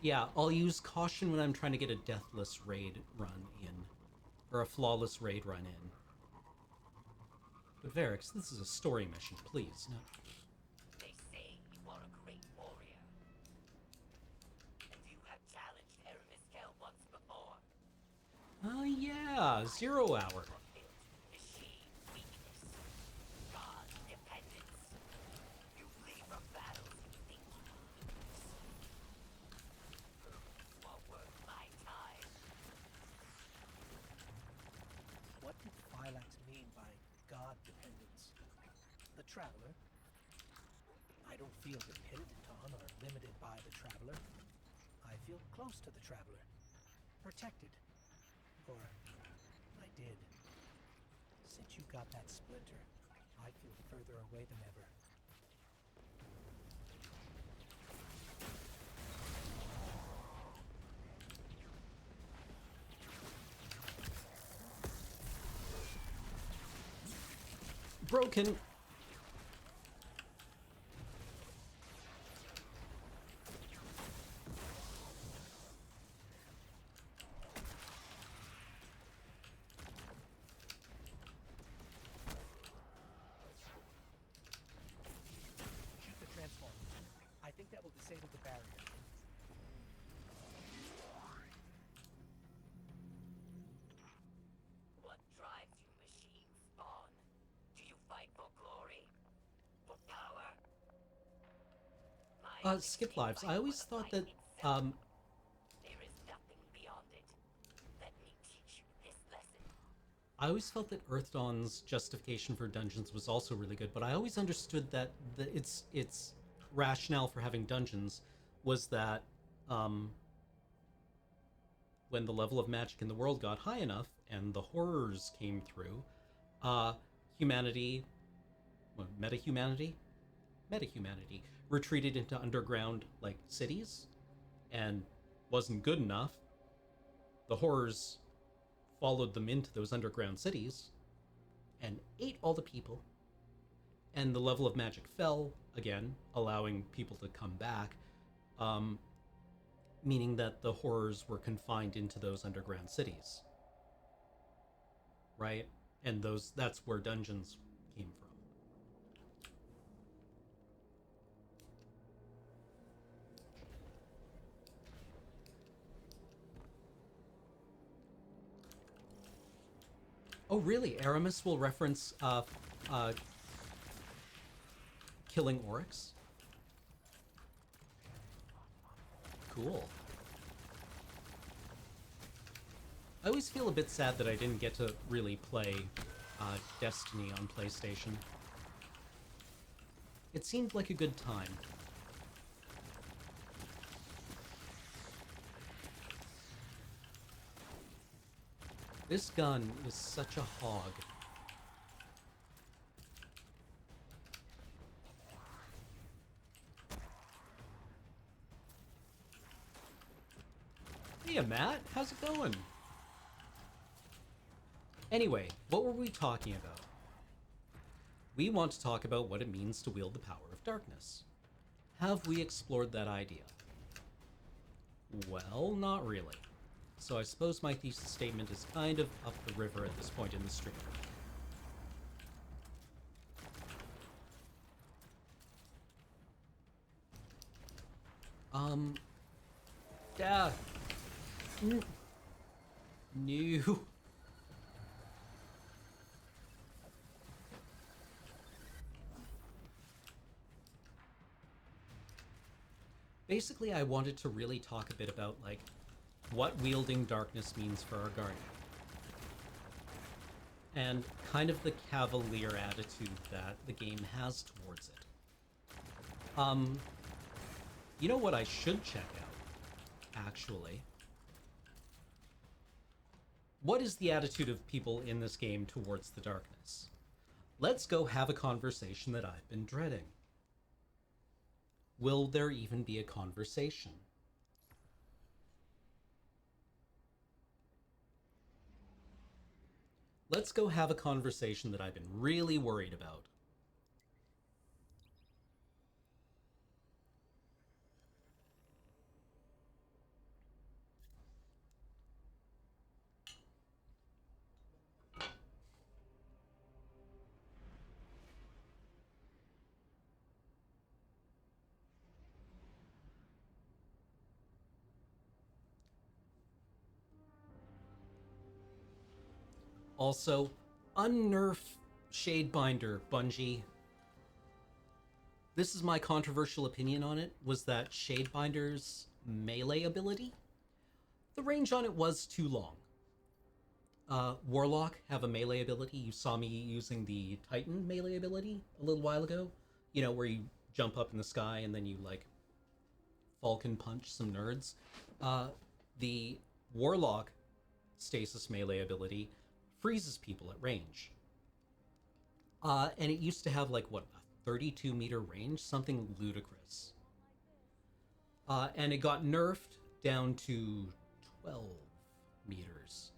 A: Yeah, I'll use caution when I'm trying to get a deathless raid run in. Or a flawless raid run in. But Varix, this is a story mission, please. No.
D: They say you are a great warrior. And you have challenged Eremiskell once before.
A: Oh yeah, 0 hour.
G: What did Phylax mean by god dependence? The Traveler? I don't feel dependent on or limited by the Traveler. I feel close to the Traveler. Protected. Or I did. Since you got that splinter, I feel further away than ever.
A: broken.
G: Shoot the transformer. I think that will disable the barrier.
D: What drives you, machine spawn? Do you fight for glory? For power?
A: Skip lives. I always thought that,
D: There is nothing beyond it. Let me teach you this lesson.
A: I always felt that Earth Dawn's justification for dungeons was also really good, but I always understood that its rationale for having dungeons was that when the level of magic in the world got high enough and the horrors came through, humanity, well, meta-humanity retreated into underground, like, cities, and wasn't good enough. The horrors followed them into those underground cities and ate all the people, and the level of magic fell again, allowing people to come back, meaning that the horrors were confined into those underground cities, right? And that's where dungeons came from. Oh, really? Aramis will reference killing Oryx? Cool. I always feel a bit sad that I didn't get to really play Destiny on PlayStation. It seemed like a good time. This gun is such a hog. Hey, Matt, how's it going? Anyway, what were we talking about? We want to talk about what it means to wield the power of darkness. Have we explored that idea? Well, not really. So I suppose my thesis statement is kind of up the river at this point in the stream. Yeah. New. Basically, I wanted to really talk a bit about, like, what wielding darkness means for our Guardian. And kind of the cavalier attitude that the game has towards it. You know what I should check out, actually? What is the attitude of people in this game towards the darkness? Let's go have a conversation that I've been dreading. Will there even be a conversation? Let's go have a conversation that I've been really worried about. Also, unnerf Shadebinder, Bungie. This is my controversial opinion on it, was that Shadebinder's melee ability, the range on it was too long. Warlock have a melee ability. You saw me using the Titan melee ability a little while ago. You know, where you jump up in the sky and then you, like, Falcon punch some nerds. The Warlock stasis melee ability freezes people at range. And it used to have, like, what, a 32-meter range? Something ludicrous. And it got nerfed down to 12 meters.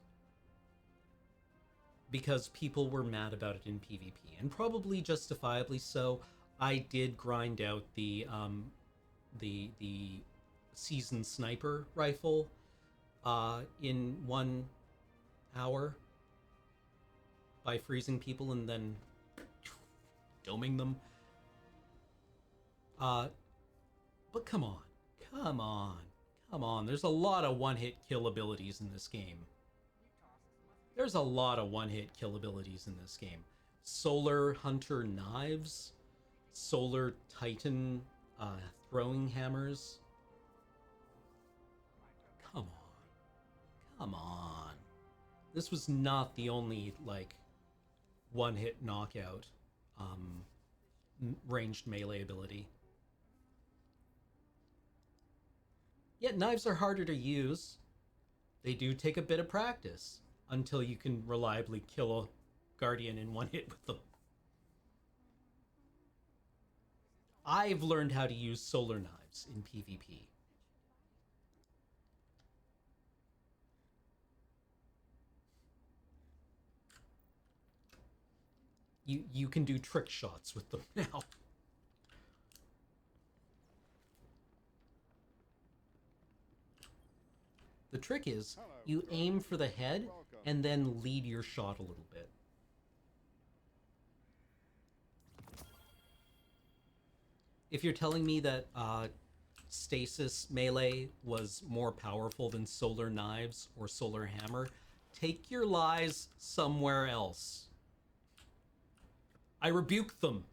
A: because people were mad about it in PvP, and probably justifiably so. I did grind out the seasoned sniper rifle in 1 hour by freezing people and then doming them. But come on. There's a lot of one-hit kill abilities in this game. Solar Hunter knives, Solar Titan throwing hammers. Come on. This was not the only, like, one-hit knockout ranged melee ability. Yet knives are harder to use. They do take a bit of practice until you can reliably kill a guardian in one hit with them. I've learned how to use solar knives in PvP. You can do trick shots with them now. The trick is you aim for the head and then lead your shot a little bit. If you're telling me that stasis melee was more powerful than solar knives or solar hammer, take your lies somewhere else. I rebuke them.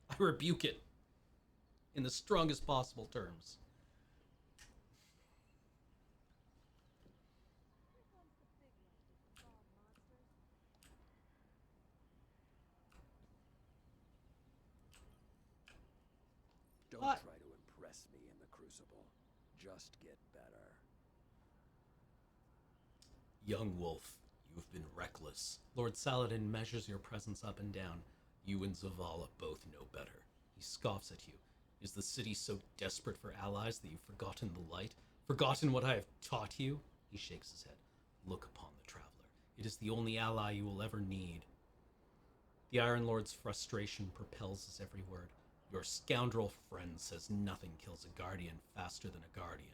A: I rebuke it in the strongest possible terms.
L: Don't try to impress me in the Crucible. Just get better.
A: Young wolf, you've been reckless. Lord Saladin measures your presence up and down. You and Zavala both know better. He scoffs at you. Is the city so desperate for allies that you've forgotten the light? Forgotten what I have taught you? He shakes his head. Look upon the traveler. It is the only ally you will ever need. The Iron Lord's frustration propels his every word. Your scoundrel friend says nothing kills a guardian faster than a guardian.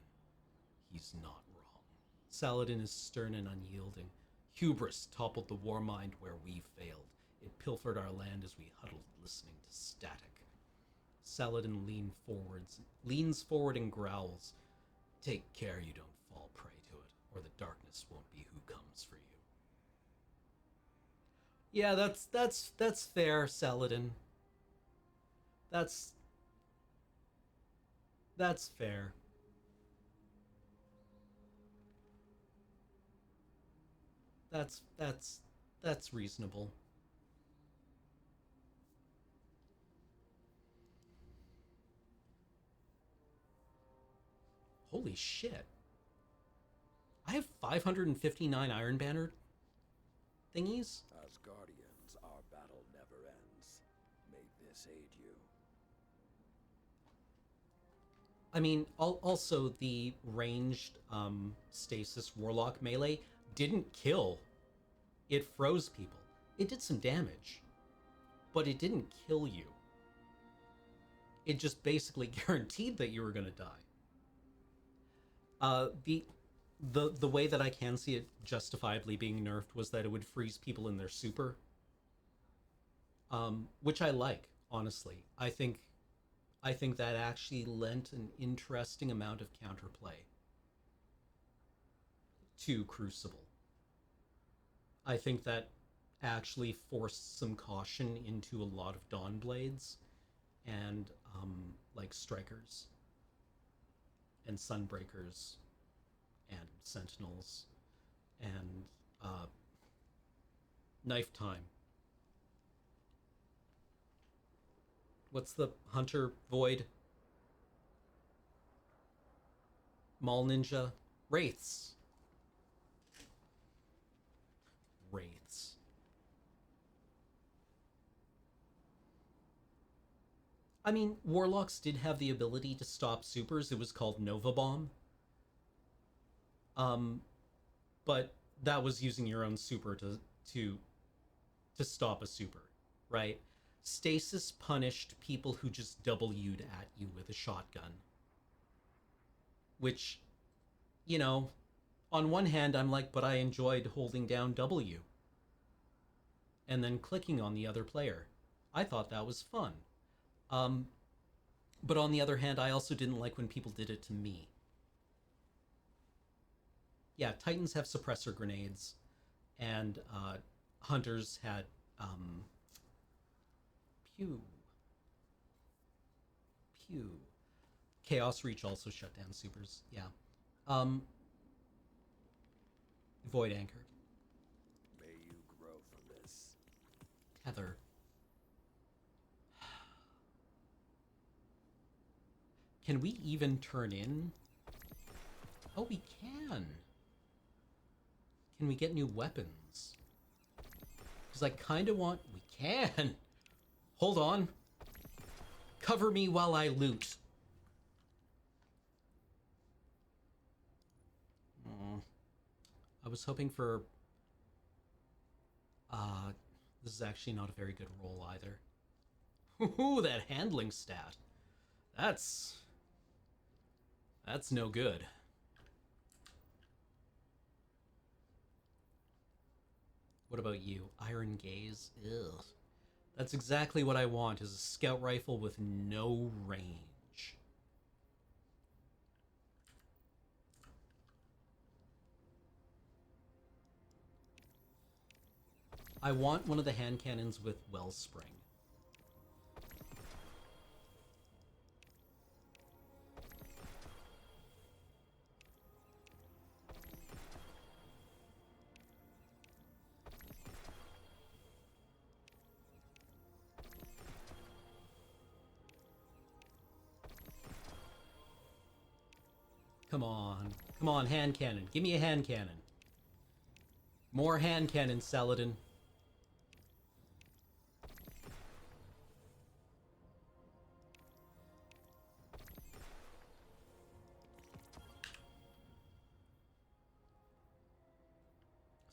A: He's not wrong. Saladin is stern and unyielding. Hubris toppled the war mind where we failed. It pilfered our land as we huddled listening to static. Saladin leans forward and growls. Take care you don't fall prey to it, or the darkness won't be who comes for you. Yeah, that's fair, Saladin. That's fair. That's reasonable. Holy shit. I have 559 Iron Banner thingies?
L: As Guardians, our battle never ends. May this aid you.
A: I mean, also the ranged Stasis Warlock melee didn't kill. It froze people. It did some damage, but it didn't kill you. It just basically guaranteed that you were going to die. The way that I can see it justifiably being nerfed was that it would freeze people in their super, which I like, honestly. I think that actually lent an interesting amount of counterplay to Crucible. I think that actually forced some caution into a lot of Dawnblades and like Strikers and Sunbreakers and Sentinels and Knife Time. What's the Hunter Void? Maul Ninja? Wraiths. Wraiths. I mean, Warlocks did have the ability to stop supers. It was called Nova Bomb. But that was using your own super to stop a super, right? Stasis punished people who just W'd at you with a shotgun. Which, you know, on one hand, I'm like, but I enjoyed holding down W. And then clicking on the other player. I thought that was fun. But on the other hand, I also didn't like when people did it to me. Yeah, Titans have suppressor grenades, and Hunters had pew. Chaos Reach also shut down supers. Yeah. Void Anchor.
L: May you grow from this.
A: Tether. Can we even turn in? Oh, we can. Can we get new weapons? Because I kind of want... We can! Hold on. Cover me while I loot. I was hoping for... this is actually not a very good roll either. Ooh, that handling stat. That's no good. What about you? Iron Gaze? Ugh. That's exactly what I want, is a scout rifle with no range. I want one of the hand cannons with Wellspring. Come on. Come on, hand cannon. Give me a hand cannon. More hand cannons, Saladin.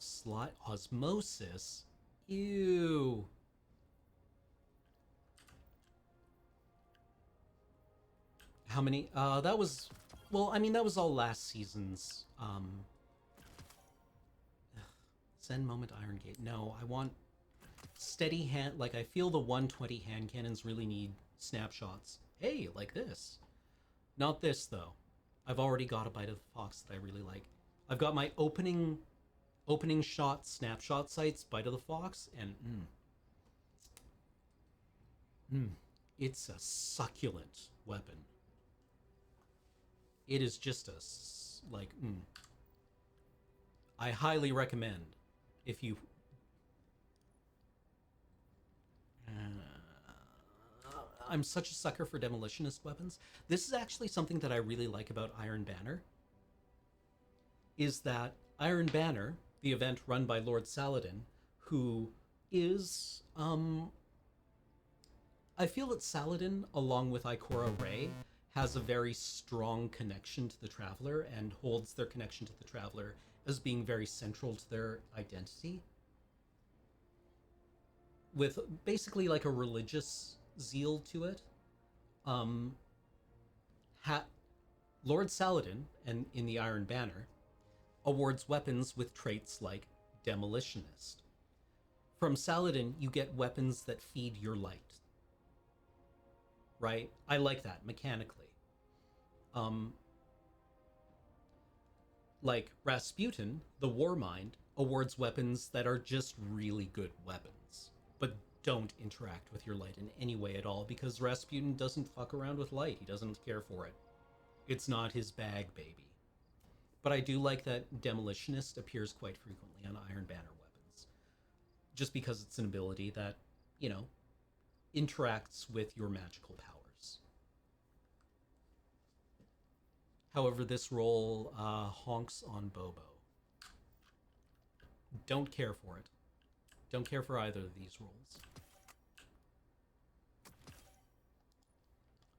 A: Slot osmosis? Ew. How many? That was... Well, I mean, that was all last season's, Zen Moment Iron Gate. No, I want steady hand... Like, I feel the 120 hand cannons really need snapshots. Hey, like this. Not this, though. I've already got a Bite of the Fox that I really like. I've got my opening shot snapshot sights, Bite of the Fox, and it's a succulent weapon. It is just I highly recommend if you... I'm such a sucker for demolitionist weapons. This is actually something that I really like about Iron Banner, is that Iron Banner, the event run by Lord Saladin, who is, I feel that Saladin, along with Ikora Rey, has a very strong connection to the Traveler and holds their connection to the Traveler as being very central to their identity. With basically like a religious zeal to it. Lord Saladin, and in the Iron Banner, awards weapons with traits like Demolitionist. From Saladin, you get weapons that feed your light. Right? I like that, mechanically. Like Rasputin, the Warmind, awards weapons that are just really good weapons, but don't interact with your light in any way at all, because Rasputin doesn't fuck around with light. He doesn't care for it. It's not his bag, baby. But I do like that Demolitionist appears quite frequently on Iron Banner weapons, just because it's an ability that, you know, interacts with your magical powers. However, this roll honks on Bobo. Don't care for it. Don't care for either of these rolls.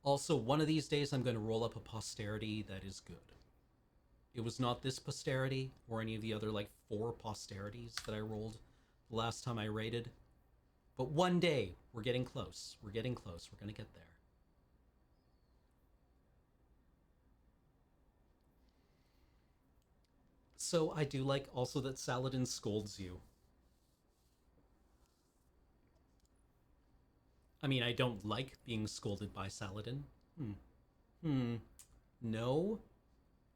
A: Also, one of these days I'm going to roll up a posterity that is good. It was not this posterity or any of the other like 4 posterities that I rolled the last time I raided. But one day, we're getting close. We're getting close. We're gonna get there. So I do like also that Saladin scolds you. I mean, I don't like being scolded by Saladin. No,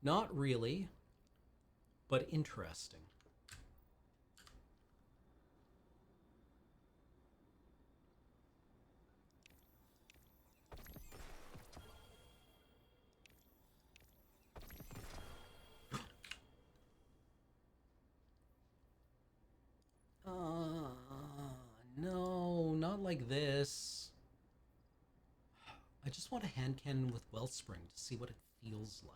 A: not really, but interesting. No, not like this. I just want a hand cannon with Wellspring to see what it feels like.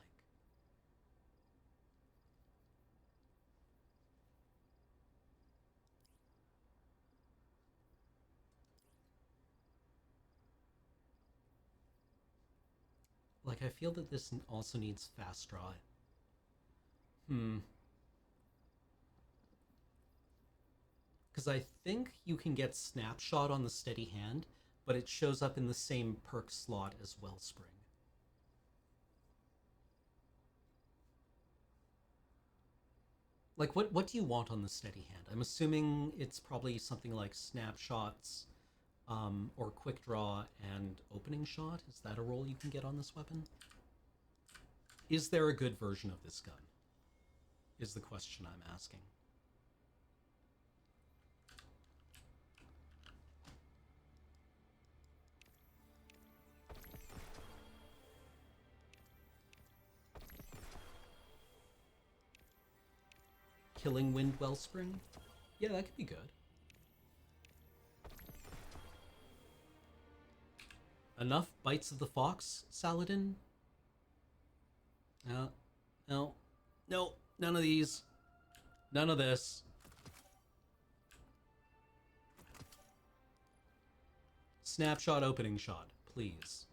A: Like, I feel that this also needs fast draw. Because I think you can get Snapshot on the steady hand, but it shows up in the same perk slot as Wellspring. Like, what do you want on the steady hand? I'm assuming it's probably something like Snapshots, or Quick Draw and Opening Shot. Is that a roll you can get on this weapon? Is there a good version of this gun? Is the question I'm asking. Killing Wind Wellspring? Yeah, that could be good. Enough bites of the fox, Saladin? No, no, no, none of these. None of this. Snapshot opening shot, please.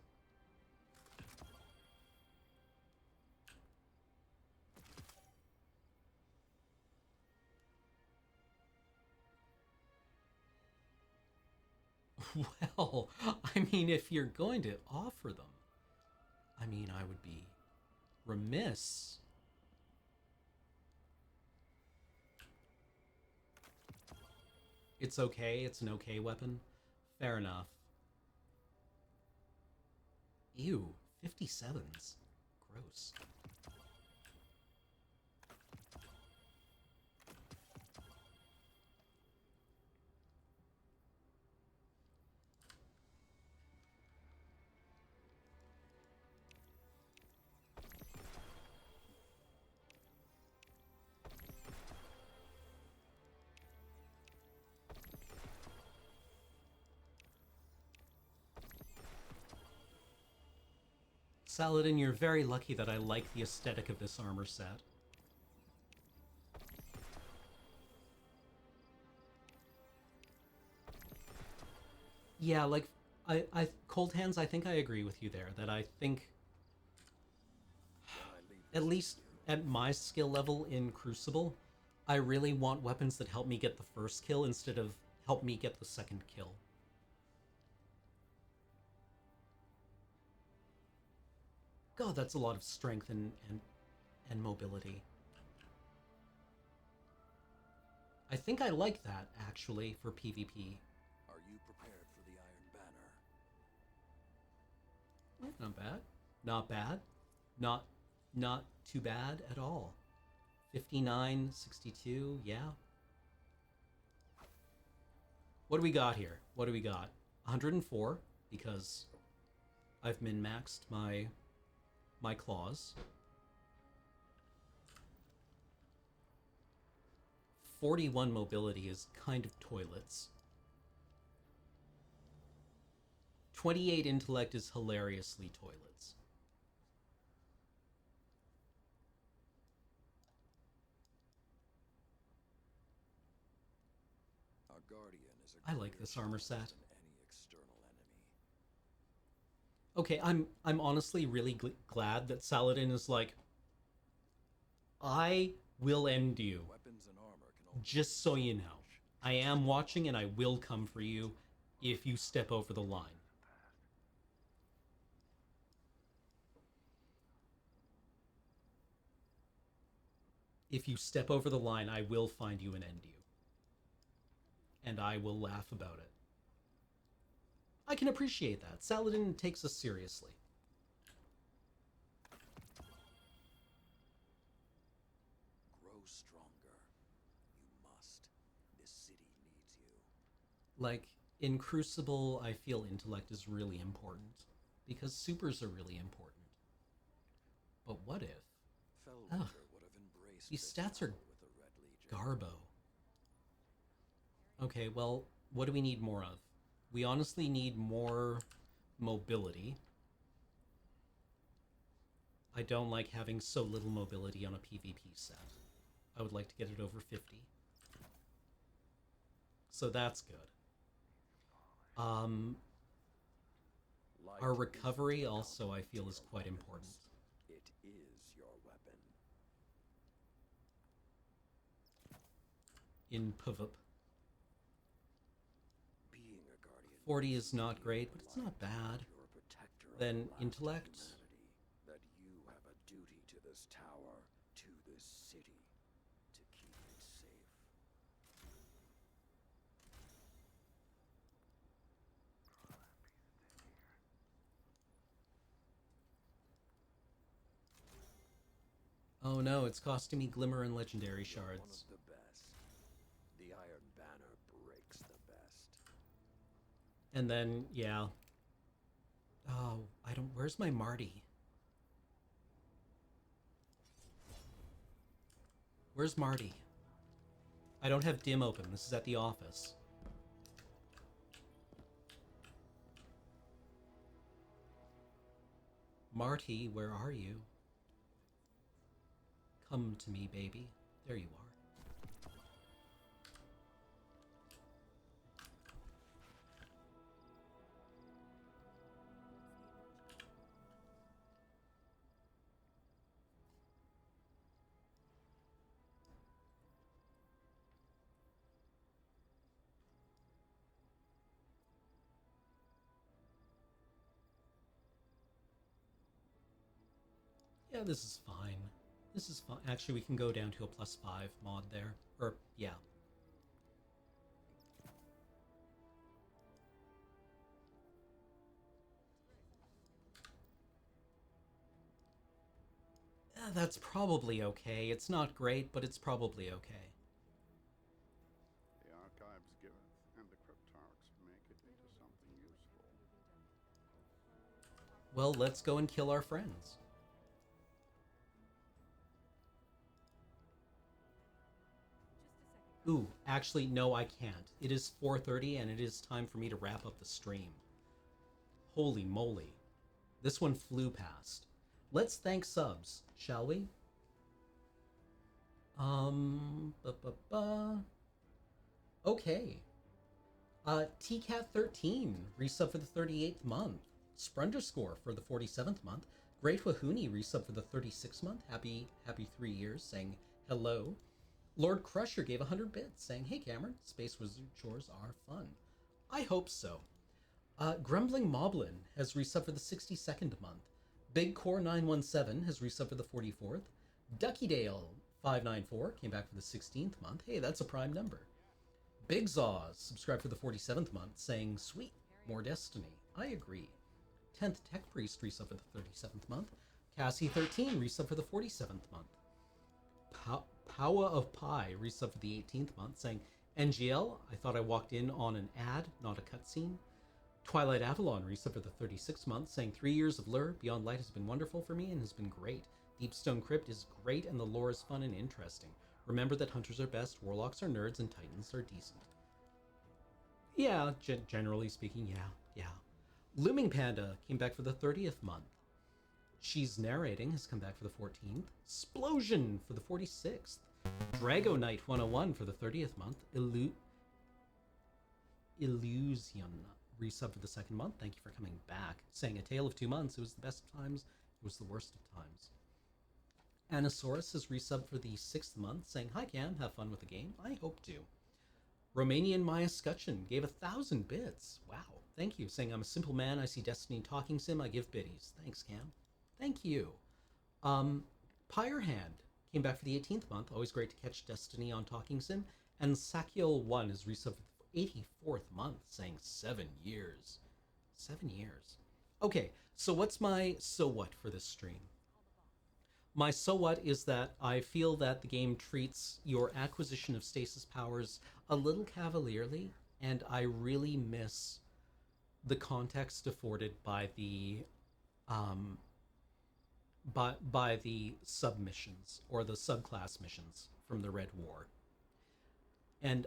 A: Well, I mean, if you're going to offer them, I mean, I would be remiss. It's okay, it's an okay weapon. Fair enough. Ew, 57s. Gross. Saladin, you're very lucky that I like the aesthetic of this armor set. Yeah, like, Cold Hands, I think I agree with you there, that I think, at least at my skill level in Crucible, I really want weapons that help me get the first kill instead of help me get the second kill. God, that's a lot of strength and mobility. I think I like that, actually, for PvP.
L: Are you prepared for the Iron Banner?
A: Not bad. Not bad. Not too bad at all. 59, 62, yeah. What do we got here? What do we got? 104, because I've min-maxed my claws. 41 mobility is kind of toilets. 28 intellect is hilariously toilets.
L: Our Guardian is a
A: I like this armor set.
L: than any external enemy.
A: Okay, I'm honestly really glad that Saladin is like, I will end you.
L: Weapons and armor can only
A: Just so you know. I am watching and I will come for you if you step over the line. If you step over the line, I will find you and end you. And I will laugh about it. I can appreciate that. Saladin takes us seriously.
L: grow stronger. You must. This city needs you.
A: Like, in Crucible, I feel intellect is really important. Because supers are really important. But what if...
L: Fellwinter would have embraced
A: these
L: this
A: stats are
L: power with the Red Legion.
A: Garbo. Okay, well, what do we need more of? We honestly need more mobility. I don't like having so little mobility on a PvP set. I would like to get it over 50. So that's good. Our recovery also, I feel, is quite important.
L: It is your weapon.
A: In PvP.
L: Being a guardian
A: 40 is not great, but it's not bad.
L: you're a protector of
A: Then
L: the last
A: intellect.
L: humanity, that you have a duty to this tower, to this city, to keep it safe.
A: Oh no, it's costing me Glimmer and Legendary
L: You're one
A: Shards.
L: of the best. The Iron Banner breaks the best.
A: And then, yeah. Oh, where's my Marty? Where's Marty? I don't have Dim open. This is at the office. Marty, where are you? Come to me, baby. There you are. Yeah, this is fine. This is fine. Actually, we can go down to a +5 mod there. Or, yeah. That's probably okay. It's not great, but it's probably okay.
M: The archives giveth, and the cryptarchs make it into something useful.
A: Well, let's go and kill our friends. Ooh, actually, no, I can't. It is 4:30 and it is time for me to wrap up the stream. Holy moly. This one flew past. Let's thank subs, shall we? Okay. TCat13, resub for the 38th month. Sprunderscore for the 47th month. Great Wahuni, resub for the 36th month. Happy 3 years, saying hello. Lord Crusher gave 100 bits, saying, hey Cameron, Space Wizard chores are fun. I hope so. Grumbling Moblin has resubbed for the 62nd month. Big Core 917 has resubbed for the 44th. Duckydale 594 came back for the 16th month. Hey, that's a prime number. Big Zaws subscribed for the 47th month, saying, sweet, more Destiny. I agree. 10th Tech Priest resubbed for the 37th month. Cassie 13 resubbed for the 47th month. Powa of Pi resubbed for the 18th month, saying, NGL, I thought I walked in on an ad, not a cutscene. Twilight Avalon resubbed for the 36th month, saying 3 years of lure, Beyond Light has been wonderful for me and has been great. Deepstone Crypt is great and the lore is fun and interesting. Remember that hunters are best, warlocks are nerds, and titans are decent. Yeah, generally speaking, yeah. Looming Panda came back for the 30th month. She's Narrating has come back for the 14th. Splosion for the 46th. Drago Knight 101 for the 30th month. Illusion resub for the 2nd month. Thank you for coming back. Saying A Tale of 2 Months. It was the best of times. It was the worst of times. Anasaurus has resubbed for the 6th month, saying, "Hi Cam, have fun with the game. I hope to." Romanian Maya Scutcheon gave 1,000 bits. Wow, thank you. Saying, "I'm a simple man. I see Destiny talking sim. I give biddies." Thanks, Cam. Thank you. Pyrehand came back for the 18th month. Always great to catch Destiny on talking sim. And Sakiel1 is resubbed for the 84th month, saying 7 years. 7 years. Okay, so what's my so what for this stream? My so what is that I feel that the game treats your acquisition of stasis powers a little cavalierly, and I really miss the context afforded by the by the submissions or the subclass missions from the Red War. And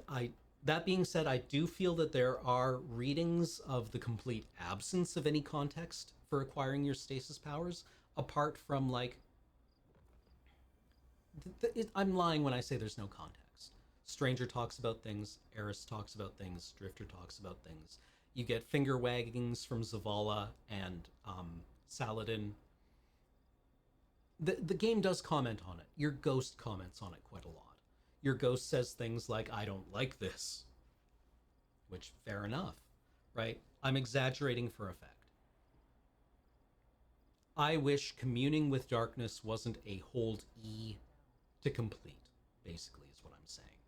A: that being said, I do feel that there are readings of the complete absence of any context for acquiring your stasis powers, apart from like I'm lying when I say there's no context. Stranger talks about things, Eris talks about things, Drifter talks about things. You get finger waggings from Zavala and Saladin. The game does comment on it. Your ghost comments on it quite a lot. Your ghost says things like, "I don't like this." Which, fair enough, right? I'm exaggerating for effect. I wish communing with darkness wasn't a hold E to complete, basically, is what I'm saying.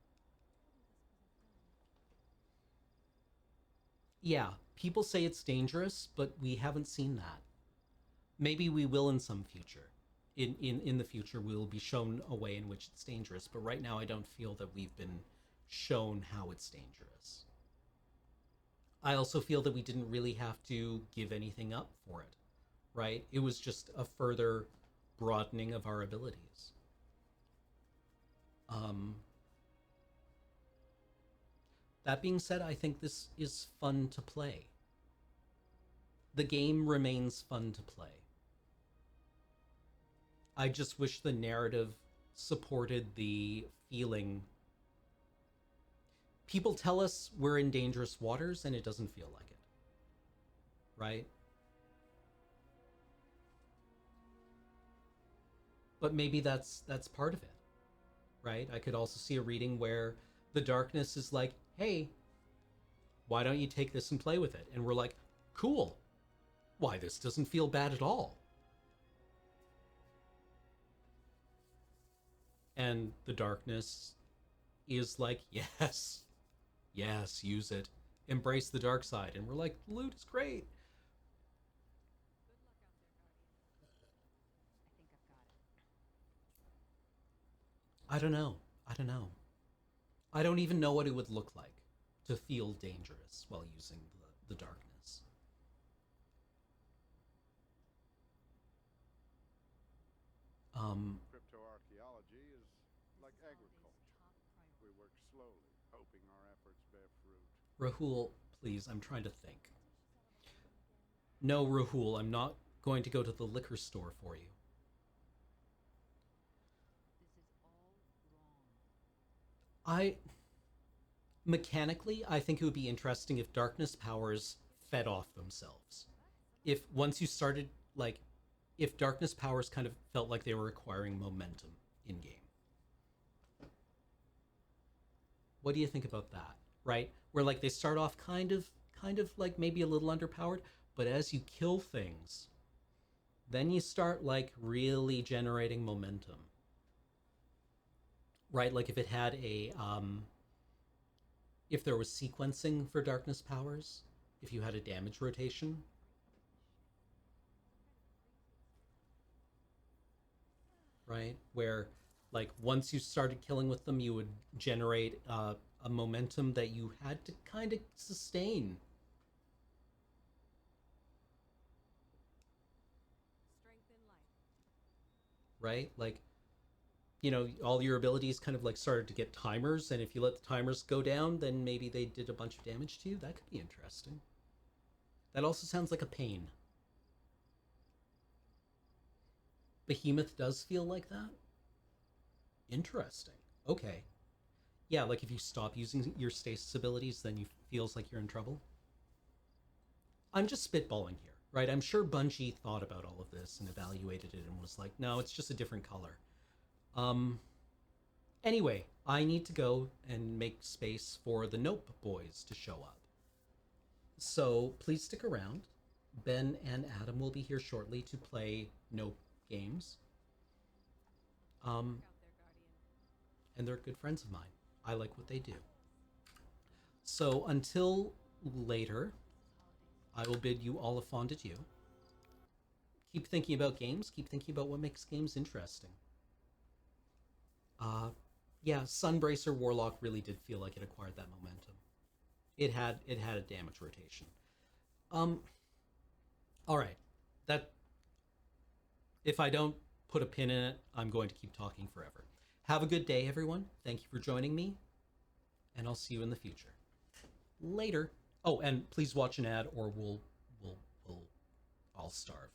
A: Yeah, people say it's dangerous, but we haven't seen that. Maybe we will in some future. In the future, we will be shown a way in which it's dangerous, but right now I don't feel that we've been shown how it's dangerous. I also feel that we didn't really have to give anything up for it, right? It was just a further broadening of our abilities. That being said, I think this is fun to play. The game remains fun to play. I just wish the narrative supported the feeling. People tell us we're in dangerous waters, and it doesn't feel like it. Right? But maybe that's part of it. Right? I could also see a reading where the darkness is like, "Hey, why don't you take this and play with it?" And we're like, "Cool. Why, this doesn't feel bad at all." And the darkness is like, "Yes, yes, use it. Embrace the dark side." And we're like, "Loot is great." I don't know. I don't even know what it would look like to feel dangerous while using the darkness.
M: Cryptoarchaeology is like agriculture. We work slowly, hoping our efforts bear fruit.
A: Rahul, please, I'm trying to think. No, Rahul, I'm not going to go to the liquor store for you. Mechanically, I think it would be interesting if darkness powers fed off themselves. If once you started, like, if darkness powers kind of felt like they were acquiring momentum in-game. What do you think about that, right? Where, like, they start off kind of like maybe a little underpowered, but as you kill things, then you start, like, really generating momentum. Right, like if it had a, if there was sequencing for darkness powers, if you had a damage rotation. Right, where, like, once you started killing with them, you would generate a momentum that you had to kind of sustain. Right, like, you know, all your abilities kind of like started to get timers, and if you let the timers go down, then maybe they did a bunch of damage to you. That could be interesting. That also sounds like a pain. Behemoth does feel like that? Interesting. Okay. Yeah, like if you stop using your stasis abilities, then you feels like you're in trouble. I'm just spitballing here, right? I'm sure Bungie thought about all of this and evaluated it and was like, no, it's just a different color. Anyway, I need to go and make space for the Nope boys to show up. So please stick around. Ben and Adam will be here shortly to play Nope games. And they're good friends of mine. I like what they do. So until later, I will bid you all a fond adieu. Keep thinking about games. Keep thinking about what makes games interesting. Yeah, Sunbracer Warlock really did feel like it acquired that momentum. It had a damage rotation. All right. That, if I don't put a pin in it, I'm going to keep talking forever. Have a good day, everyone. Thank you for joining me, and I'll see you in the future. Later. Oh, and please watch an ad, or I'll starve.